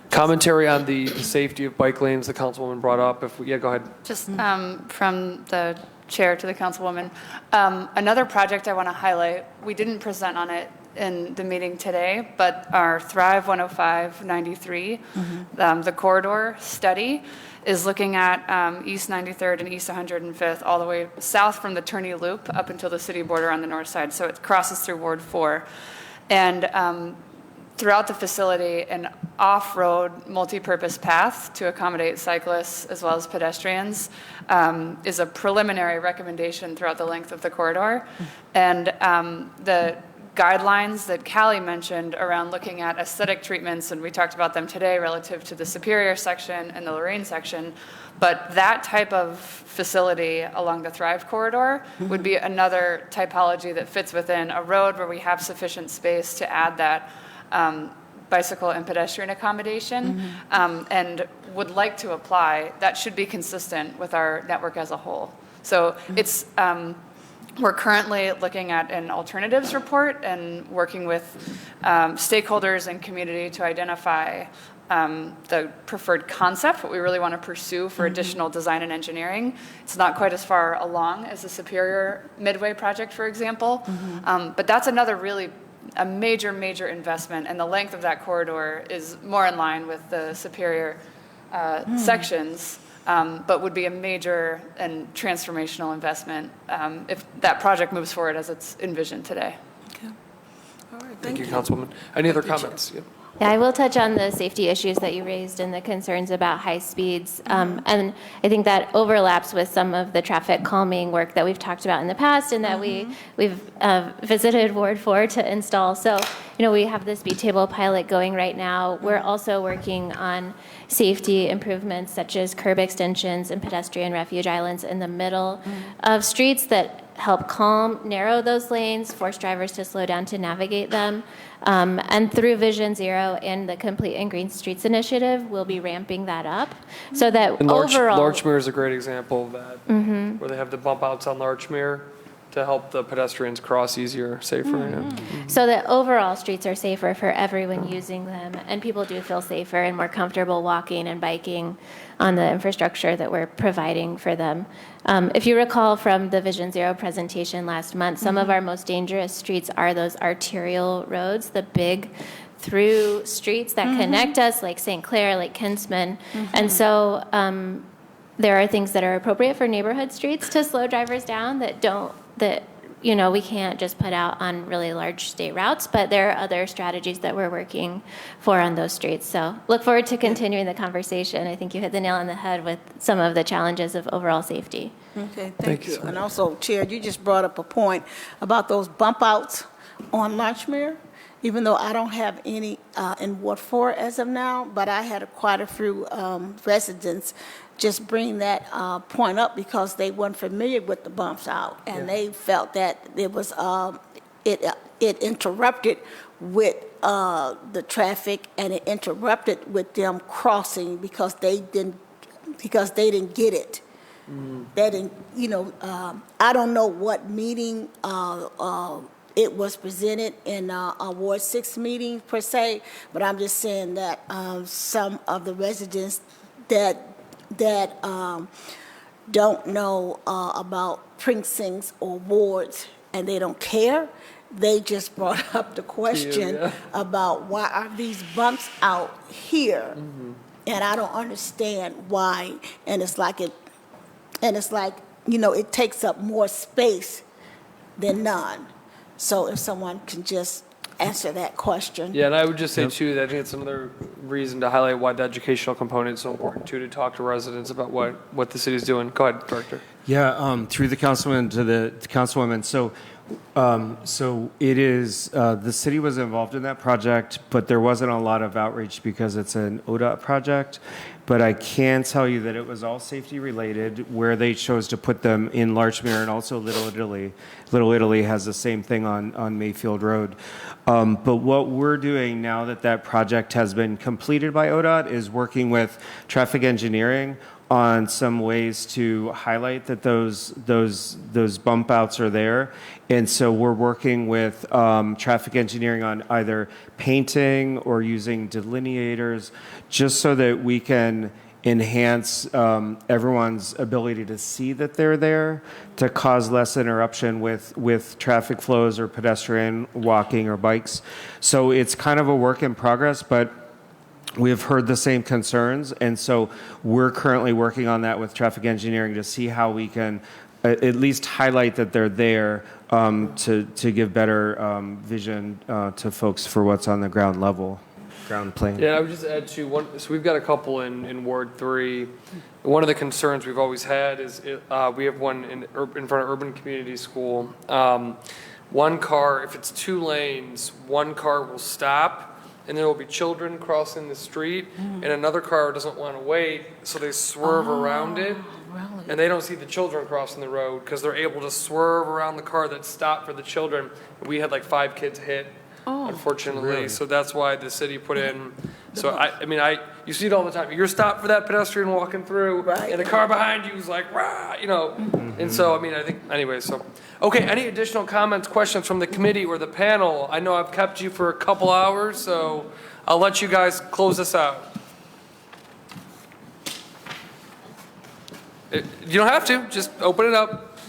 Commentary on the safety of bike lanes the councilwoman brought up. Yeah, go ahead. Just from the chair to the councilwoman. Another project I want to highlight, we didn't present on it in the meeting today, but our Thrive 105-93, the corridor study, is looking at East 93rd and East 105th, all the way south from the Turney Loop up until the city border on the north side. So it crosses through Ward 4. And throughout the facility, an off-road multi-purpose path to accommodate cyclists as well as pedestrians is a preliminary recommendation throughout the length of the corridor. And the guidelines that Callie mentioned around looking at aesthetic treatments, and we talked about them today relative to the Superior section and the Lorraine section, but that type of facility along the Thrive corridor would be another typology that fits within a road where we have sufficient space to add that bicycle and pedestrian accommodation, and would like to apply. That should be consistent with our network as a whole. So it's we're currently looking at an alternatives report and working with stakeholders and community to identify the preferred concept, what we really want to pursue for additional design and engineering. It's not quite as far along as the Superior Midway project, for example, but that's another really a major investment, and the length of that corridor is more in line with the Superior sections, but would be a major and transformational investment if that project moves forward as it's envisioned today. All right, Thank you, Councilwoman. Any other comments? Yep. Yeah, I will touch on the safety issues that you raised and the concerns about high speeds. And I think that overlaps with some of the traffic calming work that we've talked about in the past and that we've visited Ward 4 to install. So, we have the speed table pilot going right now. We're also working on safety improvements such as curb extensions and pedestrian refuge islands in the middle of streets that help narrow those lanes, force drivers to slow down to navigate them. And through Vision Zero and the Complete and Green Streets Initiative, we'll be ramping that up so that And overall... Larchmere is a great example of that, where they have the bump outs on Larchmere to help the pedestrians cross easier, safer. So that overall streets are safer for everyone using them, and people do feel safer and more comfortable walking and biking on the infrastructure that we're providing for them. If you recall from the Vision Zero presentation last month, some of our most dangerous streets are those arterial roads, the big through streets that connect us, like St. Clair, like Kinsman. And so there are things that are appropriate for neighborhood streets to slow drivers down that we can't just put out on really large state routes, but there are other strategies that we're working for on those streets. So look forward to continuing the conversation. I think you hit the nail on the head with some of the challenges of overall safety. Okay, thank you. And also, Chair, you just brought up a point about those bump outs on Larchmere. Even though I don't have any in Ward 4 as of now, but I had quite a few residents just bring that point up because they weren't familiar with the bumps out, and they felt that it was it interrupted with the traffic, and it interrupted with them crossing because they didn't get it. They didn't, I don't know what meeting it was presented in a Ward 6 meeting per se, but I'm just saying that some of the residents that don't know about precincts or wards and they don't care, they just brought up the question about why are these bumps out here, and I don't understand why, and it's like it takes up more space than none. So if someone can just answer that question. Yeah, and I would just say, too, that I think it's another reason to highlight why the educational component is so important, too, to talk to residents about what the city's doing. Go ahead, Director. Yeah, through the councilman to the councilwoman. So it is, the city was involved in that project, but there wasn't a lot of outreach because it's an ODOT project. But I can tell you that it was all safety related, where they chose to put them in Larchmere and also Little Italy. Little Italy has the same thing on Mayfield Road. But what we're doing now that project has been completed by ODOT is working with traffic engineering on some ways to highlight that those bump outs are there. And so we're working with traffic engineering on either painting or using delineators, just so that we can enhance everyone's ability to see that they're there, to cause less interruption with traffic flows or pedestrian walking or bikes. So it's kind of a work in progress, but we have heard the same concerns, and so we're currently working on that with traffic engineering to see how we can at least highlight that they're there to give better vision to folks for what's on the ground level, ground plane. Yeah, I would just add to one. So we've got a couple in Ward 3. One of the concerns we've always had is we have one in front of Urban Community School. One car, if it's 2 lanes, one car will stop, and there will be children crossing the street, and another car doesn't want to wait, so they swerve around it. And they don't see the children crossing the road because they're able to swerve around the car that stopped for the children. We had like 5 kids hit, unfortunately. So that's why the city put in. So you see it all the time. You're stopped for that pedestrian walking through, and the car behind you is like, rah, And so, I think, anyway, so. Okay, any additional comments, questions from the committee or the panel? I know I've kept you for a couple hours, so I'll let you guys close this out. You don't have to, just open it up.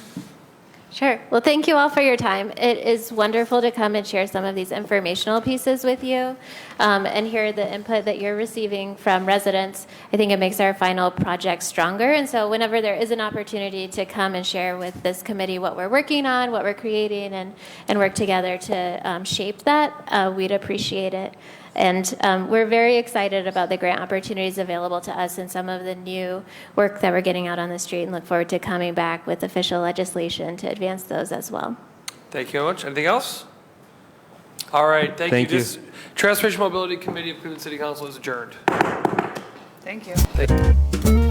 Sure. Well, thank you all for your time. It is wonderful to come and share some of these informational pieces with you and hear the input that you're receiving from residents. I think it makes our final project stronger. And so whenever there is an opportunity to come and share with this committee what we're working on, what we're creating, and work together to shape that, we'd appreciate it. And we're very excited about the grant opportunities available to us and some of the new work that we're getting out on the street, and look forward to coming back with official legislation to advance those as well. Thank you very much. Anything else? All right. Thank you. Transportation Mobility Committee of Cleveland City Council is adjourned. Thank you. Thank you.